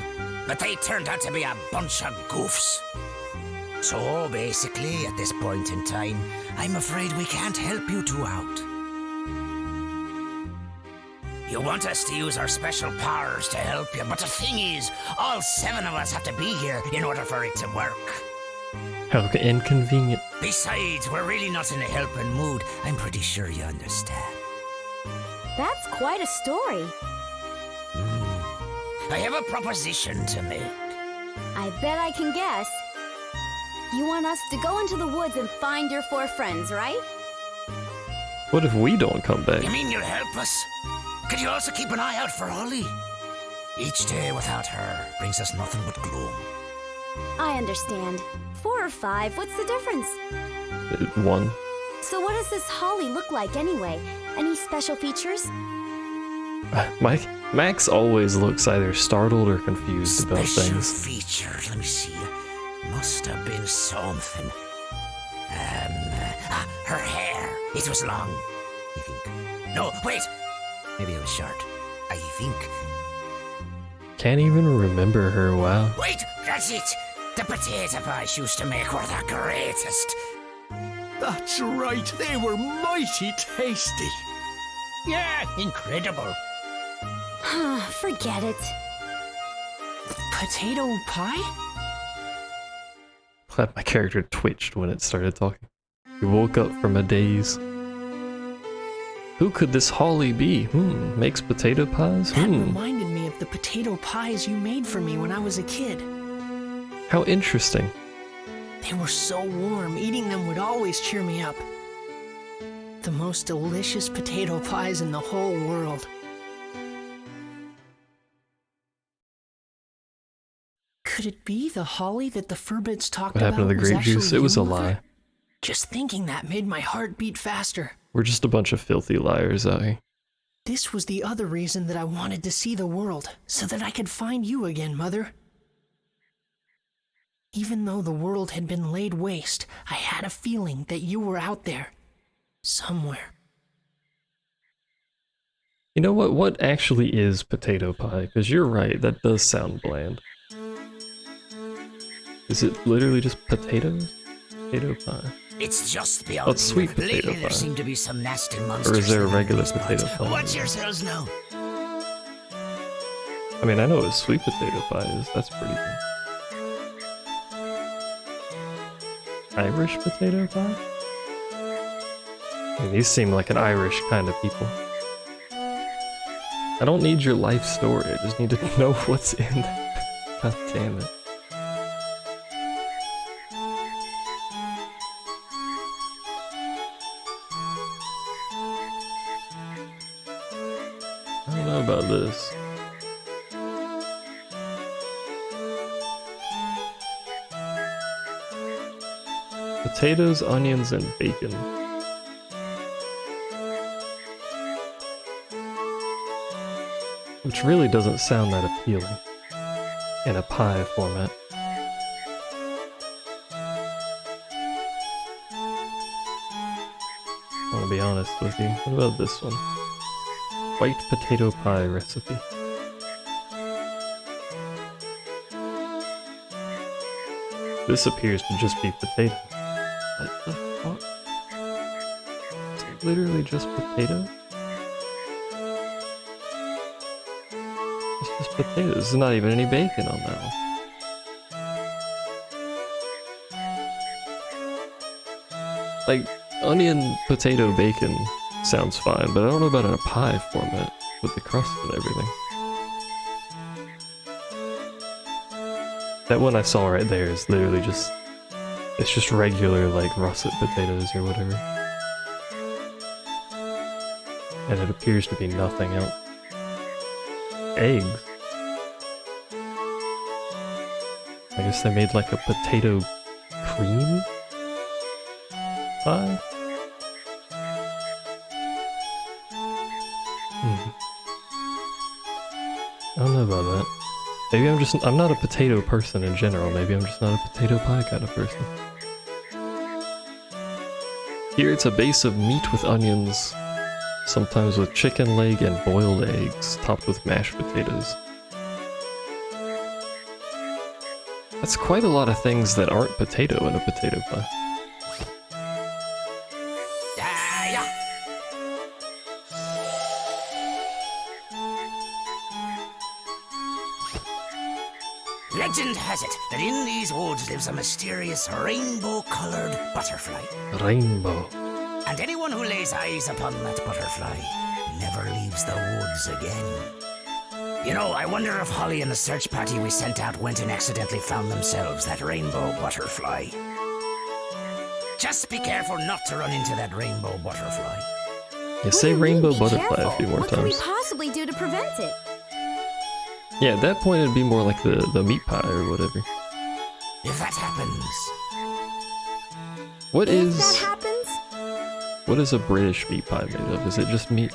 but they turned out to be a bunch of goofs. So basically, at this point in time, I'm afraid we can't help you two out. You want us to use our special powers to help you, but the thing is, all 7 of us have to be here in order for it to work. How inconvenient. Besides, we're really not in a helping mood. I'm pretty sure you understand. That's quite a story. I have a proposition to make. I bet I can guess. You want us to go into the woods and find your 4 friends, right? What if we don't come back? You mean you'll help us? Could you also keep an eye out for Holly? Each day without her brings us nothing but gloom. I understand. 4 or 5, what's the difference? 1. So what does this Holly look like anyway? Any special features? Max always looks either startled or confused about Special things. features, let me see. Must have been something. Her hair. It was long, I think. No, wait. Maybe it was short. I think. Can't even remember her, wow. Wait, that's it. The potato pies she used to make were the greatest. That's right, they were mighty tasty. Yeah, incredible. Forget it. Potato pie? My character twitched when it started talking. He woke up from a daze. Who could this Holly be? Makes potato pies? That reminded me of the potato pies you made for me when I was a kid. How interesting. They were so warm, eating them would always cheer me up. The most delicious potato pies in the whole world. Could it be the Holly that the Furbits talked What about? happened to the was grape juice? actually It was a you, Mother? lie. Just thinking that made my heart beat faster. We're just a bunch of filthy liars out here. This was the other reason that I wanted to see the world, so that I could find you again, Mother. Even though the world had been laid waste, I had a feeling that you were out there. Somewhere. You know what? What actually is potato pie? Because you're right, that does sound bland. Is it literally just potatoes? Potato pie. It's just Oh, beyond. it's sweet potato Lately, there pie. seem to be some nasty monsters. Or is there a living in regular these parts. potato pie? Watch yourselves now. I mean, I know what sweet potato pie is. That's pretty good. Irish potato pie? I mean, these seem like an Irish kind of people. I don't need your life story, I just need to know what's in there. God damn it. I don't know about this. Potatoes, onions, and bacon. Which really doesn't sound that appealing in a pie format. I want to be honest with you. What about this one? White potato pie recipe. This appears to just be potato. What the fuck? Is it literally just potato? It's just potatoes. There's not even any bacon on that one. Like, onion, potato, bacon sounds fine, but I don't know about in a pie format with the crust and everything. That one I saw right there is literally just It's just regular, like, russet potatoes or whatever. And it appears to be nothing else. Eggs? I guess they made like a potato cream pie? I don't know about that. Maybe I'm not a potato person in general. Maybe I'm just not a potato pie kind of person. Here it's a base of meat with onions, sometimes with chicken leg and boiled eggs, topped with mashed potatoes. That's quite a lot of things that aren't potato in a potato pie. Legend has it that in these woods lives a mysterious rainbow-colored butterfly. Rainbow. And anyone who lays eyes upon that butterfly never leaves the woods again. You know, I wonder if Holly and the search party we sent out went and accidentally found themselves that rainbow butterfly. Just be careful not to run into that rainbow butterfly. Yeah, say rainbow butterfly a few more What can we times. possibly do to prevent it? Yeah, at that point it'd be more like the meat pie or whatever. If that happens... What If is... that happens? What is a British meat pie made of? Is it just meat?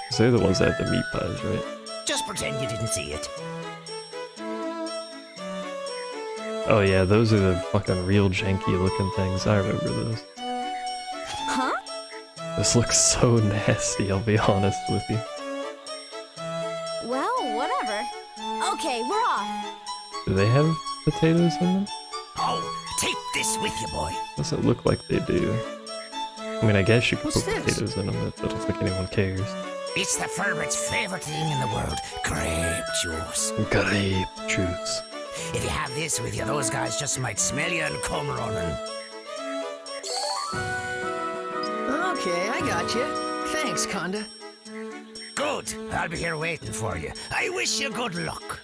'Cause they're the ones that have the meat pies, right? Just pretend you didn't see it. Oh yeah, those are the fucking real janky looking things. I remember those. Huh? This looks so nasty, I'll be honest with you. Well, whatever. Okay, we're off. Do they have potatoes in them? Oh, take this with you, boy. Doesn't look like they do. I mean, I guess you could What's put this? potatoes in them, but I don't think anyone cares. It's the Ferret's favorite thing in the world, grape juice. Grape juice. If you have this with you, those guys just might smell you and come running. Okay, I got you. Thanks, Conda. Good. I'll be here waiting for you. I wish you good luck.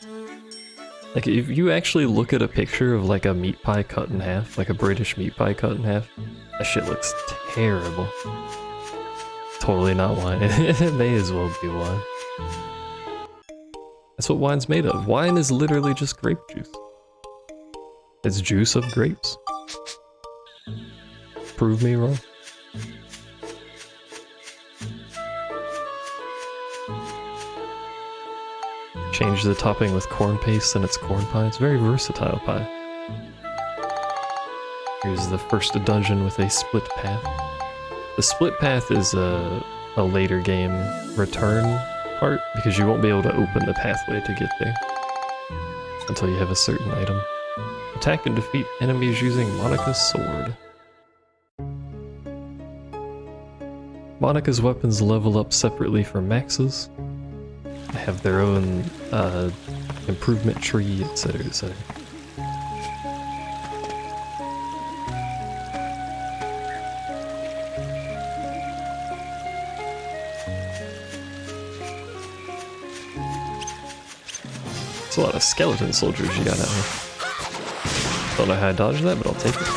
Like, if you actually look at a picture of like a meat pie cut in half, like a British meat pie cut in half, that shit looks terrible. Totally not wine. It may as well be wine. That's what wine's made of. Wine is literally just grape juice. It's juice of grapes. Prove me wrong. Change the topping with corn paste and it's corn pie. It's a very versatile pie. Here's the first dungeon with a split path. The split path is a later game return part because you won't be able to open the pathway to get there until you have a certain item. Attack and defeat enemies using Monica's sword. Monica's weapons level up separately from Max's. They have their own improvement tree, etc., etc. There's a lot of skeleton soldiers you got out here. Don't know how I dodged that, but I'll take it.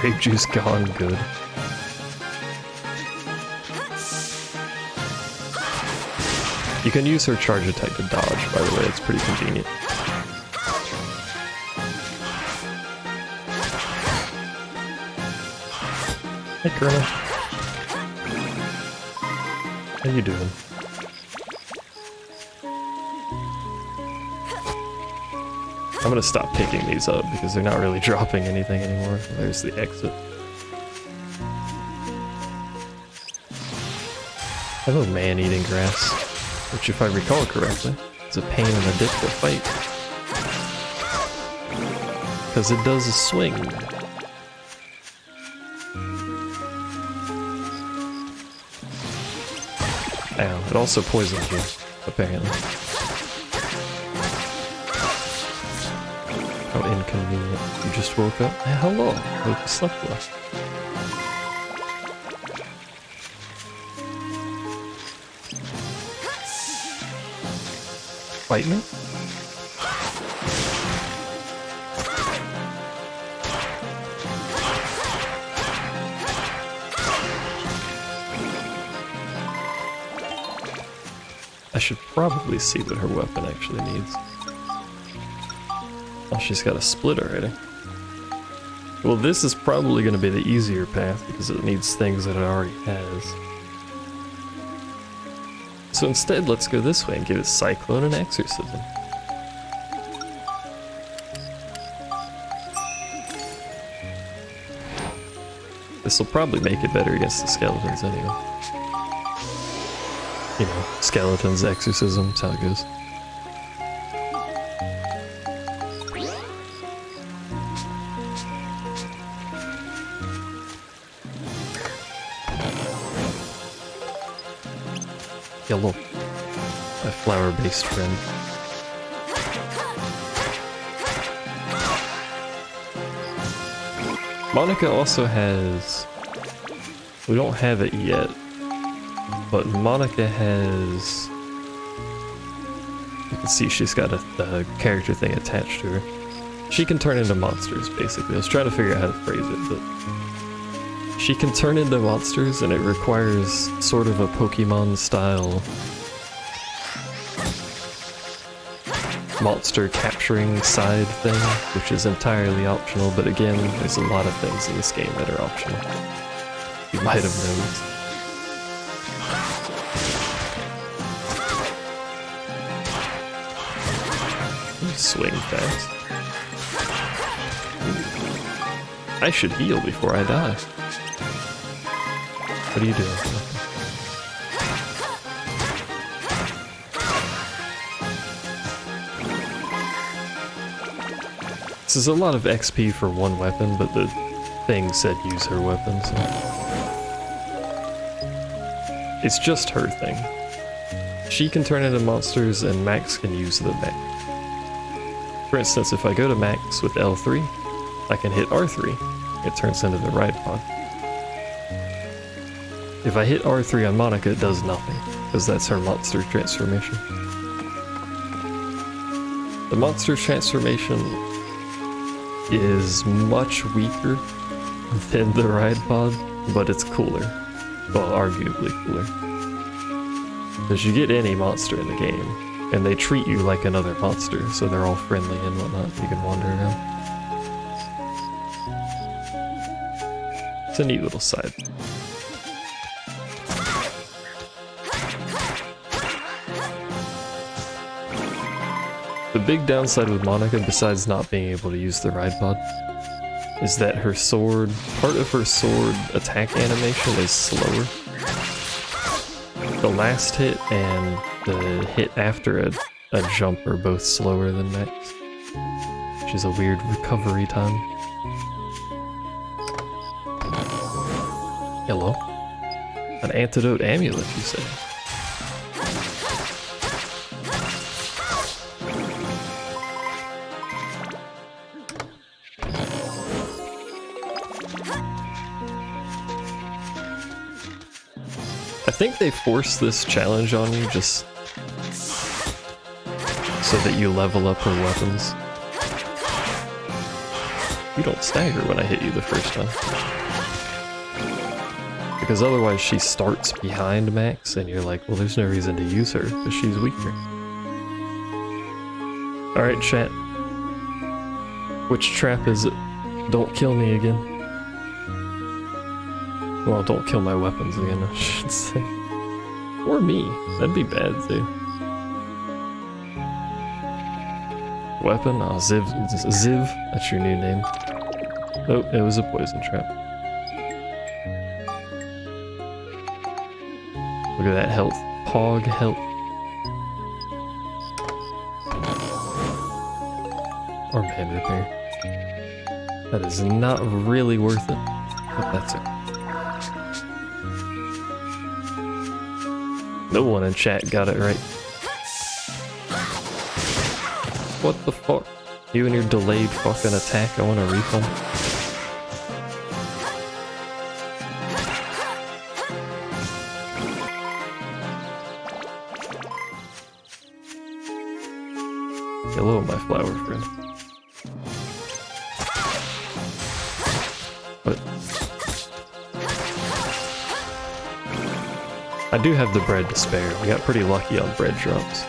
Grape juice gone good. You can use her charge attack to dodge, by the way, it's pretty convenient. Hey Colonel. How you doing? I'm gonna stop picking these up because they're not really dropping anything anymore. There's the exit. Hello, man eating grass. Which, if I recall correctly, is a pain in the dick to fight. Because it does a swing. Ow, it also poisons you, apparently. How inconvenient. You just woke up? Hello. Hope you slept well. Fight me? I should probably see what her weapon actually needs. Oh, she's got a split already. Well, this is probably going to be the easier path because it needs things that it already has. So instead, let's go this way and give it Cyclone and Exorcism. This will probably make it better against the skeletons anyway. You know, skeletons, exorcism, that's how it goes. Yellow. My flower-based friend. Monica also has... We don't have it yet, but Monica has... You can see she's got a character thing attached to her. She can turn into monsters, basically. I was trying to figure out how to phrase it, but... She can turn into monsters, and it requires sort of a Pokemon-style... monster capturing side thing, which is entirely optional, but again, there's a lot of things in this game that are optional. You might have noticed. You swing fast. I should heal before I die. What are you doing? This is a lot of XP for one weapon, but the thing said use her weapon, so... It's just her thing. She can turn into monsters, and Max can use the mech. For instance, if I go to Max with L3, I can hit R3. It turns into the ride pod. If I hit R3 on Monica, it does nothing, because that's her monster transformation. The monster transformation is much weaker than the ride pod, but it's cooler. Well, arguably cooler. Because you get any monster in the game, and they treat you like another monster, so they're all friendly and whatnot. You can wander around. It's a neat little side. The big downside with Monica, besides not being able to use the ride pod, is that her sword, part of her sword attack animation is slower. The last hit and the hit after a jump are both slower than Max, which is a weird recovery time. Hello? An antidote amulet, you say? I think they force this challenge on you just so that you level up her weapons. You don't stagger when I hit you the first time. Because otherwise she starts behind Max and you're like, well, there's no reason to use her because she's weaker. Alright, chat. Which trap is it? Don't kill me again. Well, don't kill my weapons again, I should say. Or me. That'd be bad, too. Weapon? Oh, Ziv. Ziv? That's your new name. Nope, it was a poison trap. Look at that health. Pog health. Armband repair. That is not really worth it, but that's it. No one in chat got it right. What the fuck? You and your delayed fucking attack, I want a refund. Hello, my flower friend. What? I do have the bread to spare. We got pretty lucky on bread drops.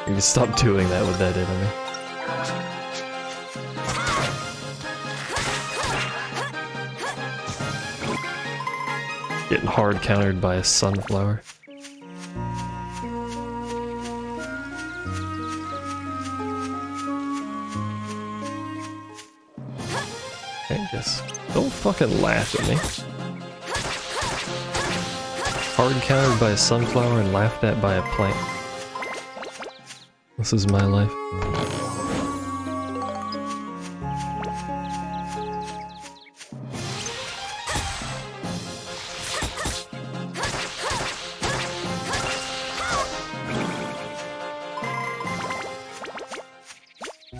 You can stop doing that with that enemy. Getting hard countered by a sunflower. I guess. Don't fucking laugh at me. Hard countered by a sunflower and laughed at by a plant. This is my life.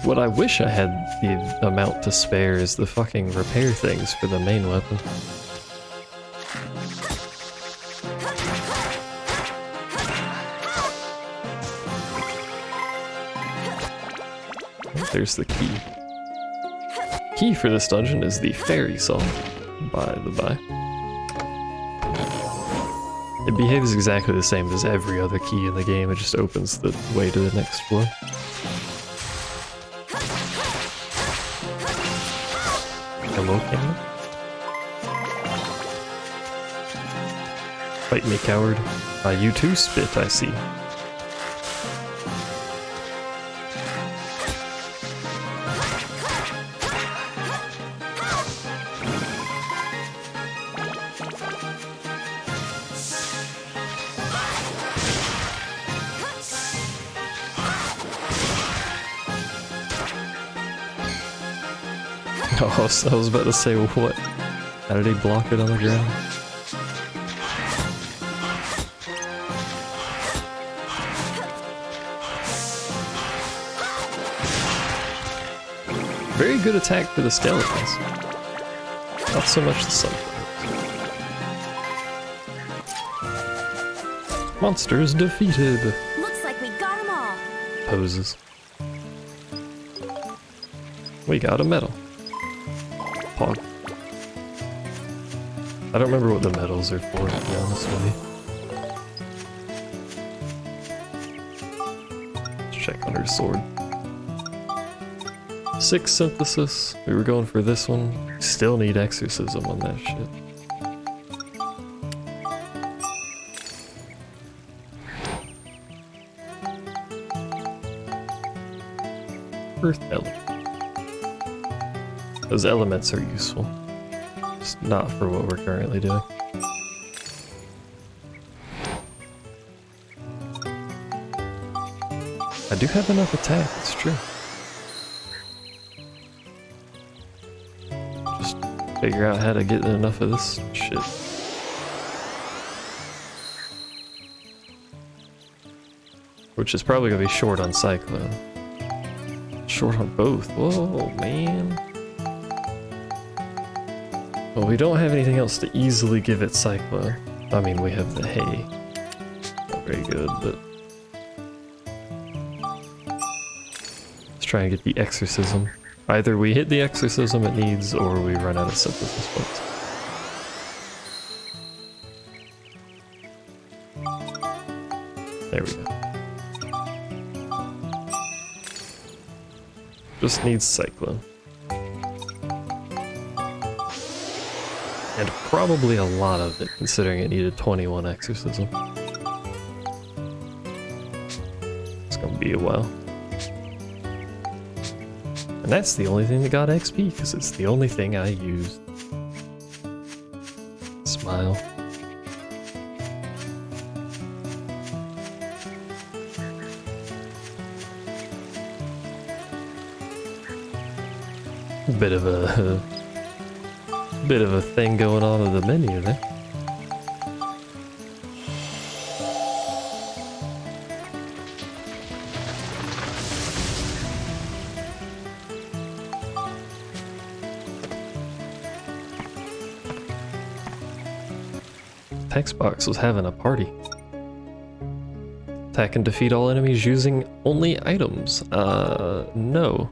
What I wish I had the amount to spare is the fucking repair things for the main weapon. There's the key. Key for this dungeon is the fairy song, by the by. It behaves exactly the same as every other key in the game, it just opens the way to the next floor. Hello, camera? Fight me, coward. You too spit, I see. Oh, so I was about to say, what? How did he block it on the ground? Very good attack for the skeletons. Not so much the sunflowers. Monsters defeated. Looks like we got them all. Poses. We got a medal. Pog. I don't remember what the medals are for, to be honest with you. Let's check under his sword. 6 synthesis. We were going for this one. Still need exorcism on that shit. Earth element. Those elements are useful. Just not for what we're currently doing. I do have enough attack, it's true. Just figure out how to get enough of this shit. Which is probably gonna be short on Cyclone. Short on both. Whoa, man. Well, we don't have anything else to easily give it Cyclone. I mean, we have the hay. Not very good, but... let's try and get the exorcism. Either we hit the exorcism it needs, or we run out of synthesis points. There we go. Just needs Cyclone. And probably a lot of it, considering it needed 21 exorcism. It's gonna be a while. And that's the only thing that got XP, because it's the only thing I used. Smile. Bit of a thing going on with the menu there. text box was having a party. Attack and defeat all enemies using only items. No.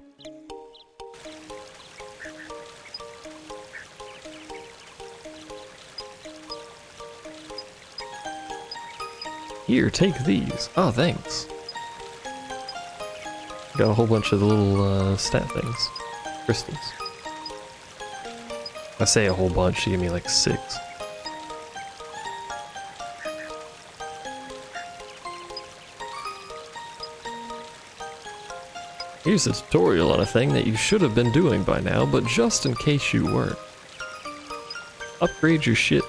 Here, take these. Oh, thanks. Got a whole bunch of the little stat things. Crystals. I say a whole bunch, she gave me like 6. Here's a tutorial on a thing that you should have been doing by now, but just in case you weren't. Upgrade your shit.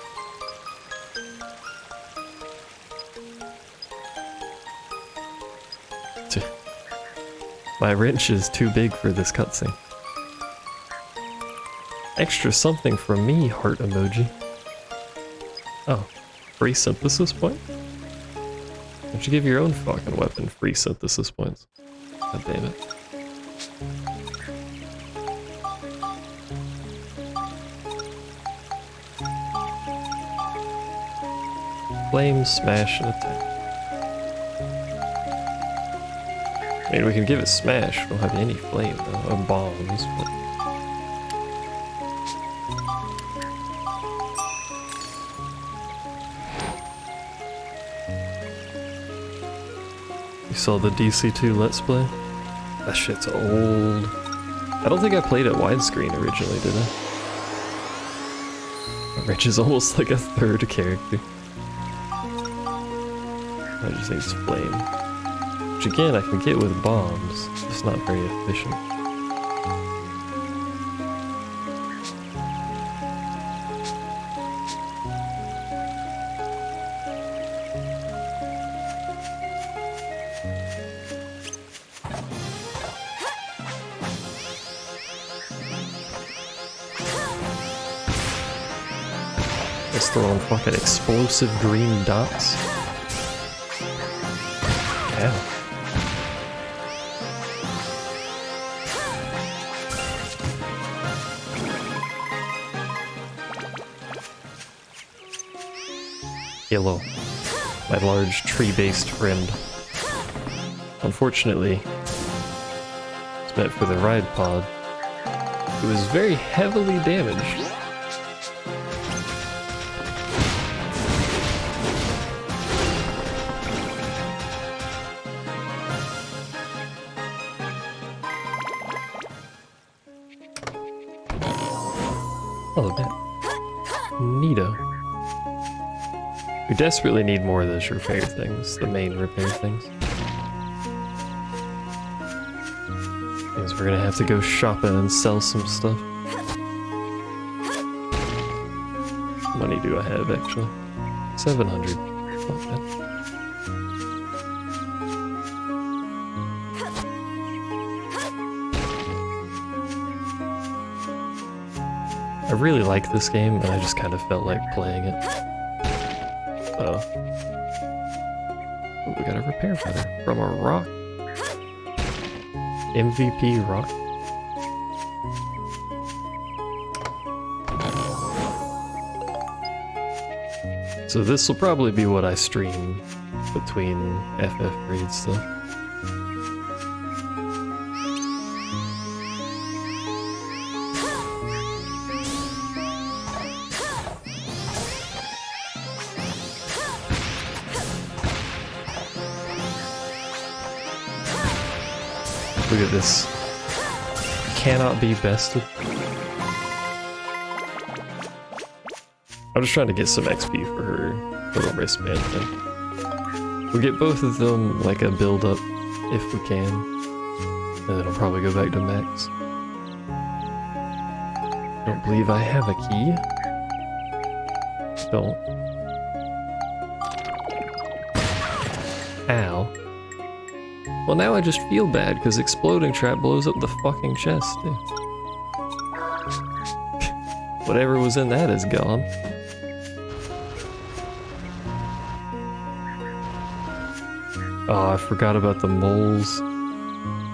My wrench is too big for this cutscene. Extra something from me, heart emoji. Oh, free synthesis point? Why don't you give your own fucking weapon free synthesis points? God damn it. Flame, smash, and attack. I mean, we can give it smash. We don't have any flame or bombs, but... You saw the DC2 Let's Play? That shit's old. I don't think I played it widescreen originally, did I? Rich is almost like a third character. I just think it's flame. Which again, I can get with bombs. It's not very efficient. Let's throw on fucking explosive green dots. Ow. Yellow, my large tree-based friend. Unfortunately, it's meant for the ride pod. It was very heavily damaged. Oh, that. Neato. We desperately need more of those repair things, the main repair things. Means we're gonna have to go shopping and sell some stuff. What money do I have, actually? 700. Not bad. I really like this game, and I just kind of felt like playing it. Oh, we got a repair feather from a rock. MVP rock. So this will probably be what I stream between FF raid stuff. Look at this. Cannot be bested. I'm just trying to get some XP for her little wristband thing. We'll get both of them like a build up if we can. And then I'll probably go back to max. Don't believe I have a key. Don't. Ow. Well, now I just feel bad because exploding trap blows up the fucking chest, dude. Whatever was in that is gone. Oh, I forgot about the moles.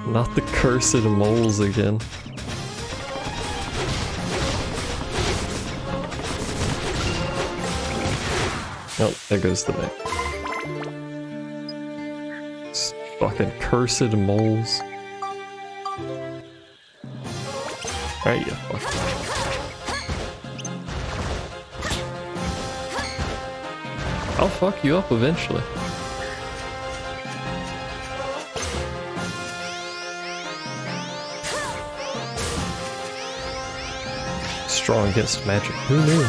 Not the cursed moles again. Oh, there goes the mech. Fucking cursed moles. Alright, you fuck. I'll fuck you up eventually. Strong against magic. Who knew?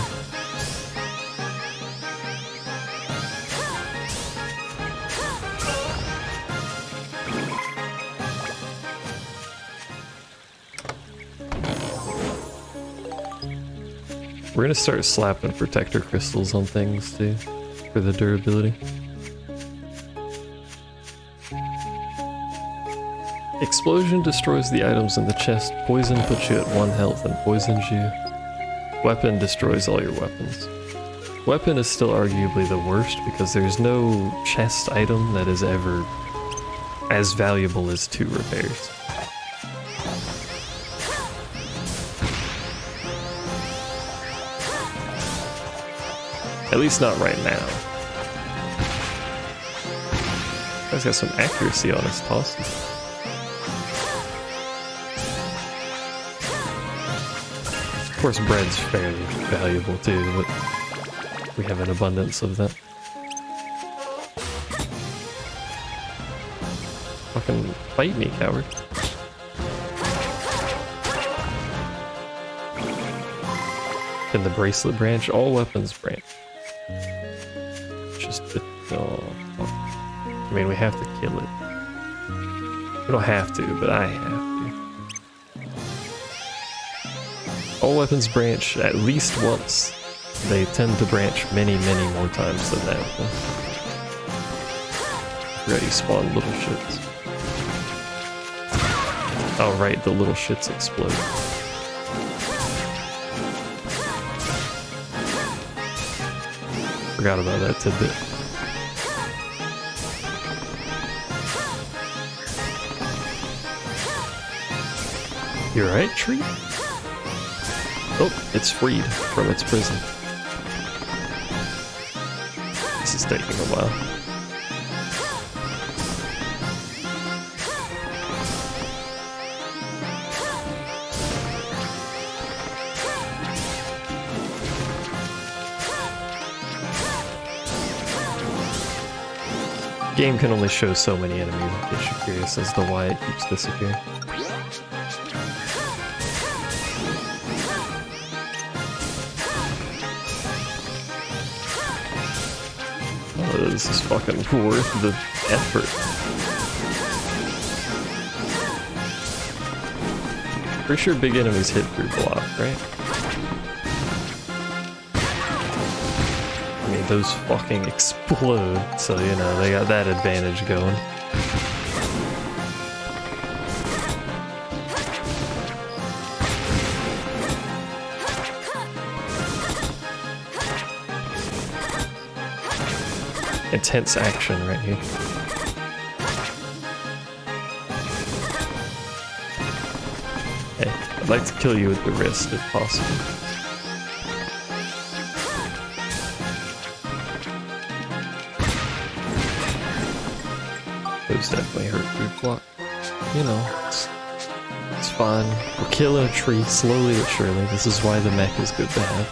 We're gonna start slapping protector crystals on things too, for the durability. Explosion destroys the items in the chest, poison puts you at 1 health and poisons you. Weapon destroys all your weapons. Weapon is still arguably the worst because there's no chest item that is ever as valuable as 2 repairs. At least not right now. Guy's got some accuracy on his tosses. Of course, bread's fairly valuable too, but we have an abundance of that. Fucking fight me, coward. Can the bracelet branch? All weapons branch. Just the, oh, fuck. I mean, we have to kill it. We don't have to, but I have to. All weapons branch at least once. They tend to branch many, many more times than that. Ready, spawn little shits. Oh right, the little shits explode. Forgot about that tidbit. You alright, tree? Oh, it's freed from its prison. This is taking a while. Game can only show so many enemies in case you're curious as to why it keeps disappearing. Oh, this is fucking worth the effort. Pretty sure big enemies hit through block, right? I mean, those fucking explode, so you know, they got that advantage going. Intense action right here. Hey, I'd like to kill you with the wrist if possible. Those definitely hurt through block. You know, it's fine. We're killing a tree slowly but surely. This is why the mech is good to have.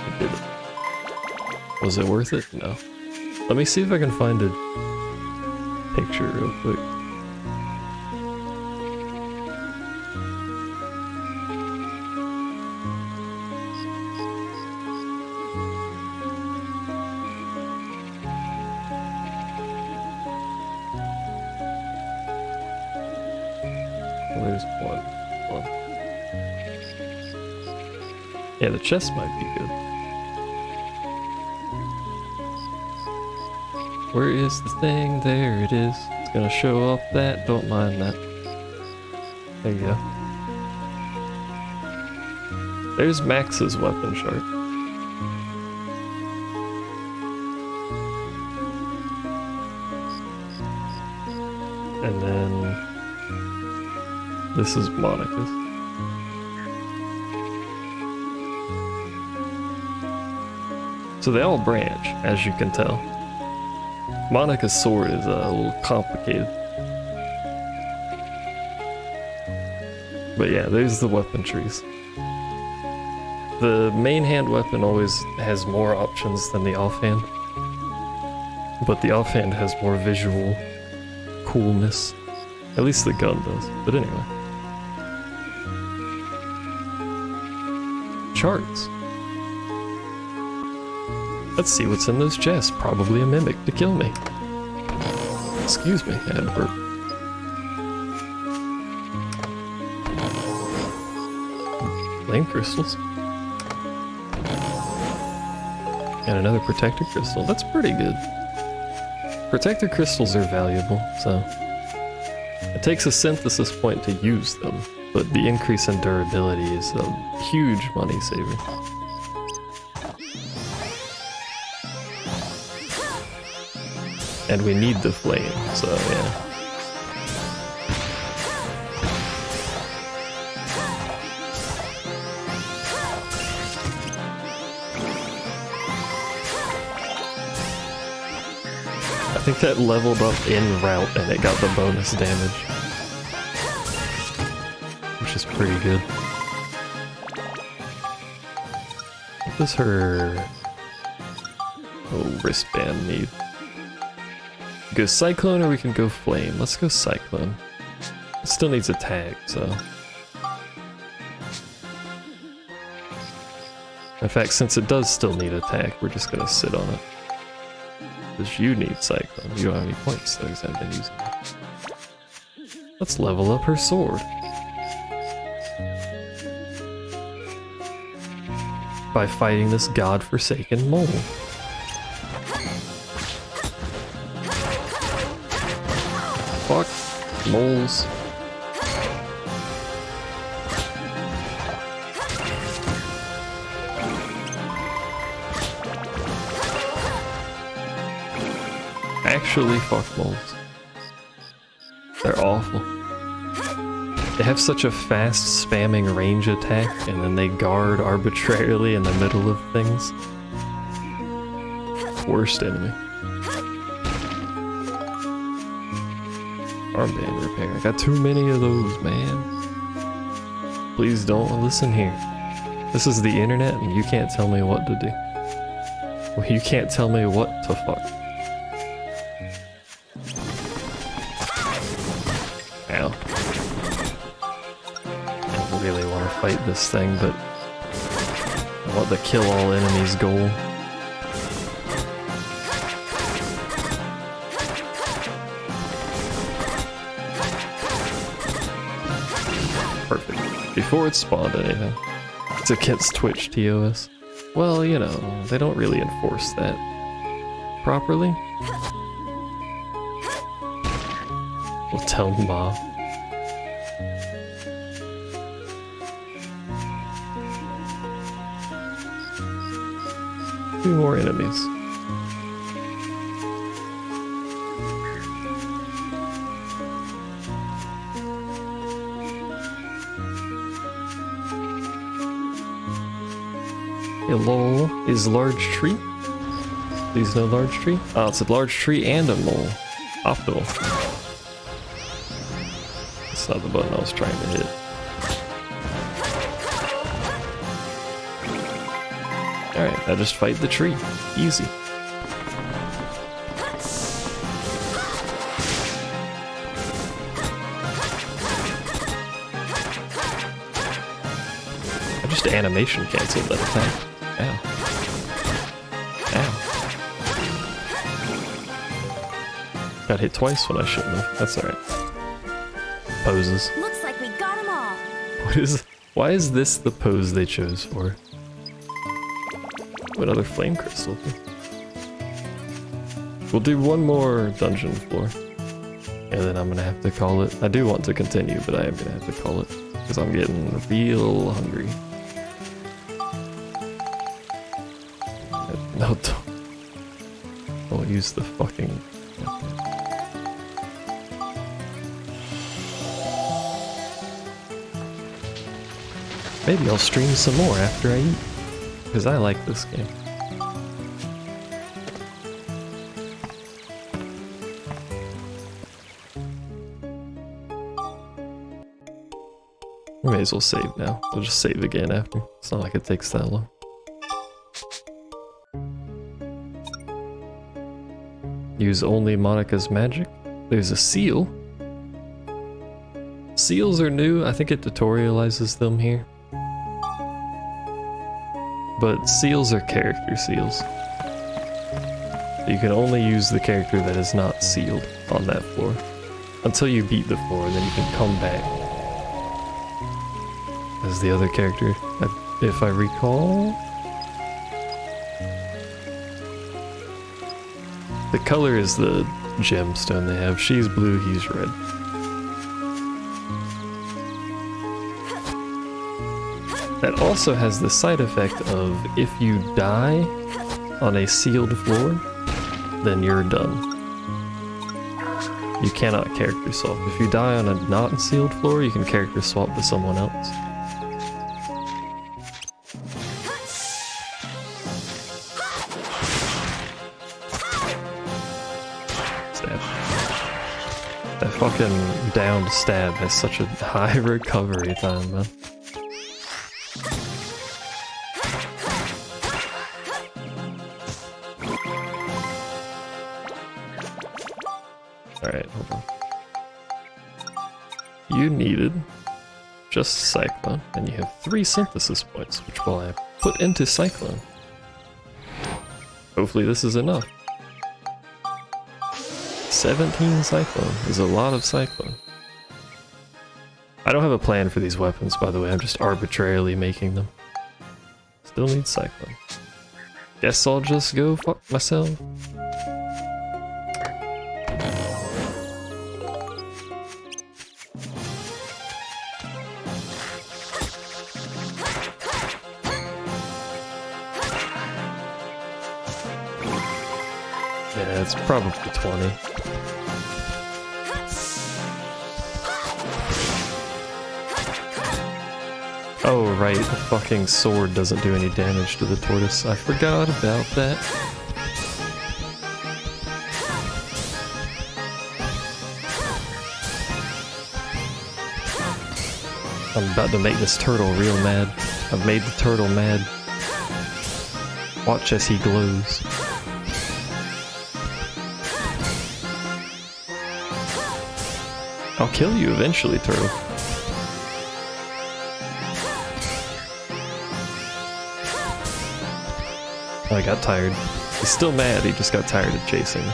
I did it. Was it worth it? No. Let me see if I can find a picture real quick. There's one. Yeah, the chest might be good. Where is the thing? There it is. It's gonna show up that. Don't mind that. There you go. There's Max's weapon chart. And then this is Monica's. So they all branch, as you can tell. Monica's sword is a little complicated. But yeah, there's the weapon trees. The main hand weapon always has more options than the offhand. But the offhand has more visual coolness. At least the gun does. But anyway. Charts. Let's see what's in those chests. Probably a mimic to kill me. Excuse me, I had to burp. Flame crystals. And another protector crystal. That's pretty good. Protector crystals are valuable, so it takes a synthesis point to use them, but the increase in durability is a huge money saver. And we need the flame, so yeah. I think that leveled up en route and it got the bonus damage. Which is pretty good. What does her wristband need? Go Cyclone or we can go Flame. Let's go Cyclone. It still needs a tag, so. In fact, since it does still need a tag, we're just gonna sit on it. Because you need Cyclone. You don't have any points, though, because I've been using it. Let's level up her sword. By fighting this godforsaken mole. Fuck moles. Actually, fuck moles. They're awful. They have such a fast spamming range attack, and then they guard arbitrarily in the middle of things. Worst enemy. Armband repair. I got too many of those, man. Please don't listen here. This is the internet, and you can't tell me what to do. Well, you can't tell me what to fuck. Ow. I don't really want to fight this thing, but I want the kill all enemies goal. Perfect. Before it spawned anything. It's against Twitch TOS. Well, you know, they don't really enforce that properly. We'll tell Mom. Two more enemies. Hello, is large tree? Please no large tree? Oh, it's a large tree and a mole. Optimal. That's not the button I was trying to hit. Alright, I just fight the tree. Easy. I just animation canceled that attack. Ow. Ow. Got hit twice when I shouldn't have. That's alright. Poses. Looks like we got them all. Why is this the pose they chose for? What other flame crystal? We'll do one more dungeon floor. And then I'm gonna have to call it. I do want to continue, but I am gonna have to call it. Because I'm getting real hungry. No, don't use the fucking... Maybe I'll stream some more after I eat. Because I like this game. We may as well save now. We'll just save again after. It's not like it takes that long. Use only Monica's magic. There's a seal. Seals are new. I think it tutorializes them here. But seals are character seals. You can only use the character that is not sealed on that floor. Until you beat the floor, then you can come back as the other character, if I recall. The color is the gemstone they have. She's blue, he's red. That also has the side effect of if you die on a sealed floor, then you're done. You cannot character swap. If you die on a not sealed floor, you can character swap to someone else. Stab. That fucking downed stab has such a high recovery time, man. Alright, hold on. You needed just Cyclone, and you have 3 synthesis points, which will I put into Cyclone. Hopefully this is enough. 17 Cyclone is a lot of Cyclone. I don't have a plan for these weapons, by the way, I'm just arbitrarily making them. Still need Cyclone. Guess I'll just go fuck myself. Yeah, it's probably 20. Oh right, the fucking sword doesn't do any damage to the tortoise. I forgot about that. I'm about to make this turtle real mad. I've made the turtle mad. Watch as he glows. I'll kill you eventually, turtle. Oh, I got tired. He's still mad, he just got tired of chasing me.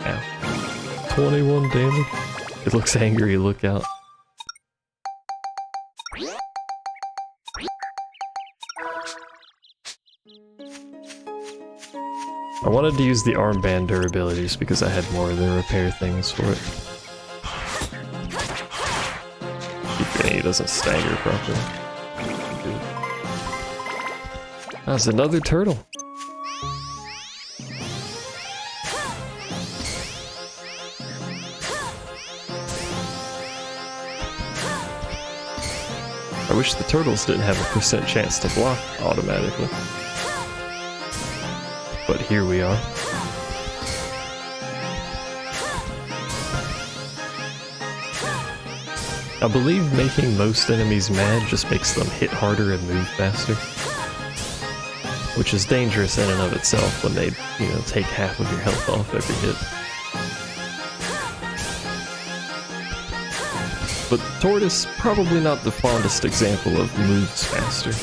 Ow. 21 damage. It looks angry, look out. I wanted to use the armband durability just because I had more of the repair things for it. Keep forgetting he doesn't stagger properly. Good. That's another turtle. I wish the turtles didn't have a % chance to block automatically. But here we are. I believe making most enemies mad just makes them hit harder and move faster. Which is dangerous in and of itself when they, you know, take half of your health off every hit. But Tortoise, probably not the fondest example of moves faster.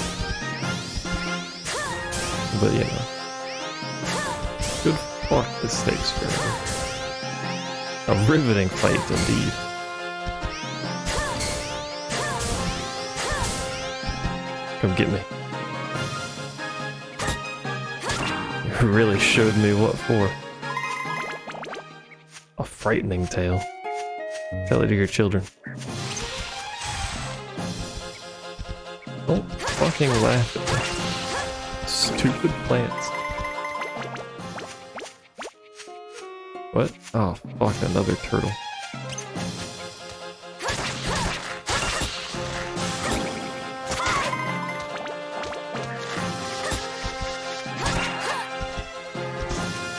But you know. Good fuck, this takes forever. A riveting fight indeed. Come get me. You really showed me what for. A frightening tale. Tell it to your children. Don't fucking laugh at me. Stupid plants. What? Oh, fuck, another turtle.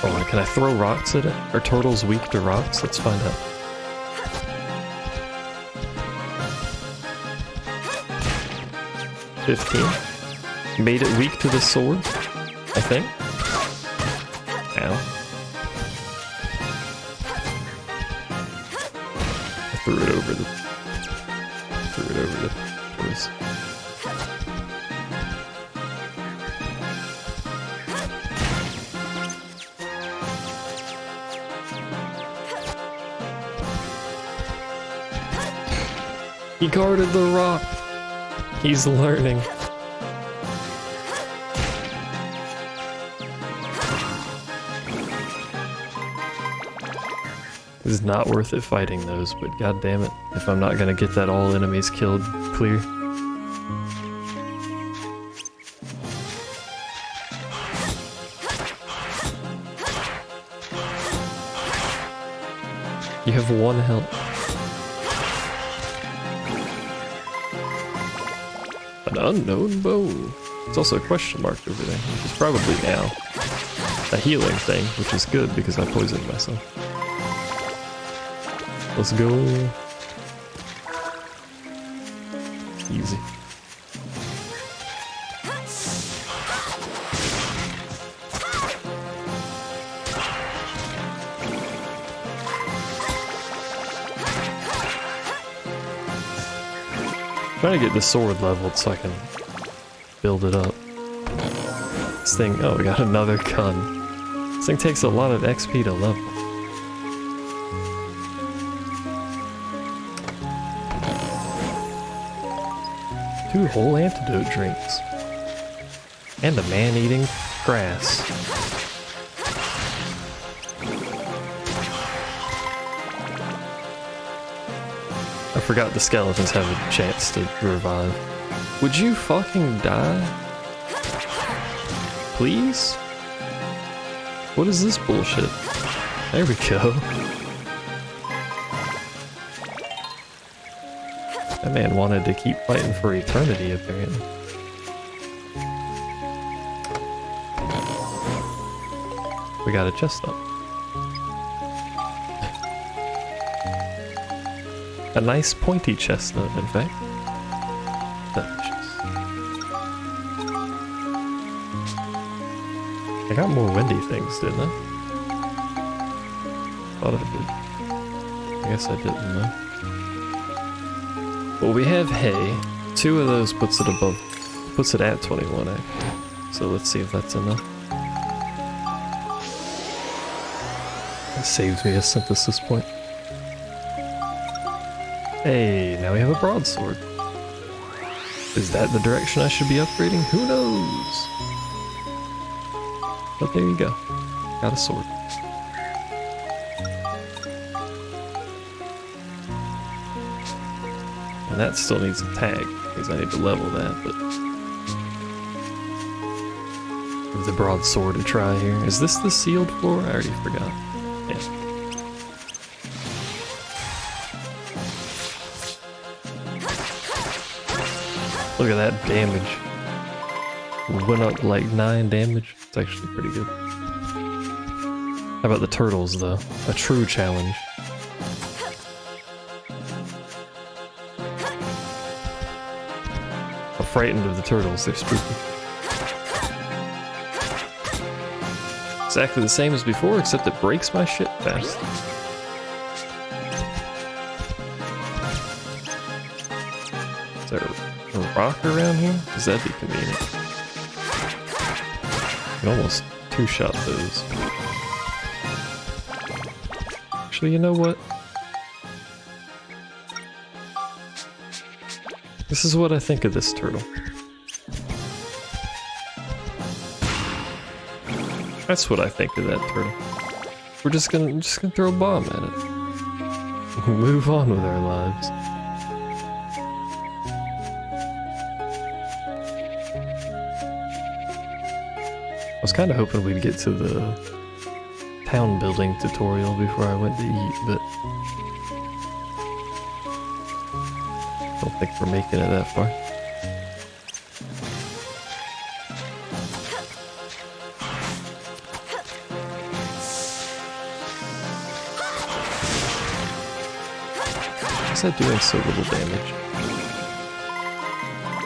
Oh, can I throw rocks at it? Are turtles weak to rocks? Let's find out. $15. Made it weak to the sword, I think. Ow. I threw it over the tortoise. He guarded the rock. He's learning. It's not worth it fighting those, but god damn it, if I'm not gonna get that all enemies killed clear. You have 1 health. An unknown bone. It's also a question mark over there, which is probably now a healing thing, which is good because I poisoned myself. Let's go. Easy. Trying to get the sword leveled so I can build it up. This thing, oh, we got another gun. This thing takes a lot of XP to level. Two whole antidote drinks. And a man eating grass. I forgot the skeletons have a chance to revive. Would you fucking die? Please? What is this bullshit? There we go. That man wanted to keep fighting for eternity, apparently. We got a chest up. A nice pointy chestnut, in fact. Delicious. I got more windy things, didn't I? Thought I did. I guess I didn't, though. Well, we have hay. 2 of those puts it at 21, actually. So let's see if that's enough. That saves me a synthesis point. Hey, now we have a broadsword. Is that the direction I should be upgrading? Who knows? But there you go. Got a sword. And that still needs a tag, because I need to level that, but... Give the broadsword a try here. Is this the sealed floor? I already forgot. Yeah. Look at that damage. Went up like 9 damage. It's actually pretty good. How about the turtles, though? A true challenge. I'm frightened of the turtles. They're spooky. Exactly the same as before, except it breaks my shit fast. Is there a rock around here? Because that'd be convenient. I can almost 2-shot those. Actually, you know what? This is what I think of this turtle. That's what I think of that turtle. We're just gonna throw a bomb at it. Move on with our lives. I was kind of hoping we'd get to the town building tutorial before I went to eat, but I don't think we're making it that far. is that doing so little damage?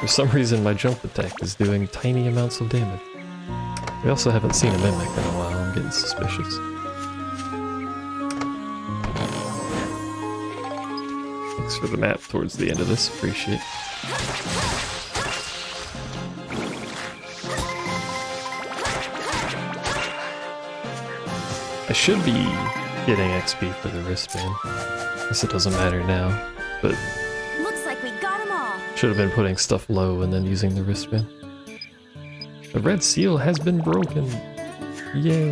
For some reason my jump attack is doing tiny amounts of damage. We also haven't seen a mimic in a while, I'm getting suspicious. Thanks for the map towards the end of this, appreciate it. I should be getting XP for the wristband. I guess it doesn't matter now, but Looks like we got them all. should have been putting stuff low and then using the wristband. The red seal has been broken. Yay.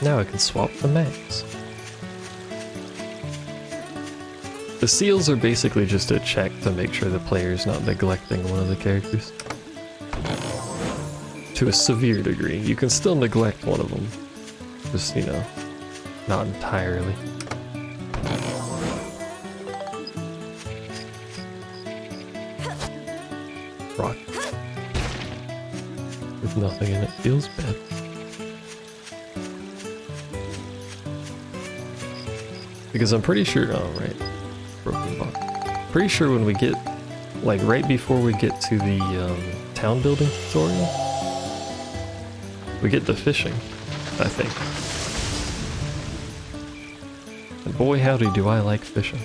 Now I can swap the mechs. The seals are basically just a check to make sure the player's not neglecting one of the characters. To a severe degree. You can still neglect one of them. Just, you know, not entirely. Rock. With nothing in it feels bad. Because I'm pretty sure, oh right, broken box. Pretty sure when we get, like right before we get to the town building tutorial, we get to fishing, I think. And boy howdy do I like fishing.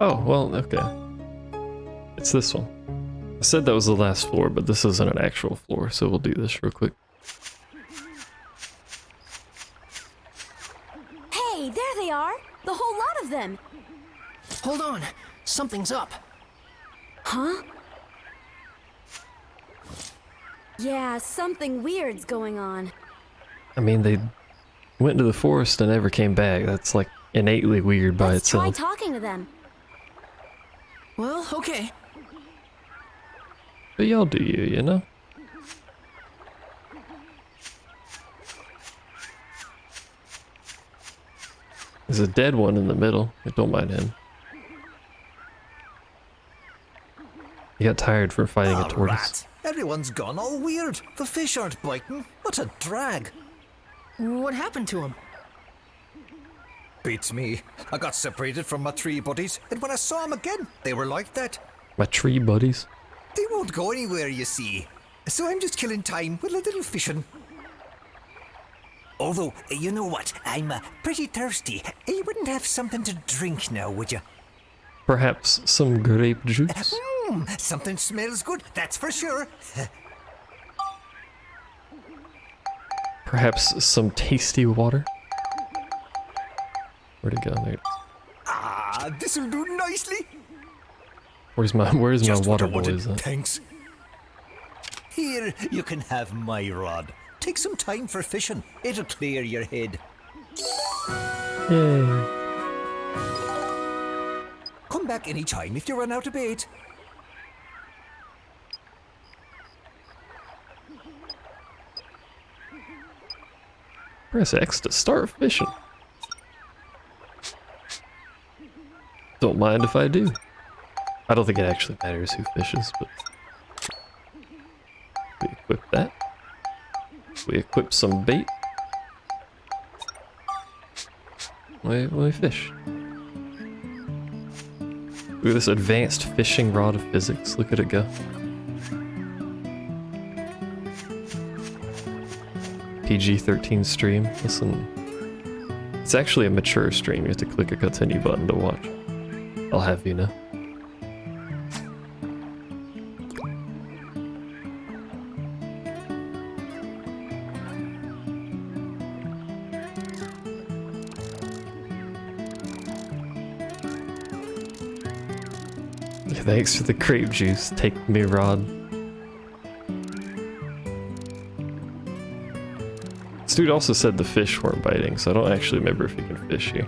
Oh, well, okay. It's this one. I said that was the last floor, but this isn't an actual floor, so we'll do this real quick. Hey, there they are! The whole lot of them! Hold on. Something's up. Huh? Yeah, something weird's going on. I mean, they went into the forest and never came back. That's like innately weird by Let's try itself. talking to them. Well, okay. But y'all do you, you know? There's a dead one in the middle. Don't mind him. He got tired from fighting a tortoise. Rat. Everyone's gone all weird. The fish aren't biting. What a drag. What happened to him? Beats me. I got separated from my three buddies, and when I saw them again, they were like that. My tree buddies. They won't go anywhere, you see. So I'm just killing time with a little fishing. Although, you know what? I'm pretty thirsty. You wouldn't have something to drink now, would you? Perhaps some grape juice? Something smells good, that's for sure. Perhaps some tasty water? Where'd it go? There it is. Ah, this'll do nicely. Where's my Just what water I wanted, boys at? thanks. Here, you can have my rod. Take some time for fishing. It'll clear your head. Yay. Come back any time if you run out of bait. Press X to start fishing. Don't mind if I do. I don't think it actually matters who fishes, but we equip that. We equip some bait. We fish. Look at this advanced fishing rod of physics. Look at it go. PG-13 stream. Listen, it's actually a mature stream. You have to click a continue button to watch. I'll have you know. Thanks for the grape juice. Take me, Rod. This dude also said the fish weren't biting, so I don't actually remember if you can fish here.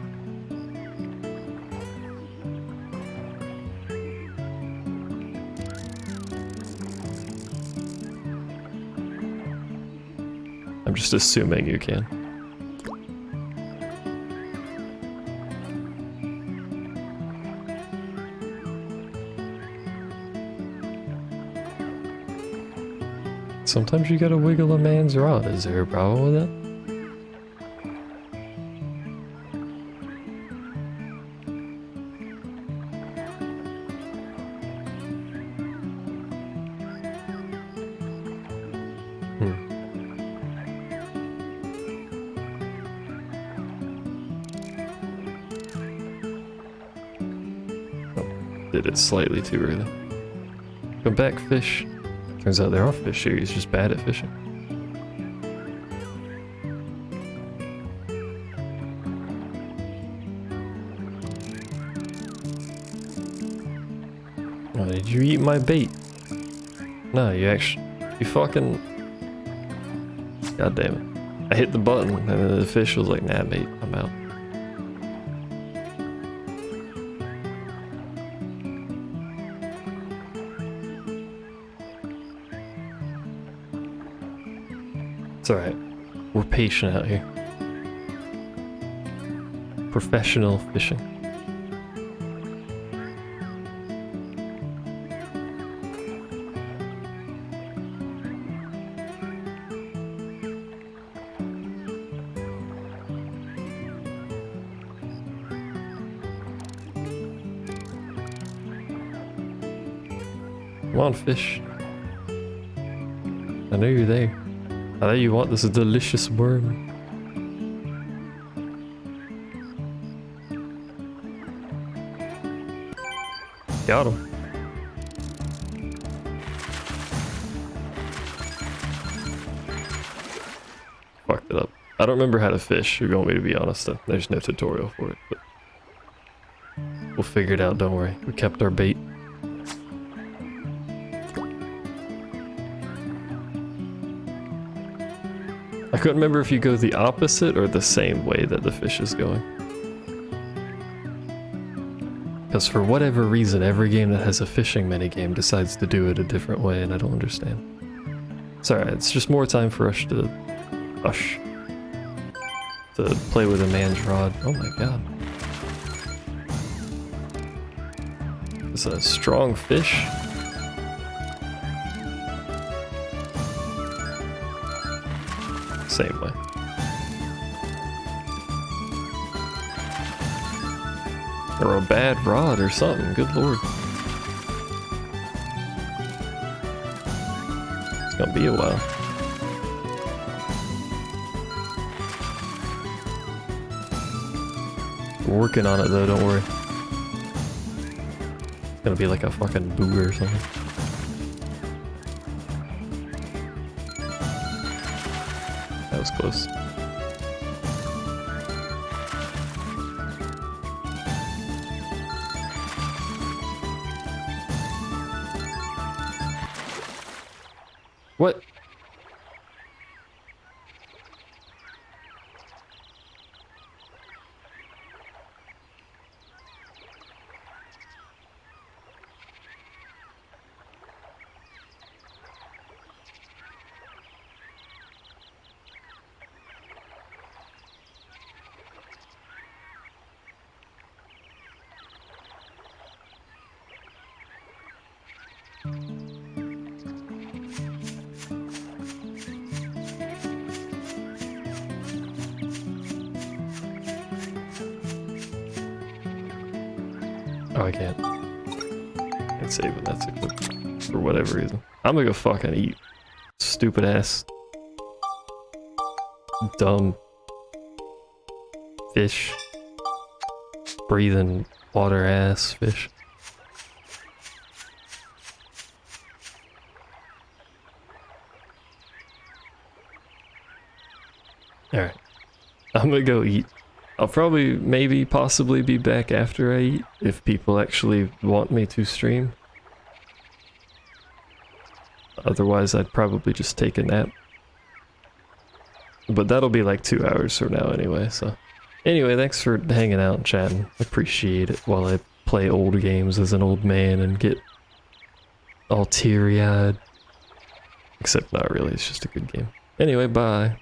I'm just assuming you can. sometimes you gotta wiggle a man's rod. Is there a problem with that? Did it slightly too early. Come back, fish. Turns out there are fish here, he's just bad at fishing. Oh, did you eat my bait? No, you fucking... God damn it. I hit the button and then the fish was like, nah mate, I'm out. It's alright. We're patient out here. Professional fishing. Come on, fish. I know you're there. I know you want this delicious worm. Got him. Fucked it up. I don't remember how to fish, if you want me to be honest. There's no tutorial for it, but we'll figure it out, don't worry. We kept our bait. I couldn't remember if you go the opposite or the same way that the fish is going. Because for whatever reason, every game that has a fishing minigame decides to do it a different way, and I don't understand. It's alright, it's just more time for us to... to play with a man's rod. Oh my god. It's a strong fish. Same way. Or a bad rod or something, good lord. It's gonna be a while. We're working on it though, don't worry. It's gonna be like a fucking booger or something. That was close. What? Oh, I can't. Can't save when that's equipped. For whatever reason. I'm gonna go fucking eat. Stupid ass. Dumb. Fish. Breathing water ass fish. Alright. I'm gonna go eat. I'll probably, maybe, possibly be back after I eat, if people actually want me to stream. Otherwise, I'd probably just take a nap. But that'll be like 2 hours from now anyway, so... Anyway, thanks for hanging out and chatting. Appreciate it while I play old games as an old man and get all teary-eyed. Except not really, it's just a good game. Anyway, bye.